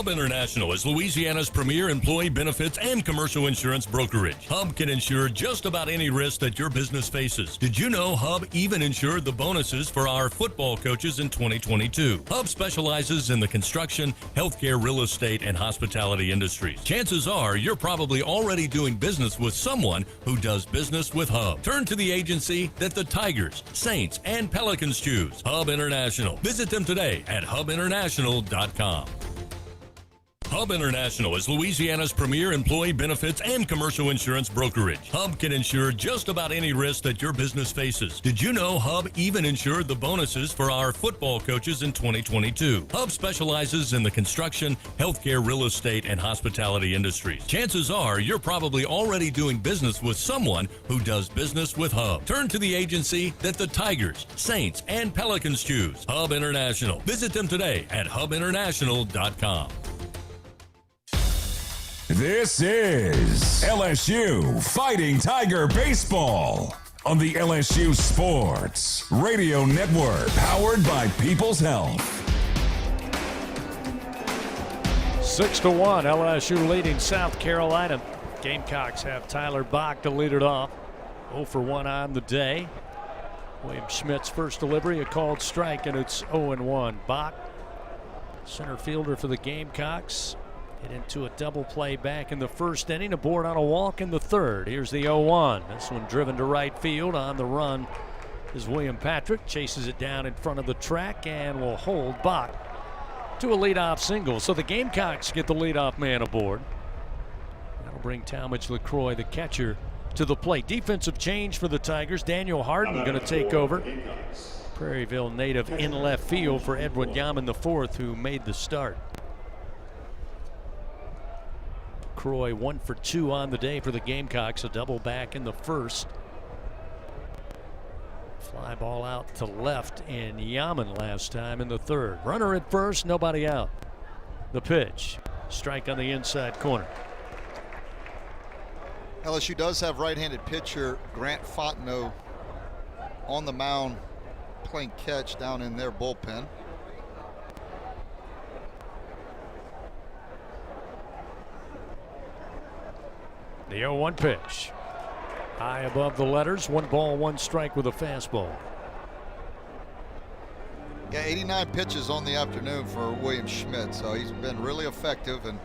Speaker 10: Hub International is Louisiana's premier employee benefits and commercial insurance brokerage. Hub can insure just about any risk that your business faces. Did you know Hub even insured the bonuses for our football coaches in 2022? Hub specializes in the construction, healthcare, real estate, and hospitality industries. Chances are you're probably already doing business with someone who does business with Hub. Turn to the agency that the Tigers, Saints, and Pelicans choose. Hub International. Visit them today at hubinternational.com. Hub International is Louisiana's premier employee benefits and commercial insurance brokerage. Hub can insure just about any risk that your business faces. Did you know Hub even insured the bonuses for our football coaches in 2022? Hub specializes in the construction, healthcare, real estate, and hospitality industries. Chances are you're probably already doing business with someone who does business with Hub. Turn to the agency that the Tigers, Saints, and Pelicans choose. Hub International. Visit them today at hubinternational.com.
Speaker 2: This is LSU Fighting Tiger Baseball on the LSU Sports Radio Network, powered by People's Health.
Speaker 3: 6-1, LSU leading South Carolina. Gamecocks have Tyler Bach to lead it off. 0 for 1 on the day. William Schmidt's first delivery, a called strike, and it's 0-1. Bach, center fielder for the Gamecocks. Hit into a double play back in the first inning, aboard on a walk in the third. Here's the 0-1. This one driven to right field. On the run is William Patrick. Chases it down in front of the track and will hold Bach to a leadoff single. So the Gamecocks get the leadoff man aboard. That'll bring Talmadge LaCroix, the catcher, to the plate. Defensive change for the Tigers. Daniel Harden going to take over. Prairieville native in left field for Edwin Yaman IV, who made the start. LaCroix 1 for 2 on the day for the Gamecocks. A double back in the first. Fly ball out to left in Yaman last time in the third. Runner at first, nobody out. The pitch. Strike on the inside corner.
Speaker 4: LSU does have right-handed pitcher Grant Fontenot on the mound playing catch down in their bullpen.
Speaker 3: The 0-1 pitch. High above the letters. 1 ball, 1 strike with a fastball.
Speaker 4: Yeah, 89 pitches on the afternoon for William Schmidt, so he's been really effective and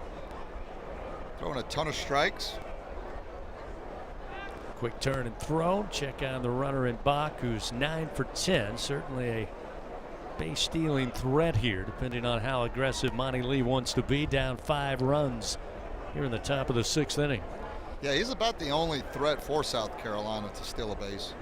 Speaker 4: throwing a ton of strikes.
Speaker 3: Quick turn and throw. Check on the runner in Bach, who's 9 for 10. Certainly a base stealing threat here, depending on how aggressive Monty Lee wants to be. Down 5 runs here in the top of the 6th inning.
Speaker 4: Yeah, he's about the only threat for South Carolina to steal a base.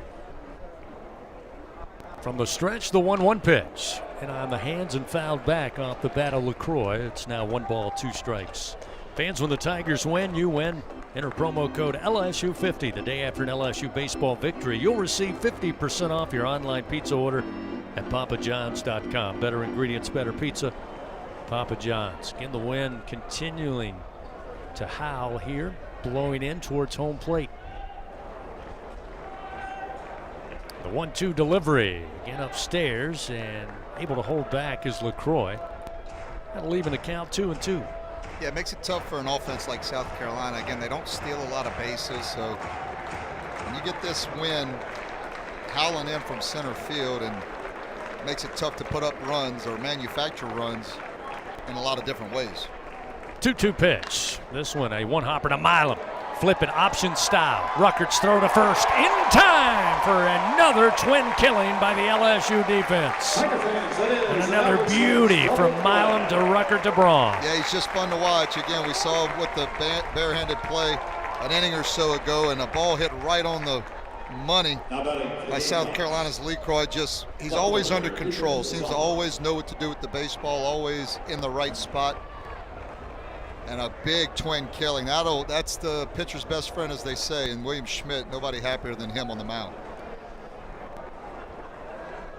Speaker 3: From the stretch, the 1-1 pitch. And on the hands and fouled back off the bat of LaCroix. It's now 1 ball, 2 strikes. Fans, when the Tigers win, you win. Enter promo code LSU50 the day after an LSU baseball victory. You'll receive 50% off your online pizza order at papajohns.com. Better ingredients, better pizza. Papa John's. Again, the wind continuing to howl here, blowing in towards home plate. The 1-2 delivery. Again upstairs and able to hold back is LaCroix. That'll leave in the count 2-2.
Speaker 4: Yeah, it makes it tough for an offense like South Carolina. Again, they don't steal a lot of bases, so when you get this wind howling in from center field, and it makes it tough to put up runs or manufacture runs in a lot of different ways.
Speaker 3: 2-2 pitch. This one a one-hopper to Milam. Flipping option style. Ruckert's throw to first in time for another twin killing by the LSU defense. And another beauty from Milam to Ruckert to Braun.
Speaker 4: Yeah, he's just fun to watch. Again, we saw him with the barehanded play an inning or so ago, and a ball hit right on the money by South Carolina's LaCroix. He's always under control. Seems to always know what to do with the baseball, always in the right spot. And a big twin killing. That's the pitcher's best friend, as they say. And William Schmidt, nobody happier than him on the mound.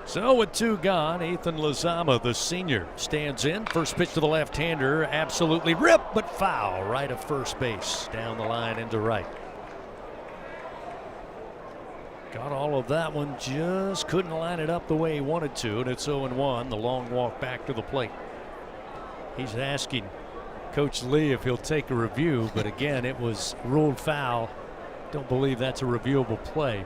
Speaker 3: So with 2 gone, Ethan Lozama, the senior, stands in. First pitch to the left-hander, absolutely ripped, but foul right of first base. Down the line into right. Got all of that one, just couldn't line it up the way he wanted to, and it's 0-1, the long walk back to the plate. He's asking Coach Lee if he'll take a review, but again, it was ruled foul. Don't believe that's a reviewable play.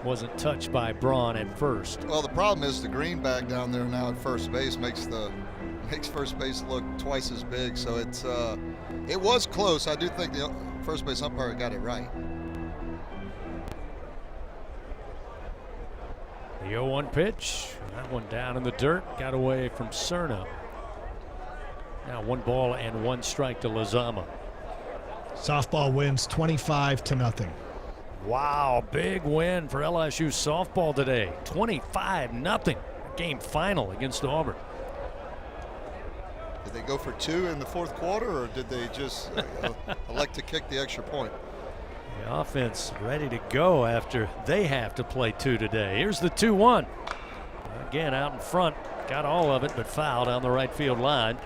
Speaker 3: Wasn't touched by Braun at first.
Speaker 4: Well, the problem is the greenback down there now at first base makes first base look twice as big. So it was close. I do think the first base umpire got it right.
Speaker 3: The 0-1 pitch. That one down in the dirt. Got away from Cerna. Now 1 ball and 1 strike to Lozama.
Speaker 15: Softball wins 25-0.
Speaker 3: Wow, big win for LSU softball today. 25-0. Game final against Auburn.
Speaker 4: Did they go for 2 in the fourth quarter, or did they just elect to kick the extra point?
Speaker 3: The offense ready to go after they have to play 2 today. Here's the 2-1. Again, out in front. Got all of it, but fouled on the right field line.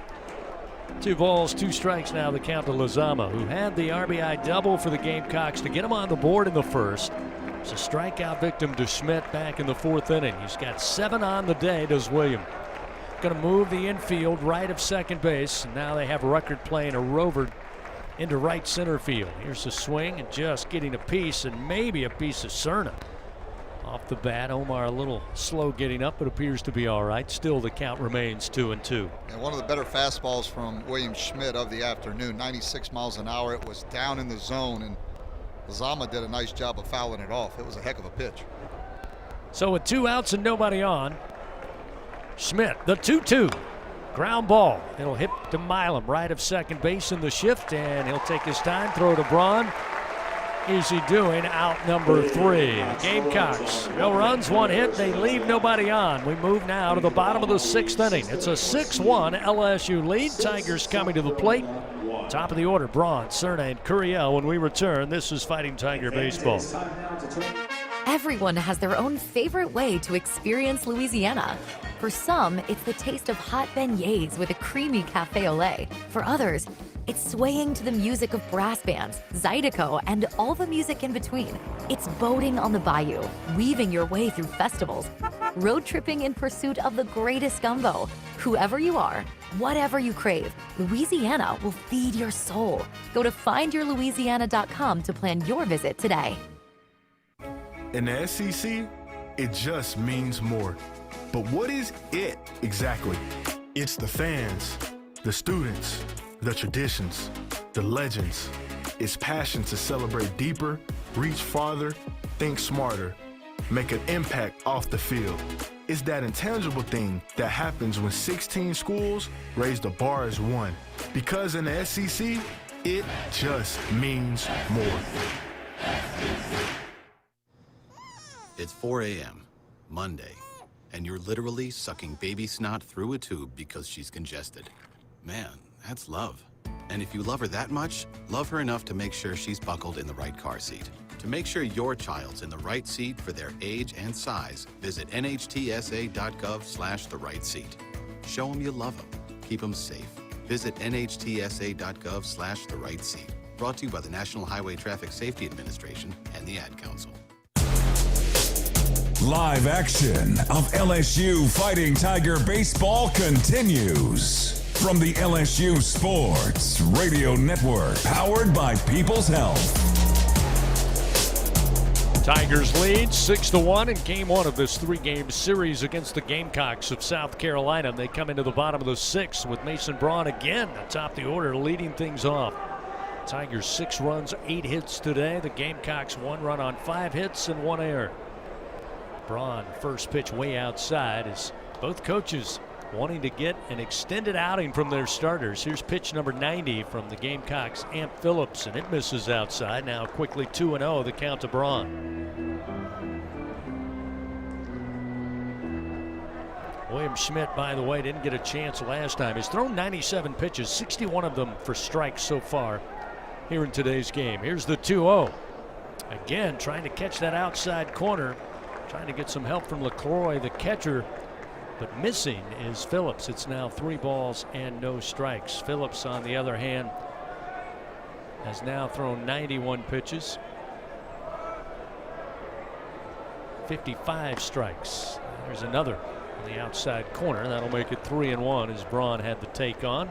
Speaker 3: 2 balls, 2 strikes now the count to Lozama, who had the RBI double for the Gamecocks to get him on the board in the first. It's a strikeout victim to Schmidt back in the 4th inning. He's got 7 on the day, does William. Going to move the infield right of second base. And now they have Ruckert playing a rover into right center field. Here's the swing and just getting a piece, and maybe a piece of Cerna. Off the bat, Omar a little slow getting up, but appears to be all right. Still, the count remains 2-2.
Speaker 4: And one of the better fastballs from William Schmidt of the afternoon, 96 miles an hour. It was down in the zone, and Lozama did a nice job of fouling it off. It was a heck of a pitch.
Speaker 3: So with 2 outs and nobody on, Schmidt, the 2-2. Ground ball. It'll hit to Milam, right of second base in the shift, and he'll take his time, throw to Braun. Easy doing, out number 3. The Gamecocks, no runs, 1 hit. They leave nobody on. We move now to the bottom of the 6th inning. It's a 6-1 LSU lead. Tigers coming to the plate. Top of the order, Braun, Cerna, and Curiel. When we return, this is Fighting Tiger Baseball.
Speaker 11: Everyone has their own favorite way to experience Louisiana. For some, it's the taste of hot beignets with a creamy cafe au lait. For others, it's swaying to the music of brass bands, Zydeco, and all the music in between. It's boating on the bayou, weaving your way through festivals, road tripping in pursuit of the greatest gumbo. Whoever you are, whatever you crave, Louisiana will feed your soul. Go to findyourlouisiana.com to plan your visit today.
Speaker 12: In the SEC, it just means more. But what is it exactly? It's the fans, the students, the traditions, the legends. It's passion to celebrate deeper, reach farther, think smarter, make an impact off the field. It's that intangible thing that happens when 16 schools raise the bar as one. Because in the SEC, it just means more.
Speaker 13: It's 4 a.m., Monday, and you're literally sucking baby snot through a tube because she's congested. Man, that's love. And if you love her that much, love her enough to make sure she's buckled in the right car seat. To make sure your child's in the right seat for their age and size, visit nhtsa.gov/the right seat. Show them you love them. Keep them safe. Visit nhtsa.gov/the right seat. Brought to you by the National Highway Traffic Safety Administration and the Ad Council.
Speaker 2: Live action of LSU Fighting Tiger Baseball continues from the LSU Sports Radio Network, powered by People's Health.
Speaker 3: Tigers lead 6-1 in game 1 of this 3-game series against the Gamecocks of South Carolina. They come into the bottom of the 6th with Mason Braun again atop the order, leading things off. Tigers 6 runs, 8 hits today. The Gamecocks 1 run on 5 hits and 1 error. Braun, first pitch way outside, as both coaches wanting to get an extended outing from their starters. Here's pitch number 90 from the Gamecocks, Amp Phillips, and it misses outside. Now quickly 2-0, the count to Braun. William Schmidt, by the way, didn't get a chance last time. He's thrown 97 pitches, 61 of them for strikes so far here in today's game. Here's the 2-0. Again, trying to catch that outside corner. Trying to get some help from LaCroix, the catcher, but missing is Phillips. It's now 3 balls and no strikes. Phillips, on the other hand, has now thrown 91 pitches, 55 strikes. There's another on the outside corner. That'll make it 3-1 as Braun had the take on.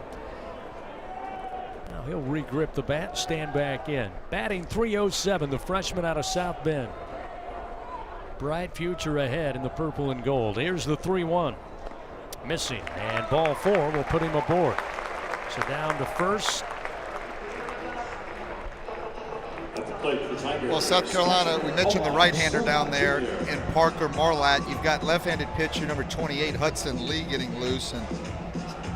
Speaker 3: Now he'll re-grip the bat, stand back in. Batting .307, the freshman out of South Bend. Bright future ahead in the purple and gold. Here's the 3-1. Missing, and ball 4 will put him aboard. So down to first.
Speaker 4: Well, South Carolina, we mentioned the right-hander down there in Parker Marlatt. You've got left-handed pitcher number 28, Hudson Lee, getting loose. And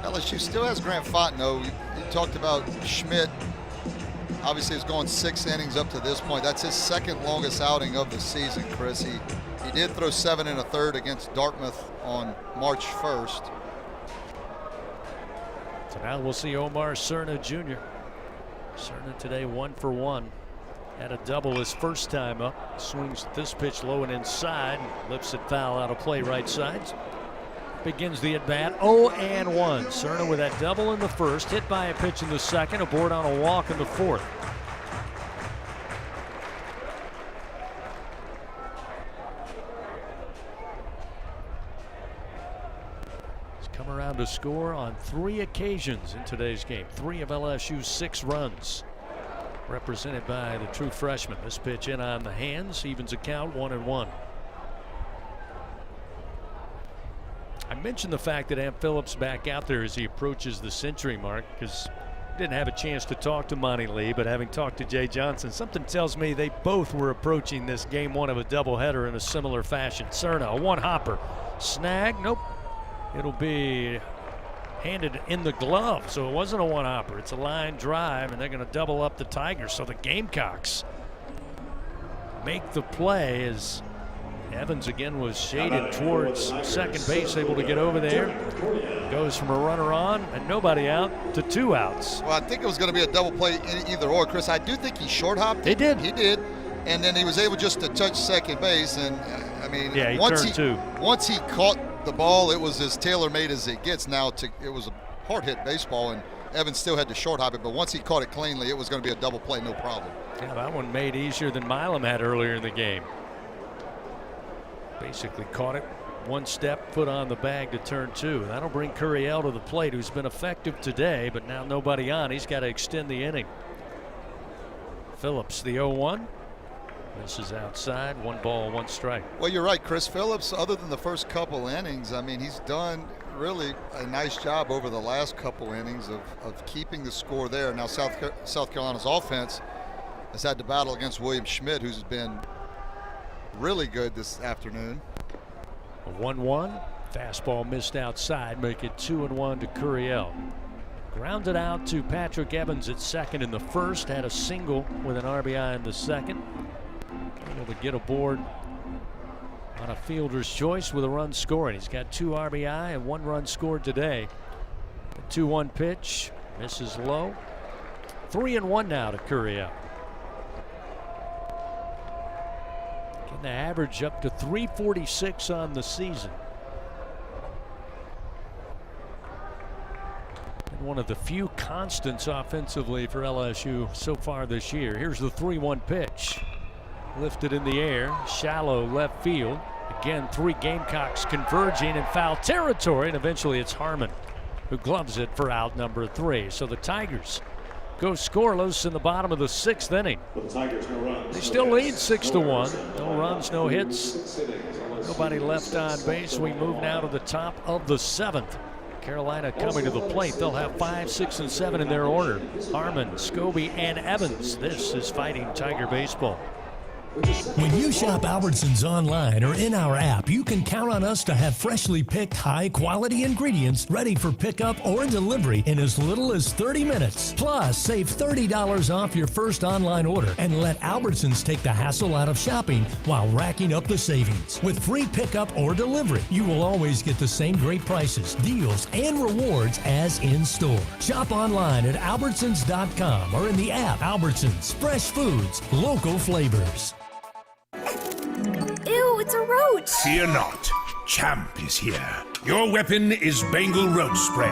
Speaker 4: LSU still has Grant Fontenot. You talked about Schmidt. Obviously, he's going 6 innings up to this point. That's his second longest outing of the season, Chris. He did throw 7 1/3 against Dartmouth on March 1st.
Speaker 3: So now we'll see Omar Cerna Jr. Cerna today 1 for 1. Had a double his first time up. Swings this pitch low and inside. Lifts it foul out of play right side. Begins the at-bat 0-1. Cerna with that double in the first. Hit by a pitch in the second. Aboard on a walk in the fourth. He's come around to score on 3 occasions in today's game. 3 of LSU's 6 runs. Represented by the true freshman. This pitch in on the hands. Evens a count 1-1. I mentioned the fact that Amp Phillips back out there as he approaches the century mark because didn't have a chance to talk to Monty Lee, but having talked to Jay Johnson, something tells me they both were approaching this game 1 of a doubleheader in a similar fashion. Cerna, a 1-hopper. Snag, nope. It'll be handed in the glove, so it wasn't a 1-hopper. It's a line drive, and they're going to double up the Tigers. So the Gamecocks make the play as Evans again was shaded towards second base, able to get over there. Goes from a runner on and nobody out to 2 outs.
Speaker 4: Well, I think it was going to be a double play either or, Chris. I do think he short hopped.
Speaker 3: He did.
Speaker 4: He did. And then he was able just to touch second base. And I mean,
Speaker 3: yeah,
Speaker 4: once he caught the ball, it was as tailor-made as it gets now. It was a hard-hit baseball, and Evans still had to short hop it. But once he caught it cleanly, it was going to be a double play, no problem.
Speaker 3: Yeah, that one made easier than Milam had earlier in the game. Basically caught it 1 step, foot on the bag to turn 2. That'll bring Curiel to the plate, who's been effective today, but now nobody on. He's got to extend the inning. Phillips, the 0-1. This is outside. 1 ball, 1 strike.
Speaker 4: Well, you're right, Chris. Phillips, other than the first couple innings, I mean, he's done really a nice job over the last couple innings of keeping the score there. Now, South Carolina's offense has had to battle against William Schmidt, who's been really good this afternoon.
Speaker 3: A 1-1. Fastball missed outside. Make it 2-1 to Curiel. Grounded out to Patrick Evans at second in the first. Had a single with an RBI in the second. Able to get aboard on a fielder's choice with a run scoring. He's got 2 RBI and 1 run scored today. The 2-1 pitch misses low. 3-1 now to Curiel. The average up to 346 on the season. And one of the few constants offensively for LSU so far this year. Here's the 3-1 pitch. Lifted in the air, shallow left field. Again, 3 Gamecocks converging in foul territory, and eventually it's Harmon who gloves it for out number 3. So the Tigers go scoreless in the bottom of the 6th inning. They still lead 6-1. No runs, no hits. Nobody left on base. We move now to the top of the 7th. Carolina coming to the plate. They'll have 5, 6, and 7 in their order. Harmon, Scobie, and Evans. This is Fighting Tiger Baseball.
Speaker 8: When you shop Albertsons online or in our app, you can count on us to have freshly picked high-quality ingredients ready for pickup or delivery in as little as 30 minutes. Plus, save $30 off your first online order and let Albertsons take the hassle out of shopping while racking up the savings. With free pickup or delivery, you will always get the same great prices, deals, and rewards as in-store. Shop online at Albertsons.com or in the app. Albertsons, fresh foods, local flavors.
Speaker 14: Ew, it's a roach!
Speaker 18: Fear not. Champ is here. Your weapon is Bengal Roach Spray.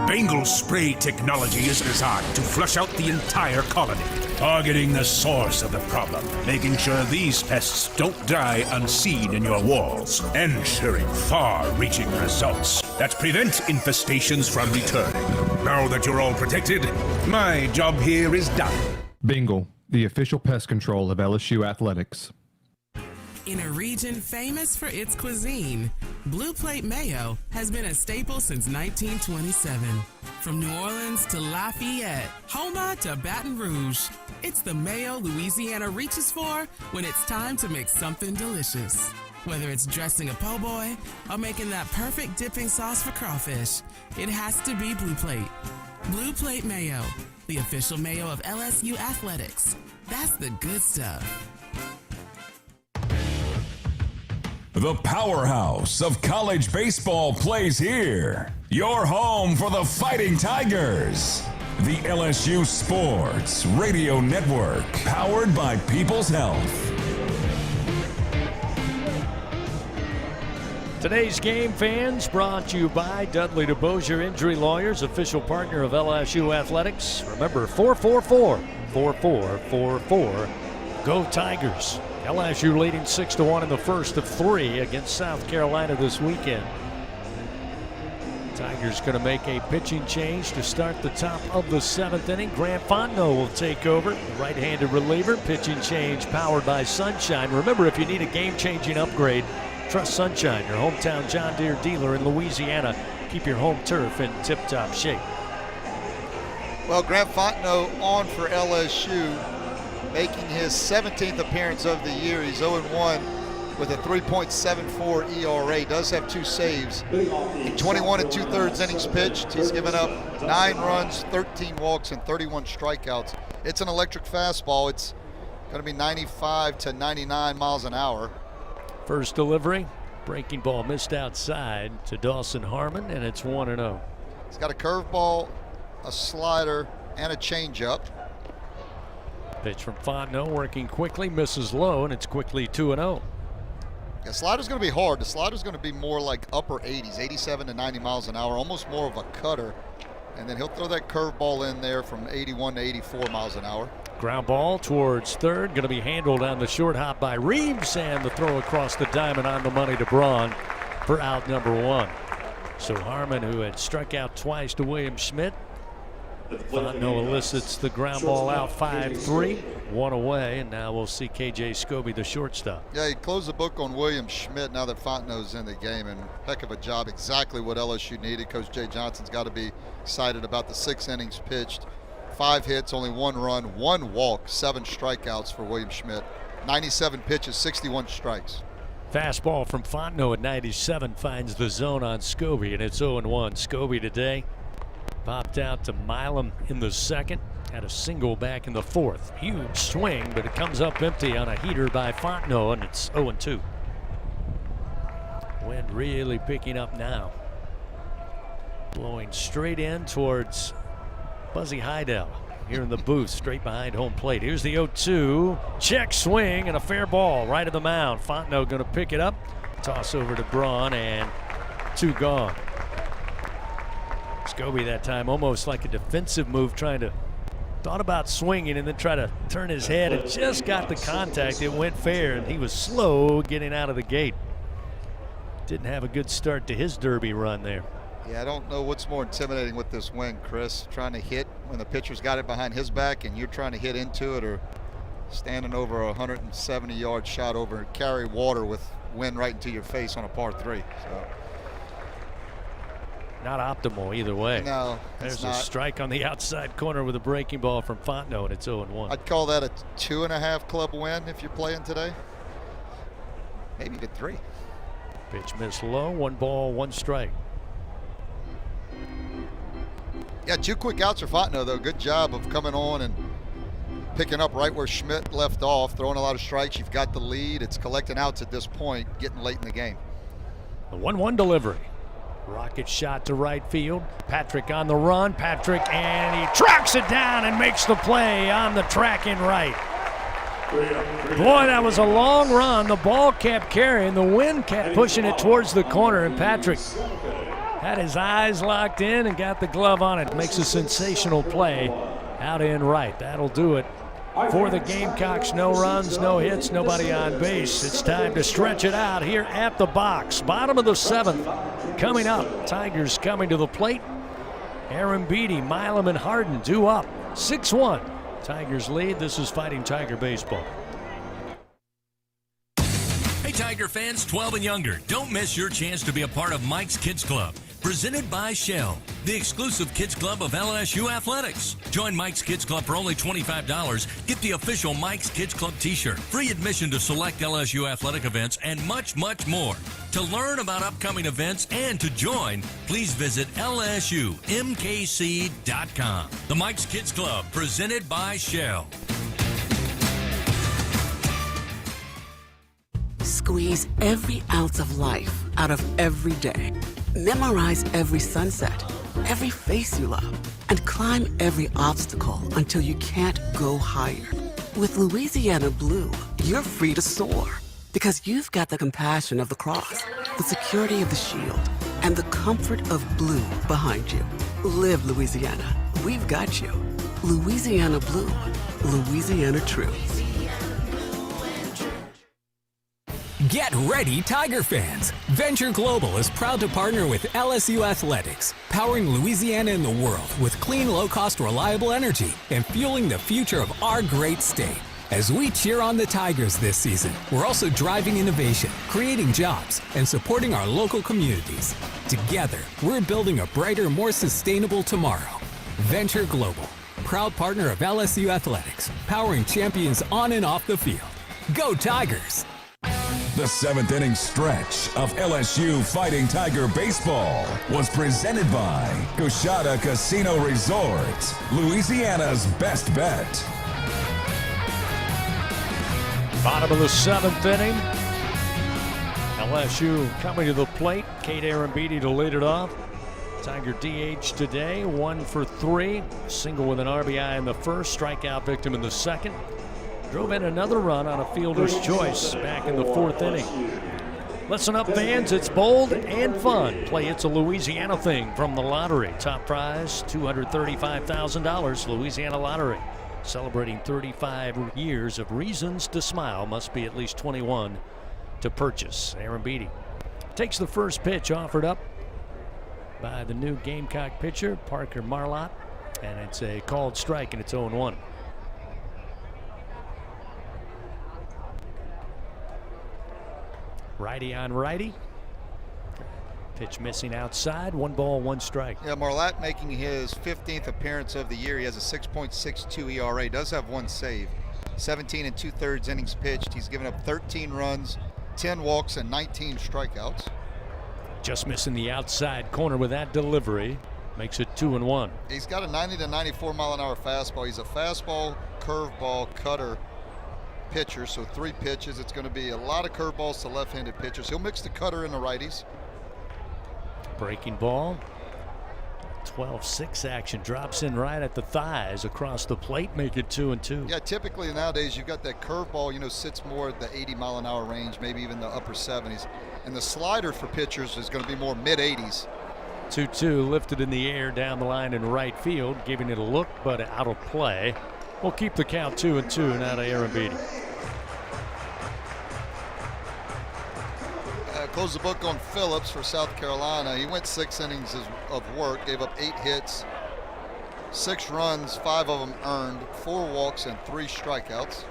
Speaker 18: Bengal spray technology is designed to flush out the entire colony. targeting the source of the problem, making sure these pests don't die unseen in your walls, ensuring far-reaching results that prevent infestations from returning. Now that you're all protected, my job here is done.
Speaker 14: Bingle, the official pest control of LSU athletics.
Speaker 16: In a region famous for its cuisine, Blue Plate Mayo has been a staple since 1927. From New Orleans to Lafayette, Houma to Baton Rouge, it's the mayo Louisiana reaches for when it's time to make something delicious. Whether it's dressing a po' boy or making that perfect dipping sauce for crawfish, it has to be Blue Plate. Blue Plate Mayo, the official mayo of LSU athletics. That's the good stuff.
Speaker 2: The powerhouse of college baseball plays here. Your home for the Fighting Tigers. The LSU Sports Radio Network, powered by People's Health.
Speaker 3: Today's game, fans, brought to you by Dudley DeBosier Injury Lawyers, official partner of LSU Athletics. Remember, 444-4444. Go Tigers. LSU leading 6-1 in the first of 3 against South Carolina this weekend. Tigers going to make a pitching change to start the top of the 7th inning. Grant Fontenot will take over, the right-handed reliever. Pitching change powered by Sunshine. Remember, if you need a game-changing upgrade, trust Sunshine, your hometown John Deere dealer in Louisiana. Keep your home turf in tip-top shape.
Speaker 4: Well, Grant Fontenot on for LSU, making his 17th appearance of the year. He's 0-1 with a 3.74 ERA. Does have 2 saves in 21 2/3 innings pitched. He's given up 9 runs, 13 walks, and 31 strikeouts. It's an electric fastball. It's going to be 95 to 99 miles an hour.
Speaker 3: First delivery, breaking ball missed outside to Dawson Harmon, and it's 1-0.
Speaker 4: He's got a curveball, a slider, and a changeup.
Speaker 3: Pitch from Fontenot, working quickly, misses low, and it's quickly 2-0.
Speaker 4: Yeah, slider's going to be hard. The slider's going to be more like upper 80s, 87 to 90 miles an hour, almost more of a cutter. And then he'll throw that curveball in there from 81 to 84 miles an hour.
Speaker 3: Ground ball towards third, going to be handled on the short hop by Reeves, and the throw across the diamond on the money to Braun for out number 1. So Harmon, who had struck out twice to William Schmidt, Fontenot elicits the ground ball out 5-3, 1 away, and now we'll see KJ Scobie, the shortstop.
Speaker 4: Yeah, he closed the book on William Schmidt now that Fontenot's in the game, and heck of a job, exactly what LSU needed. Coach Jay Johnson's got to be excited about the 6 innings pitched. 5 hits, only 1 run, 1 walk, 7 strikeouts for William Schmidt. 97 pitches, 61 strikes.
Speaker 3: Fastball from Fontenot at 97 finds the zone on Scobie, and it's 0-1. Scobie today popped out to Milam in the 2nd, had a single back in the 4th. Huge swing, but it comes up empty on a heater by Fontenot, and it's 0-2. Wind really picking up now. Blowing straight in towards Buzzy Heidel here in the booth, straight behind home plate. Here's the 0-2. Check swing and a fair ball right of the mound. Fontenot going to pick it up. Toss over to Braun, and 2 gone. Scobie that time almost like a defensive move, thought about swinging and then try to turn his head and just got the contact. It went fair, and he was slow getting out of the gate. Didn't have a good start to his derby run there.
Speaker 4: Yeah, I don't know what's more intimidating with this wind, Chris. Trying to hit when the pitcher's got it behind his back and you're trying to hit into it, or standing over a 170-yard shot over and carry water with wind right into your face on a par 3. So.
Speaker 3: Not optimal either way.
Speaker 4: No,
Speaker 3: there's
Speaker 4: not.
Speaker 3: A strike on the outside corner with a breaking ball from Fontenot, and it's 0-1.
Speaker 4: I'd call that a 2.5 club win if you're playing today. Maybe even 3.
Speaker 3: Pitch missed low, 1 ball, 1 strike.
Speaker 4: Yeah, 2 quick outs for Fontenot, though. Good job of coming on and picking up right where Schmidt left off, throwing a lot of strikes. You've got the lead. It's collecting outs at this point, getting late in the game.
Speaker 3: The 1-1 delivery. Rocket shot to right field. Patrick on the run. Patrick, and he tracks it down and makes the play on the track in right. Boy, that was a long run. The ball kept carrying. The wind kept pushing it towards the corner, and Patrick had his eyes locked in and got the glove on it. Makes a sensational play out in right. That'll do it for the Gamecocks. No runs, no hits, nobody on base. It's time to stretch it out here at the box. Bottom of the 7th coming up. Tigers coming to the plate. Aaron Beatty, Milam, and Harden due up. 6-1. Tigers lead. This is Fighting Tiger Baseball.
Speaker 10: Hey, Tiger fans 12 and younger, don't miss your chance to be a part of Mike's Kids Club. Presented by Shell, the exclusive kids club of LSU Athletics. Join Mike's Kids Club for only $25. Get the official Mike's Kids Club t-shirt, free admission to select LSU athletic events, and much, much more. To learn about upcoming events and to join, please visit lsumkc.com. The Mike's Kids Club, presented by Shell.
Speaker 17: Squeeze every ounce of life out of every day. Memorize every sunset, every face you love, and climb every obstacle until you can't go higher. With Louisiana Blue, you're free to soar because you've got the compassion of the cross, the security of the shield, and the comfort of blue behind you. Live Louisiana. We've got you. Louisiana Blue. Louisiana True.
Speaker 19: Get ready, Tiger fans! Venture Global is proud to partner with LSU Athletics, powering Louisiana and the world with clean, low-cost, reliable energy and fueling the future of our great state. As we cheer on the Tigers this season, we're also driving innovation, creating jobs, and supporting our local communities. Together, we're building a brighter, more sustainable tomorrow. Venture Global, proud partner of LSU Athletics, powering champions on and off the field. Go Tigers!
Speaker 2: The 7th inning stretch of LSU Fighting Tiger Baseball was presented by Coshada Casino Resort, Louisiana's best bet.
Speaker 3: Bottom of the 7th inning. LSU coming to the plate. Kate Aaron Beatty to lead it off. Tiger DH today, 1 for 3. Single with an RBI in the first, strikeout victim in the second. Drove in another run on a fielder's choice back in the 4th inning. Listen up, fans. It's bold and fun. Play It's a Louisiana Thing from the lottery. Top prize, $235,000. Louisiana Lottery. Celebrating 35 years of reasons to smile. Must be at least 21 to purchase. Aaron Beatty takes the first pitch offered up by the new Gamecock pitcher, Parker Marlott. And it's a called strike, and it's 0-1. Righty on righty. Pitch missing outside. 1 ball, 1 strike.
Speaker 4: Yeah, Marlott making his 15th appearance of the year. He has a 6.62 ERA. Does have 1 save. 17 2/3 innings pitched. He's given up 13 runs, 10 walks, and 19 strikeouts.
Speaker 3: Just missing the outside corner with that delivery. Makes it 2-1.
Speaker 4: He's got a 90 to 94 mile an hour fastball. He's a fastball, curveball, cutter pitcher, so 3 pitches. It's going to be a lot of curveballs to left-handed pitchers. He'll mix the cutter and the righties.
Speaker 3: Breaking ball. 12-6 action. Drops in right at the thighs across the plate. Make it 2-2.
Speaker 4: Yeah, typically nowadays you've got that curveball, sits more at the 80 mile an hour range, maybe even the upper 70s. And the slider for pitchers is going to be more mid-80s.
Speaker 3: 2-2 lifted in the air down the line in right field, giving it a look, but out of play. We'll keep the count 2-2 now to Aaron Beatty.
Speaker 4: Close the book on Phillips for South Carolina. He went 6 innings of work, gave up 8 hits, 6 runs, 5 of them earned, 4 walks, and 3 strikeouts.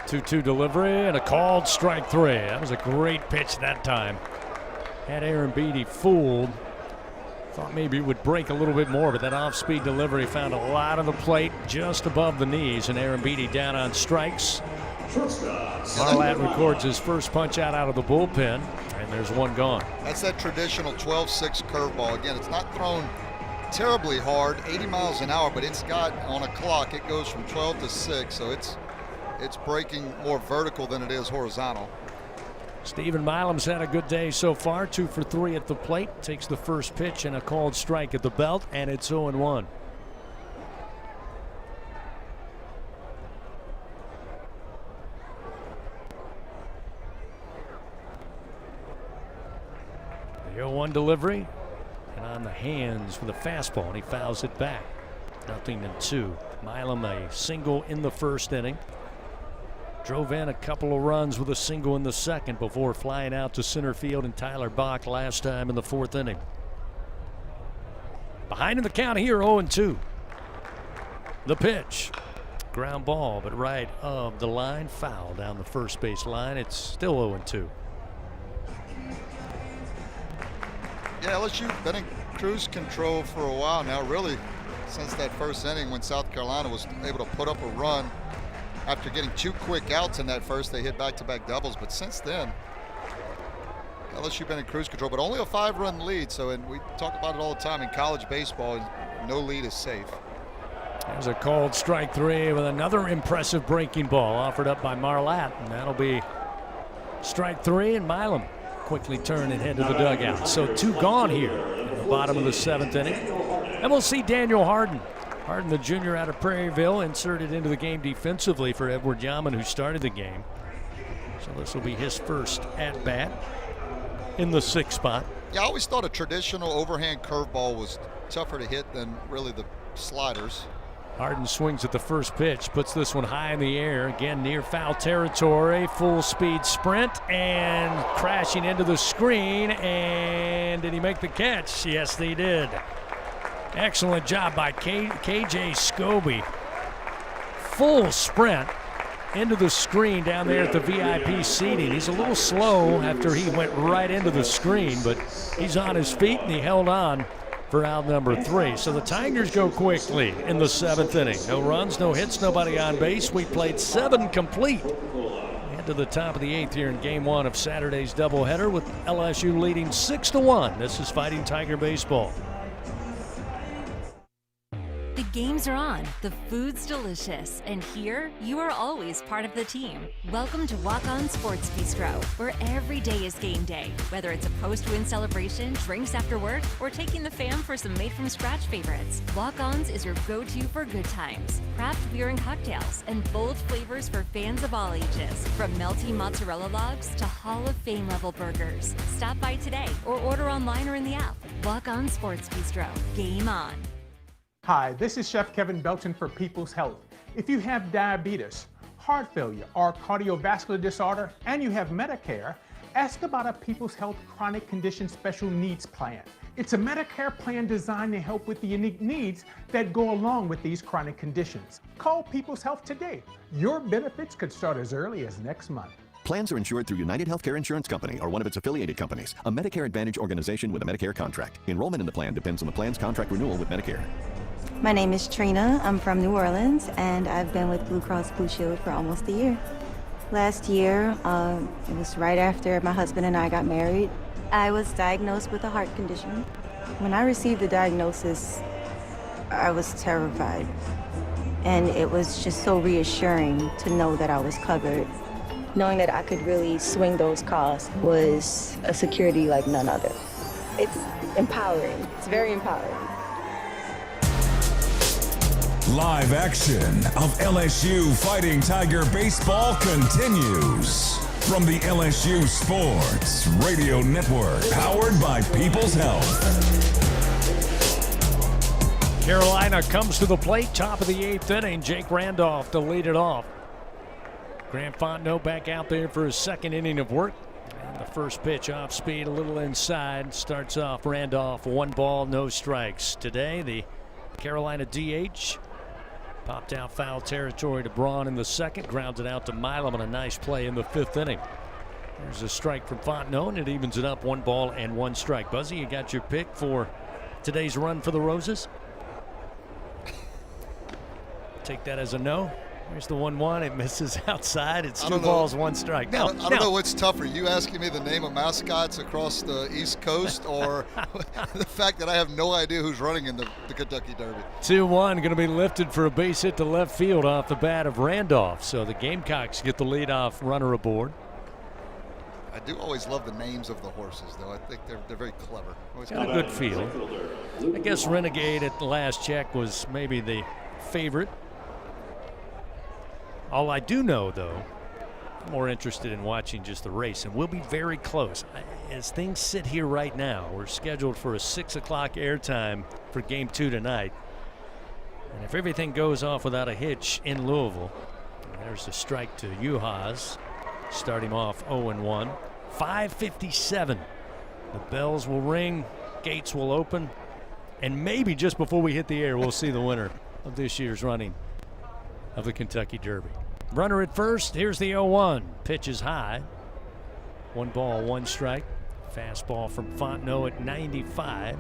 Speaker 3: 2-2 delivery and a called strike 3. That was a great pitch that time. Had Aaron Beatty fooled. Thought maybe it would break a little bit more, but that off-speed delivery found a lot of the plate just above the knees, and Aaron Beatty down on strikes. Marlott records his first punch out of the bullpen, and there's 1 gone.
Speaker 4: That's that traditional 12-6 curveball. Again, it's not thrown terribly hard, 80 miles an hour, but it's got, on a clock, it goes from 12 to 6, so it's breaking more vertical than it is horizontal.
Speaker 3: Stephen Milam's had a good day so far. 2 for 3 at the plate. Takes the first pitch and a called strike at the belt, and it's 0-1. The 0-1 delivery, and on the hands with a fastball, and he fouls it back. 0-2. Milam a single in the first inning. Drove in a couple of runs with a single in the second before flying out to center field and Tyler Bach last time in the fourth inning. Behind in the count here, 0-2. The pitch. Ground ball, but right of the line. Foul down the first base line. It's still 0-2.
Speaker 4: Yeah, LSU been in cruise control for a while now, really since that first inning when South Carolina was able to put up a run. After getting 2 quick outs in that first, they hit back-to-back doubles. But since then, LSU been in cruise control, but only a 5-run lead. So, and we talk about it all the time in college baseball, no lead is safe.
Speaker 3: There's a called strike 3 with another impressive breaking ball offered up by Marlatt. And that'll be strike 3, and Milam quickly turn and head to the dugout. So 2 gone here in the bottom of the 7th inning. And we'll see Daniel Harden. Harden, the junior out of Prairieville, inserted into the game defensively for Edward Yaman, who started the game. So this will be his first at-bat in the 6th spot.
Speaker 4: Yeah, I always thought a traditional overhand curveball was tougher to hit than really the sliders.
Speaker 3: Harden swings at the first pitch, puts this one high in the air, again near foul territory, full speed sprint, and crashing into the screen. And did he make the catch? Yes, he did. Excellent job by KJ Scobie. Full sprint into the screen down there at the VIP seating. He's a little slow after he went right into the screen, but he's on his feet and he held on for out number 3. So the Tigers go quickly in the 7th inning. No runs, no hits, nobody on base. We played 7 complete. Head to the top of the 8th here in Game 1 of Saturday's doubleheader with LSU leading 6-1. This is Fighting Tiger Baseball.
Speaker 21: The games are on, the food's delicious, and here you are always part of the team. Welcome to Walk On Sports Bistro, where every day is game day. Whether it's a post-win celebration, drinks after work, or taking the fam for some made-from-scratch favorites, Walk On's is your go-to for good times. Craft beer and cocktails, and bold flavors for fans of all ages, from melty mozzarella logs to Hall of Fame level burgers. Stop by today or order online or in the app. Walk On Sports Bistro. Game on.
Speaker 22: Hi, this is Chef Kevin Belton for People's Health. If you have diabetes, heart failure, or cardiovascular disorder, and you have Medicare, ask about a People's Health Chronic Condition Special Needs Plan. It's a Medicare plan designed to help with the unique needs that go along with these chronic conditions. Call People's Health today. Your benefits could start as early as next month.
Speaker 23: Plans are insured through United Healthcare Insurance Company or one of its affiliated companies, a Medicare Advantage organization with a Medicare contract. Enrollment in the plan depends on the plan's contract renewal with Medicare.
Speaker 24: My name is Trina. I'm from New Orleans, and I've been with Blue Cross Blue Shield for almost a year. Last year, it was right after my husband and I got married, I was diagnosed with a heart condition. When I received the diagnosis, I was terrified. And it was just so reassuring to know that I was covered. Knowing that I could really swing those costs was a security like none other. It's empowering. It's very empowering.
Speaker 2: Live action of LSU Fighting Tiger Baseball continues from the LSU Sports Radio Network, powered by People's Health.
Speaker 3: Carolina comes to the plate, top of the 8th inning. Jake Randolph to lead it off. Grant Fontenot back out there for his 2nd inning of work. And the first pitch off speed, a little inside. Starts off Randolph, 1 ball, no strikes. Today, the Carolina DH popped out foul territory to Braun in the 2nd, grounded out to Milam on a nice play in the 5th inning. There's a strike from Fontenot, and it evens it up, 1 ball and 1 strike. Buzzy, you got your pick for today's run for the Roses? Take that as a no. There's the 1-1. It misses outside. It's 2 balls, 1 strike.
Speaker 4: I don't know what's tougher, you asking me the name of mascots across the East Coast or the fact that I have no idea who's running in the Kentucky Derby.
Speaker 3: 2-1, going to be lifted for a base hit to left field off the bat of Randolph. So the Gamecocks get the leadoff runner aboard.
Speaker 4: I do always love the names of the horses, though. I think they're very clever.
Speaker 3: Got a good feel. I guess Renegade at the last check was maybe the favorite. All I do know, though, I'm more interested in watching just the race, and we'll be very close. As things sit here right now, we're scheduled for a 6 o'clock airtime for Game 2 tonight. And if everything goes off without a hitch in Louisville, there's a strike to Uhas. Start him off 0-1. 5:57. The bells will ring, gates will open, and maybe just before we hit the air, we'll see the winner of this year's running of the Kentucky Derby. Runner at first. Here's the 0-1. Pitch is high. 1 ball, 1 strike. Fastball from Fontenot at 95.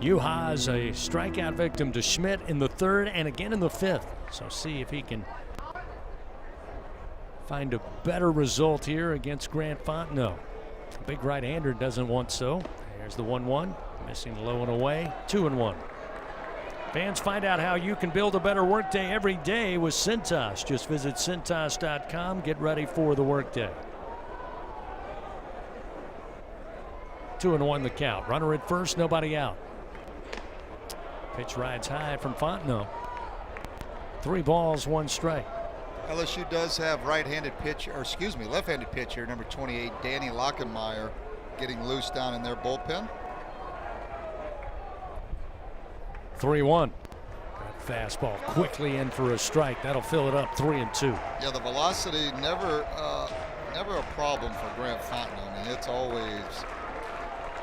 Speaker 3: Uhas a strikeout victim to Schmidt in the 3rd and again in the 5th. So see if he can find a better result here against Grant Fontenot. The big right-hander doesn't want so. There's the 1-1. Missing low and away. 2-1. Fans, find out how you can build a better workday every day with Cintas. Just visit Cintas.com. Get ready for the workday. 2-1 the count. Runner at first, nobody out. Pitch rides high from Fontenot. 3 balls, 1 strike.
Speaker 4: LSU does have left-handed pitcher, number 28, Danny Lockenmeyer, getting loose down in their bullpen.
Speaker 3: 3-1. That fastball quickly in for a strike. That'll fill it up 3-2.
Speaker 4: Yeah, the velocity never a problem for Grant Fontenot. I mean, it's always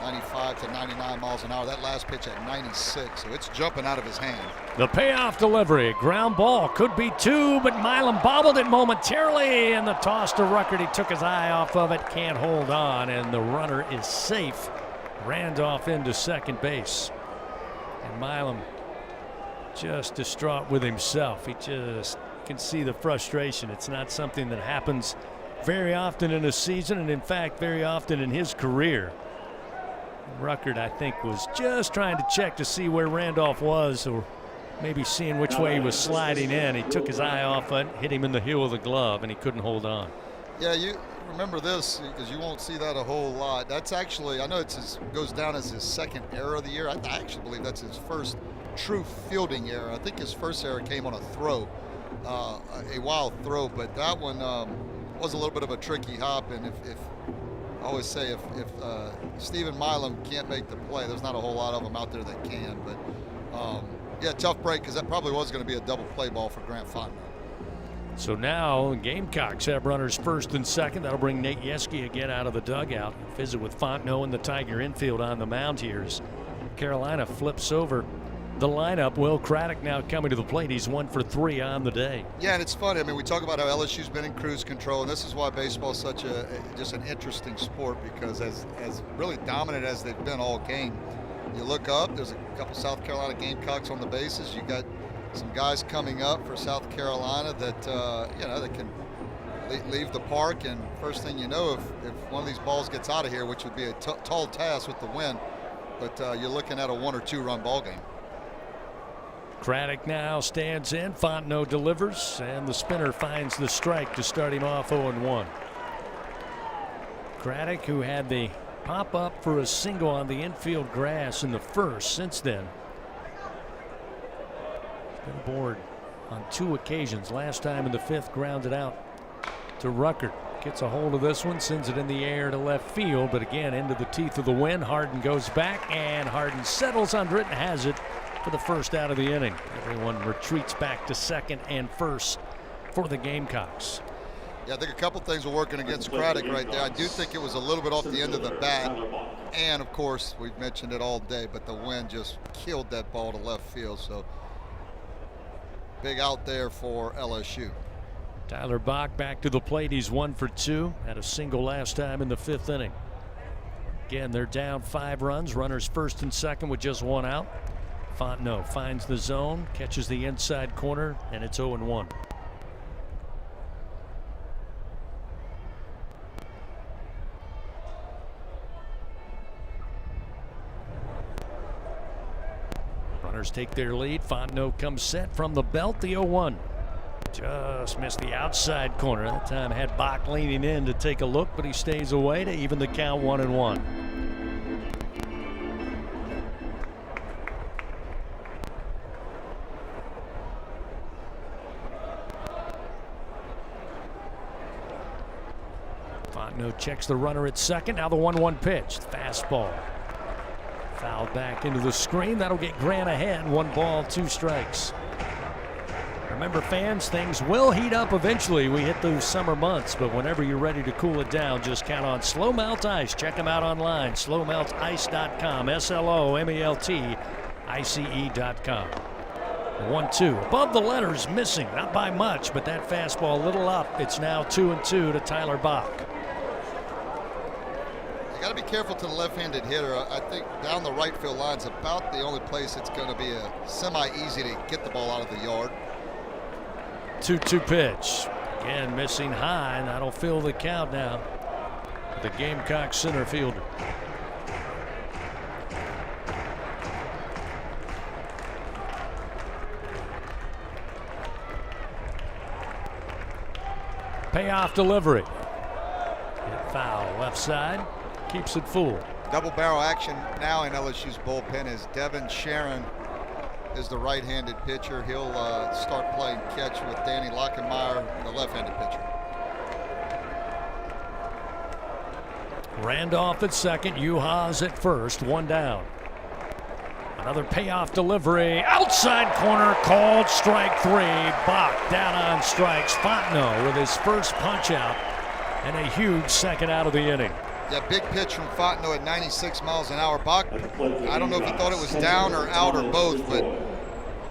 Speaker 4: 95 to 99 miles an hour. That last pitch at 96, so it's jumping out of his hand.
Speaker 3: The payoff delivery, ground ball, could be 2, but Milam bobbled it momentarily, and the toss to Ruckert. He took his eye off of it, can't hold on, and the runner is safe. Randolph into second base. And Milam just distraught with himself. He just can see the frustration. It's not something that happens very often in a season, and in fact, very often in his career. Ruckert, I think, was just trying to check to see where Randolph was, or maybe seeing which way he was sliding in. He took his eye off it, hit him in the heel of the glove, and he couldn't hold on.
Speaker 4: Yeah, you remember this because you won't see that a whole lot. That's actually, I know it goes down as his 2nd error of the year. I actually believe that's his first true fielding error. I think his first error came on a throw, a wild throw, but that one was a little bit of a tricky hop. And if I always say if Stephen Milam can't make the play, there's not a whole lot of them out there that can. But yeah, tough break because that probably was going to be a double play ball for Grant Fontenot.
Speaker 3: So now Gamecocks have runners 1st and 2nd. That'll bring Nate Yeske again out of the dugout. Visit with Fontenot and the Tiger infield on the mound here as Carolina flips over the lineup. Will Craddock now coming to the plate. He's 1 for 3 on the day.
Speaker 4: Yeah, and it's funny. I mean, we talk about how LSU's been in cruise control, and this is why baseball is such just an interesting sport, because as really dominant as they've been all game, you look up, there's a couple South Carolina Gamecocks on the bases. You got some guys coming up for South Carolina that that can leave the park, and first thing you know, if one of these balls gets out of here, which would be a tall task with the wind, but you're looking at a 1 or 2 run ball game.
Speaker 3: Craddock now stands in. Fontenot delivers, and the spinner finds the strike to start him off 0-1. Craddock, who had the pop up for a single on the infield grass in the 1st, since then been aboard on 2 occasions. Last time in the 5th, grounded out to Ruckert. Gets a hold of this one, sends it in the air to left field, but again into the teeth of the wind. Harden goes back, and Harden settles under it and has it for the 1st out of the inning. Everyone retreats back to 2nd and 1st for the Gamecocks.
Speaker 4: Yeah, I think a couple things were working against Craddock right there. I do think it was a little bit off the end of the bat, and of course we've mentioned it all day, but the wind just killed that ball to left field. So big out there for LSU.
Speaker 3: Tyler Bach back to the plate. He's 1 for 2. Had a single last time in the 5th inning. Again, they're down 5 runs. Runners 1st and 2nd with just 1 out. Fontenot finds the zone, catches the inside corner, and it's 0-1. Runners take their lead. Fontenot comes set from the belt. The 0-1. Just missed the outside corner. That time had Bach leaning in to take a look, but he stays away to even the count 1-1. Fontenot checks the runner at 2nd. Now the 1-1 pitch. Fastball. Fouled back into the screen. That'll get Grant ahead. 1 ball, 2 strikes. Remember, fans, things will heat up eventually. We hit those summer months, but whenever you're ready to cool it down, just count on Slow Melt Ice. Check them out online, slowmeltice.com, SLOMELTICE.com. 1-2. Above the letters, missing. Not by much, but that fastball a little up. It's now 2-2 to Tyler Bach.
Speaker 4: You got to be careful to the left-handed hitter. I think down the right field line's about the only place it's going to be a semi-easy to get the ball out of the yard.
Speaker 3: 2-2 pitch. Again, missing high, and that'll fill the count now. The Gamecock center fielder. Payoff delivery. Hit foul left side. Keeps it full.
Speaker 4: Double barrel action now in LSU's bullpen as Devin Sharon is the right-handed pitcher. He'll start playing catch with Danny Lockenmeyer, the left-handed pitcher.
Speaker 3: Randolph at second, Uhas at first, 1 down. Another payoff delivery, outside corner, called strike 3. Bach down on strikes. Fontenot with his first punch out and a huge second out of the inning.
Speaker 4: Yeah, big pitch from Fontenot at 96 miles an hour. Bach, I don't know if he thought it was down or out or both, but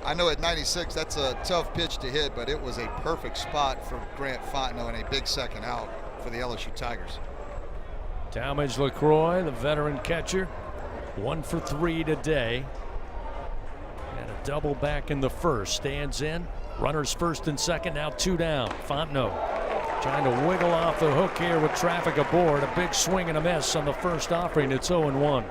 Speaker 4: I know at 96 that's a tough pitch to hit, but it was a perfect spot for Grant Fontenot and a big second out for the LSU Tigers.
Speaker 3: Talmadge LaCroix, the veteran catcher, 1 for 3 today. And a double back in the first. Stands in. Runners first and second, now 2 down. Fontenot trying to wiggle off the hook here with traffic aboard. A big swing and a miss on the first offering. It's 0-1.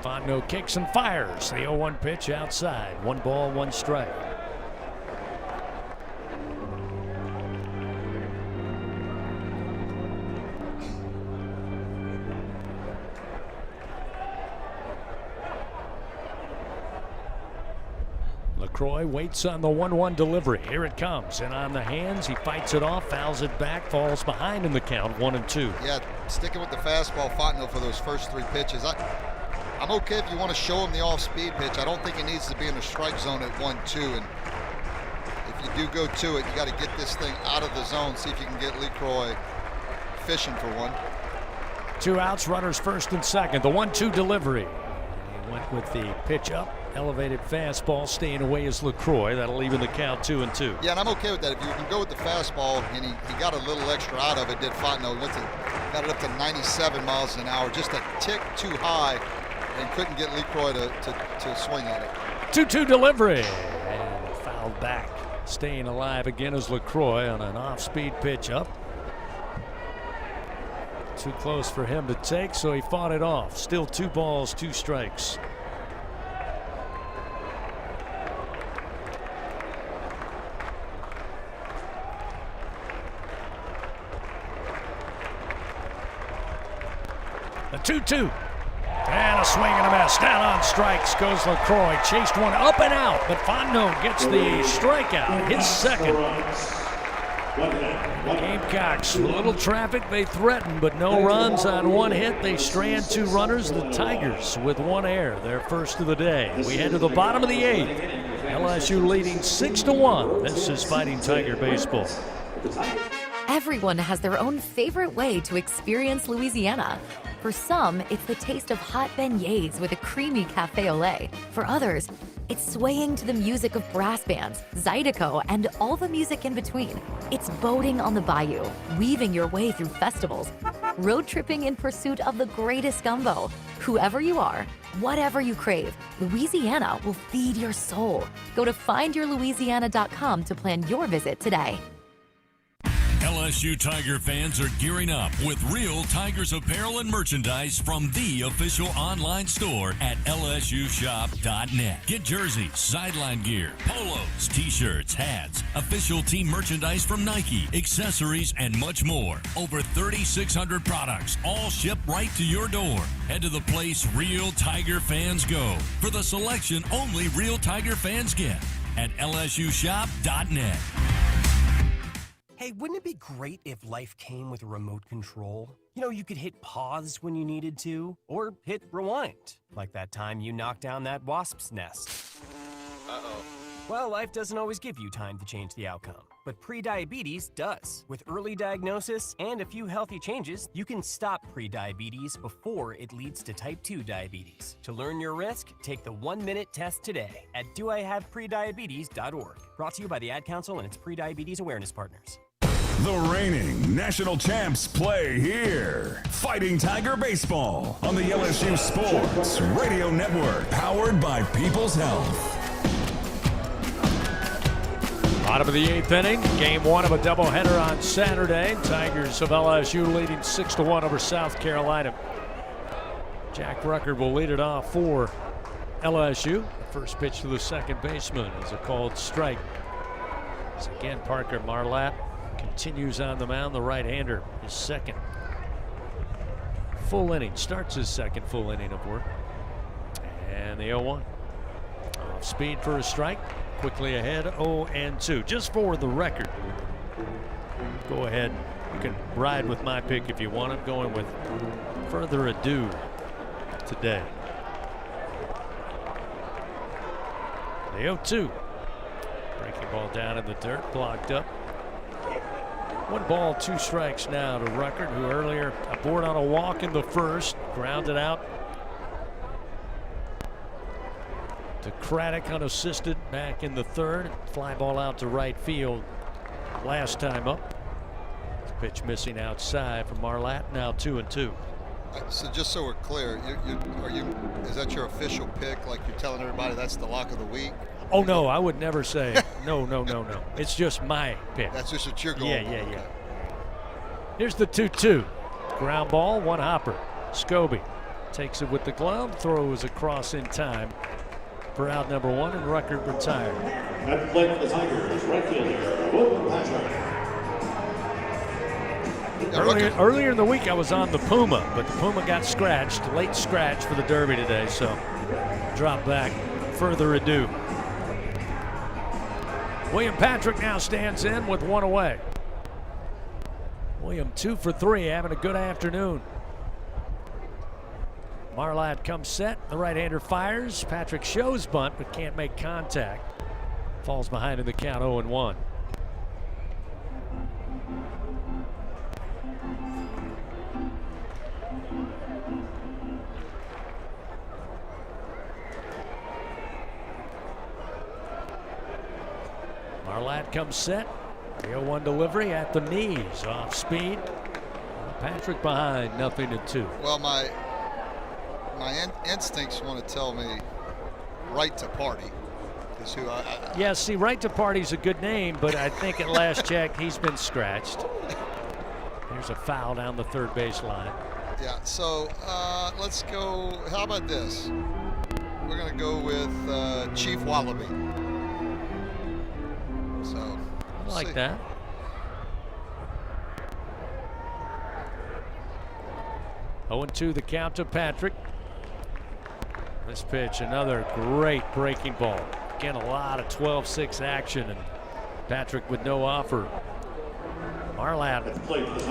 Speaker 3: Fontenot kicks and fires. The 0-1 pitch outside. 1 ball, 1 strike. LaCroix waits on the 1-1 delivery. Here it comes, and on the hands, he fights it off, fouls it back, falls behind in the count, 1-2.
Speaker 4: Yeah, sticking with the fastball, Fontenot for those first 3 pitches. I'm okay if you want to show him the off-speed pitch. I don't think it needs to be in the strike zone at 1-2. And if you do go to it, you got to get this thing out of the zone. See if you can get LaCroix fishing for one.
Speaker 3: 2 outs, runners first and second. The 1-2 delivery. He went with the pitch up. Elevated fastball, staying away is LaCroix. That'll even the count 2-2.
Speaker 4: Yeah, and I'm okay with that. If you can go with the fastball, and he got a little extra out of it, did Fontenot. Got it up to 97 miles an hour, just a tick too high, and couldn't get LaCroix to swing at it.
Speaker 3: 2-2 delivery, and fouled back. Staying alive again is LaCroix on an off-speed pitch up. Too close for him to take, so he fought it off. Still 2 balls, 2 strikes. The 2-2. And a swing and a miss. Down on strikes goes LaCroix. Chased one up and out, but Fontenot gets the strikeout. His second. The Gamecocks, a little traffic they threaten, but no runs on 1 hit. They strand 2 runners. The Tigers with 1 error, their first of the day. We head to the bottom of the 8th. LSU leading 6-1. This is Fighting Tiger Baseball.
Speaker 11: Everyone has their own favorite way to experience Louisiana. For some, it's the taste of hot beignets with a creamy cafe au lait. For others, it's swaying to the music of brass bands, Zydeco, and all the music in between. It's boating on the bayou, weaving your way through festivals, road tripping in pursuit of the greatest gumbo. Whoever you are, whatever you crave, Louisiana will feed your soul. Go to findyourlouisiana.com to plan your visit today.
Speaker 10: LSU Tiger fans are gearing up with real Tigers apparel and merchandise from the official online store at lsushop.net. Get jerseys, sideline gear, polos, t-shirts, hats, official team merchandise from Nike, accessories, and much more. Over 3,600 products, all shipped right to your door. Head to the place real Tiger fans go for the selection only real Tiger fans get at lsushop.net.
Speaker 6: Hey, wouldn't it be great if life came with a remote control? You know, you could hit pause when you needed to, or hit rewind, like that time you knocked down that wasp's nest. Uh-oh. Well, life doesn't always give you time to change the outcome, but prediabetes does. With early diagnosis and a few healthy changes, you can stop prediabetes before it leads to type 2 diabetes. To learn your risk, take the 1-minute test today at doihaveprediabetes.org. Brought to you by the Ad Council and its prediabetes awareness partners.
Speaker 2: The reigning national champs play here. Fighting Tiger Baseball on the LSU Sports Radio Network, powered by People's Health.
Speaker 3: Bottom of the 8th inning, game 1 of a doubleheader on Saturday. Tigers of LSU leading 6-1 over South Carolina. Jack Rucker will lead it off for LSU. The first pitch to the second baseman is a called strike. As again, Parker Marlatt continues on the mound, the right-hander, his second full inning, starts his second full inning of work. And the 0-1. Off speed for a strike. Quickly ahead, 0-2. Just for the record, go ahead. You can ride with my pick if you want. I'm going with Further Ado today. The 0-2. Breaking ball down in the dirt, blocked up. 1 ball, 2 strikes now to Ruckert, who earlier aboard on a walk in the first, grounded out to Craddock unassisted back in the third. Fly ball out to right field last time up. Pitch missing outside from Marlatt, now 2-2.
Speaker 4: So just so we're clear, is that your official pick? Like you're telling everybody that's the lock of the week?
Speaker 3: Oh no, I would never say no. It's just my pick.
Speaker 4: That's just what you're going for.
Speaker 3: Yeah. Here's the 2-2. Ground ball, 1 hopper. Scobie takes it with the glove, throws across in time for out number 1, and Ruckert retired.
Speaker 1: At the plate for the Tigers, right fielder, Will Patrick.
Speaker 3: Earlier in the week, I was on the Puma, but the Puma got scratched, late scratch for the Derby today, so drop back. Further Ado. William Patrick now stands in with 1 away. William 2 for 3, having a good afternoon. Marlatt comes set. The right-hander fires. Patrick shows bunt, but can't make contact. Falls behind in the count, 0-1. Marlatt comes set. The 0-1 delivery at the knees, off speed. Patrick behind, 0-2.
Speaker 4: Well, my instincts want to tell me Right to Party is who
Speaker 3: Yeah, see, Right to Party's a good name, but I think at last check he's been scratched. There's a foul down the third base line.
Speaker 4: Yeah, so let's go. How about this? We're going to go with Chief Wallaby. So
Speaker 3: I like that. Oh, 0-2 the count to Patrick. This pitch, another great breaking ball. Again, a lot of 12-6 action, and Patrick with no offer. Marlatt, a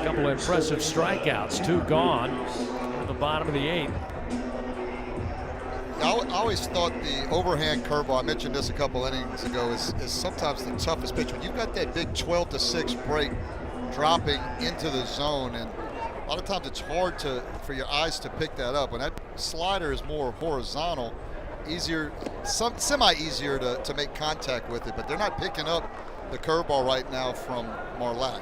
Speaker 3: couple of impressive strikeouts, 2 gone in the bottom of the 8th.
Speaker 4: I always thought the overhand curveball, I mentioned this a couple innings ago, is sometimes the toughest pitch. When you've got that big 12-6 break dropping into the zone, and a lot of times it's hard for your eyes to pick that up. When that slider is more horizontal, easier, semi-easier to make contact with it, but they're not picking up the curveball right now from Marlatt.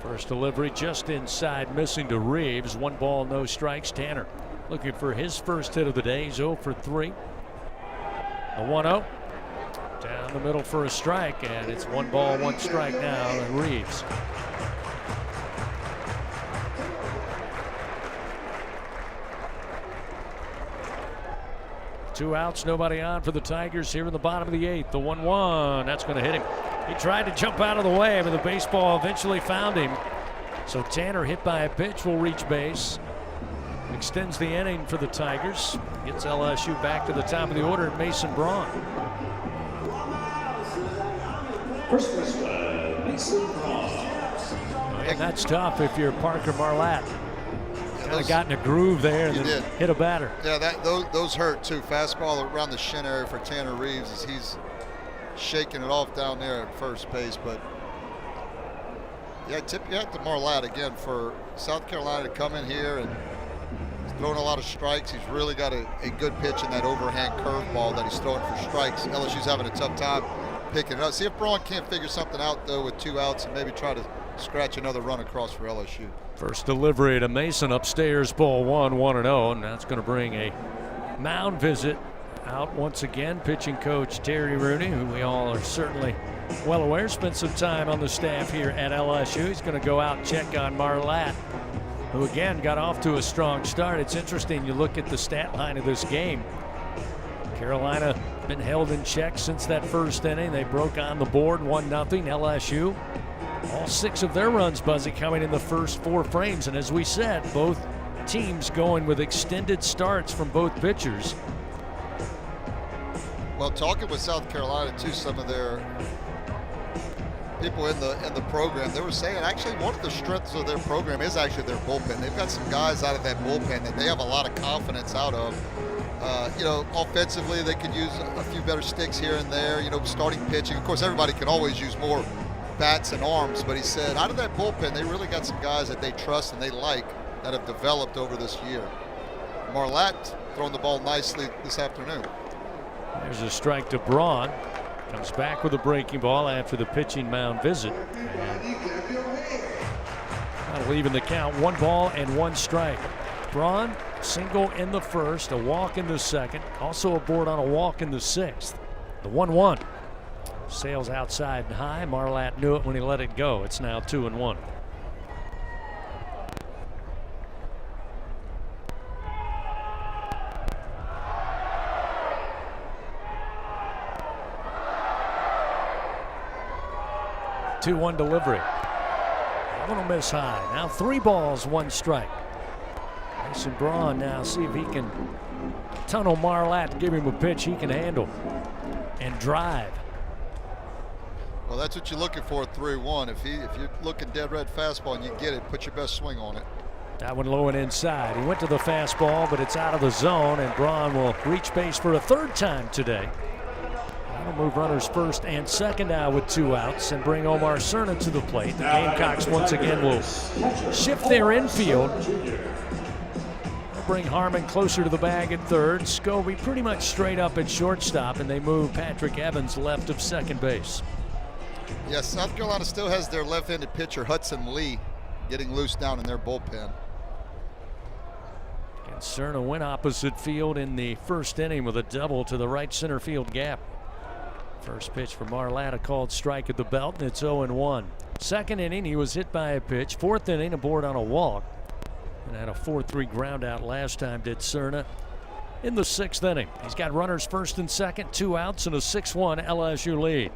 Speaker 3: First delivery just inside, missing to Reeves. 1 ball, no strikes. Tanner looking for his first hit of the day. He's 0 for 3. The 1-0. Down the middle for a strike, and it's 1 ball, 1 strike now to Reeves. Two outs, nobody on for the Tigers here in the bottom of the 8th. The 1-1, that's going to hit him. He tried to jump out of the way, but the baseball eventually found him. So Tanner, hit by a pitch, will reach base. Extends the inning for the Tigers. Gets LSU back to the top of the order, Mason Braun.
Speaker 1: First baseman,
Speaker 3: And that's tough if you're Parker Marlatt. Kind of got in a groove there and then hit a batter.
Speaker 4: Yeah, those hurt too. Fastball around the shin area for Tanner Reeves as he's shaking it off down there at first base. But yeah, tip you hat to Marlatt again for South Carolina to come in here and he's throwing a lot of strikes. He's really got a good pitch in that overhand curveball that he's throwing for strikes. LSU's having a tough time picking it up. See if Braun can't figure something out though with 2 outs and maybe try to scratch another run across for LSU.
Speaker 3: First delivery to Mason upstairs, ball 1-0, and that's going to bring a mound visit out once again. Pitching coach Terry Rooney, who we all are certainly well aware, spent some time on the staff here at LSU. He's going to go out and check on Marlatt, who again got off to a strong start. It's interesting, you look at the stat line of this game. Carolina been held in check since that first inning. They broke on the board 1-0. LSU, all 6 of their runs, Buzzy, coming in the first 4 frames. And as we said, both teams going with extended starts from both pitchers.
Speaker 4: Well, talking with South Carolina too, some of their people in the program, they were saying actually one of the strengths of their program is actually their bullpen. They've got some guys out of that bullpen that they have a lot of confidence out of. Offensively, they could use a few better sticks here and there, starting pitching. Of course, everybody can always use more bats and arms, but he said out of that bullpen, they really got some guys that they trust and they like that have developed over this year. Marlatt throwing the ball nicely this afternoon.
Speaker 3: There's a strike to Braun. Comes back with a breaking ball after the pitching mound visit. That'll even the count. 1 ball and 1 strike. Braun, single in the first, a walk in the second, also aboard on a walk in the 6th. The 1-1 sails outside and high. Marlatt knew it when he let it go. It's now 2-1. Two-1 delivery. I'm gonna miss high. Now 3 balls, 1 strike. Mason Braun now see if he can tunnel Marlatt, give him a pitch he can handle and drive.
Speaker 4: Well, that's what you're looking for at 3-1. If you're looking dead red fastball and you get it, put your best swing on it.
Speaker 3: That one low and inside. He went to the fastball, but it's out of the zone, and Braun will reach base for a 3rd time today. That'll move runners first and second now with 2 outs and bring Omar Cerna to the plate. The Gamecocks once again will shift their infield. They'll bring Harmon closer to the bag at 3rd. Scobie pretty much straight up at shortstop, and they move Patrick Evans left of second base.
Speaker 4: Yes, South Carolina still has their left-handed pitcher Hudson Lee getting loose down in their bullpen.
Speaker 3: And Cerna went opposite field in the first inning with a double to the right center field gap. First pitch for Marlatt, a called strike at the belt, and it's 0-1. Second inning, he was hit by a pitch. 4th inning, aboard on a walk. And had a 4-3 ground out last time, did Cerna. In the 6th inning, he's got runners first and second, 2 outs, and a 6-1 LSU lead.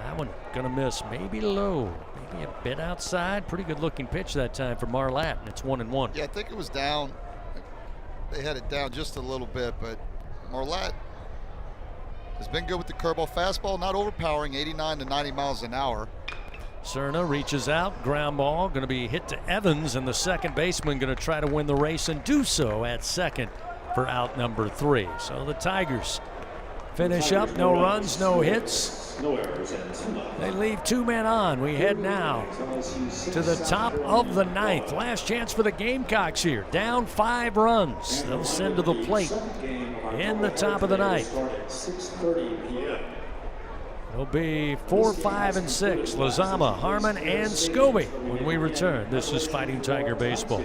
Speaker 3: That one gonna miss, maybe low, maybe a bit outside. Pretty good looking pitch that time for Marlatt, and it's 1-1.
Speaker 4: Yeah, I think it was down. They had it down just a little bit, but Marlatt has been good with the curveball. Fastball not overpowering, 89 to 90 miles an hour.
Speaker 3: Cerna reaches out, ground ball, going to be hit to Evans, and the second baseman going to try to win the race and do so at second for out number 3. So the Tigers finish up, no runs, no hits. They leave 2 men on. We head now to the top of the 9th. Last chance for the Gamecocks here. Down 5 runs. They'll send to the plate in the top of the 9th. It'll be 4, 5, and 6. Lozama, Harmon, and Scobie when we return. This is Fighting Tiger Baseball.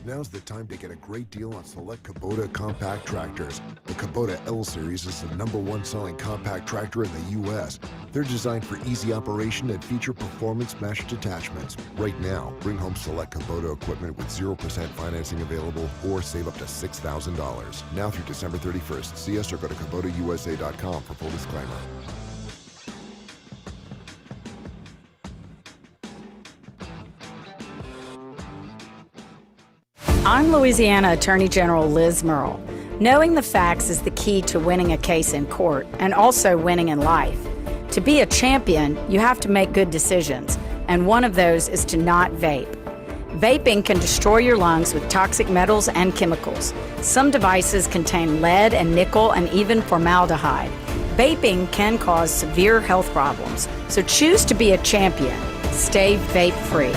Speaker 5: Now's the time to get a great deal on select Kubota compact tractors. The Kubota L Series is the #1 selling compact tractor in the U.S. They're designed for easy operation and feature performance meshed attachments. Right now, bring home select Kubota equipment with 0% financing available or save up to $6,000. Now through December 31st. See us or go to KubotaUSA.com for full disclaimer.
Speaker 7: I'm Louisiana Attorney General Liz Murrill. Knowing the facts is the key to winning a case in court and also winning in life. To be a champion, you have to make good decisions, and one of those is to not vape. Vaping can destroy your lungs with toxic metals and chemicals. Some devices contain lead and nickel and even formaldehyde. Vaping can cause severe health problems, so choose to be a champion. Stay vape-free.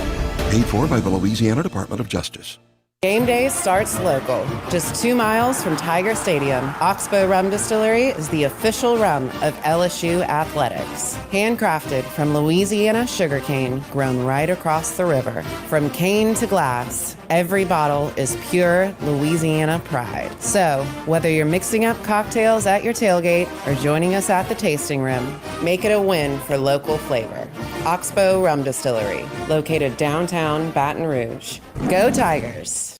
Speaker 9: Paid for by the Louisiana Department of Justice.
Speaker 12: Game day starts local. Just 2 miles from Tiger Stadium, Oxbow Rum Distillery is the official rum of LSU athletics. Handcrafted from Louisiana sugarcane grown right across the river. From cane to glass, every bottle is pure Louisiana pride. So, whether you're mixing up cocktails at your tailgate or joining us at the tasting room, make it a win for local flavor. Oxbow Rum Distillery, located downtown Baton Rouge. Go Tigers!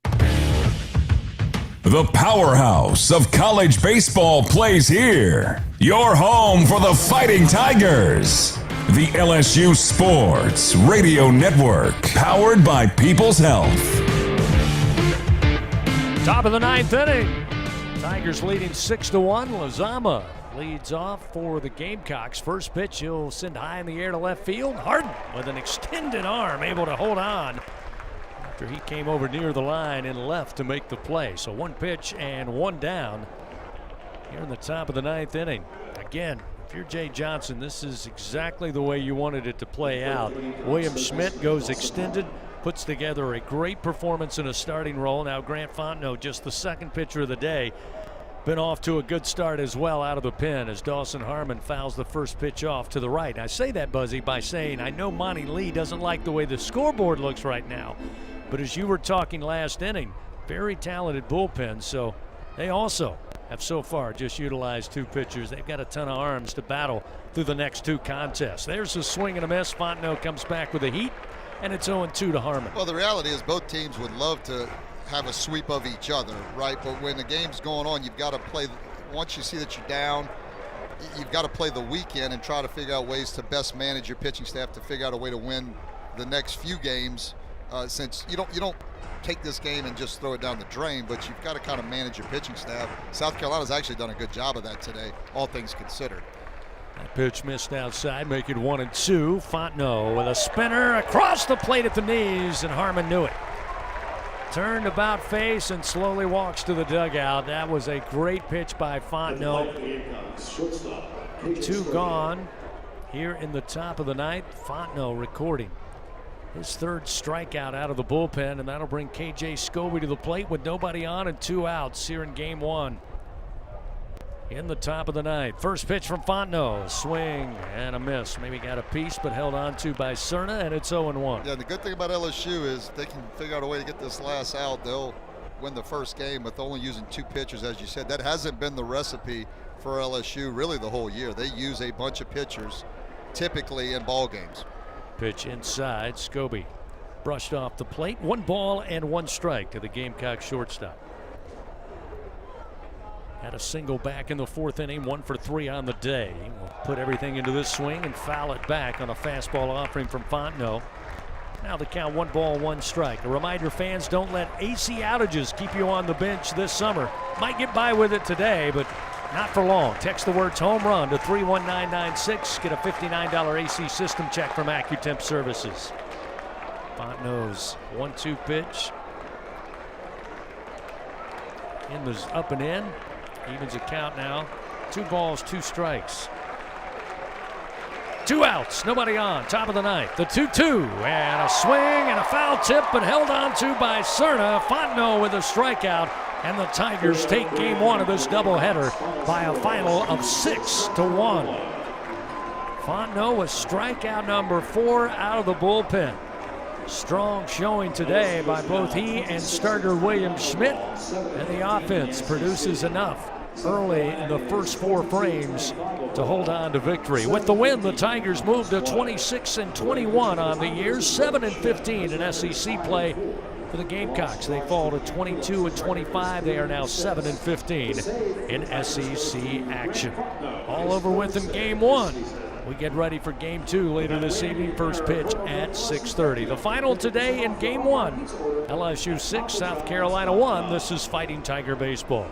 Speaker 2: The powerhouse of college baseball plays here. Your home for the Fighting Tigers. The LSU Sports Radio Network, powered by People's Health.
Speaker 3: Top of the 9th inning. Tigers leading 6-1. Lozama leads off for the Gamecocks. First pitch, he'll send high in the air to left field. Harden with an extended arm, able to hold on after he came over near the line and left to make the play. So 1 pitch and 1 down here in the top of the 9th inning. Again, if you're Jay Johnson, this is exactly the way you wanted it to play out. William Schmidt goes extended, puts together a great performance in a starting role. Now Grant Fontenot, just the second pitcher of the day, been off to a good start as well out of the pen as Dawson Harmon fouls the first pitch off to the right. I say that, Buzzy, by saying I know Monty Lee doesn't like the way the scoreboard looks right now, but as you were talking last inning, very talented bullpen, so they also have so far just utilized 2 pitchers. They've got a ton of arms to battle through the next 2 contests. There's a swing and a miss. Fontenot comes back with a heat, and it's 0-2 to Harmon.
Speaker 4: Well, the reality is both teams would love to have a sweep of each other, right? But when the game's going on, you've got to play. Once you see that you're down, you've got to play the weekend and try to figure out ways to best manage your pitching staff to figure out a way to win the next few games. Since you don't take this game and just throw it down the drain, but you've got to kind of manage your pitching staff. South Carolina's actually done a good job of that today, all things considered.
Speaker 3: That pitch missed outside, making 1-2. Fontenot with a spinner across the plate at the knees, and Harmon knew it. Turned about face and slowly walks to the dugout. That was a great pitch by Fontenot. 2 gone here in the top of the 9th. Fontenot recording his 3rd strikeout out of the bullpen, and that'll bring KJ Scobie to the plate with nobody on and 2 outs here in game 1. In the top of the 9th. First pitch from Fontenot. Swing and a miss. Maybe got a piece, but held on to by Cerna, and it's 0-1.
Speaker 4: Yeah, the good thing about LSU is they can figure out a way to get this last out. They'll win the first game with only using 2 pitchers, as you said. That hasn't been the recipe for LSU really the whole year. They use a bunch of pitchers typically in ball games.
Speaker 3: Pitch inside. Scobie brushed off the plate. 1 ball and 1 strike to the Gamecock shortstop. Had a single back in the 4th inning, 1 for 3 on the day. We'll put everything into this swing and foul it back on a fastball offering from Fontenot. Now the count 1 ball, 1 strike. A reminder, fans, don't let AC outages keep you on the bench this summer. Might get by with it today, but not for long. Text the words home run to 31996. Get a $59 AC system check from AccuTemp Services. Fontenot's 1-2 pitch. In the up and in. Evens a count now. 2 balls, 2 strikes. 2 outs, nobody on. Top of the 9th. The 2-2 and a swing and a foul tip, but held on to by Cerna. Fontenot with a strikeout, and the Tigers take game 1 of this doubleheader by a final of 6-1. Fontenot with strikeout number 4 out of the bullpen. Strong showing today by both he and starter William Schmidt, and the offense produces enough early in the first 4 frames to hold on to victory. With the win, the Tigers move to 26-21 on the year, 7-15 in SEC play for the Gamecocks. They fall to 22-25. They are now 7-15 in SEC action. All over with in game 1. We get ready for game 2 later this evening. First pitch at 6:30. The final today in game 1. LSU 6, South Carolina 1. This is Fighting Tiger Baseball.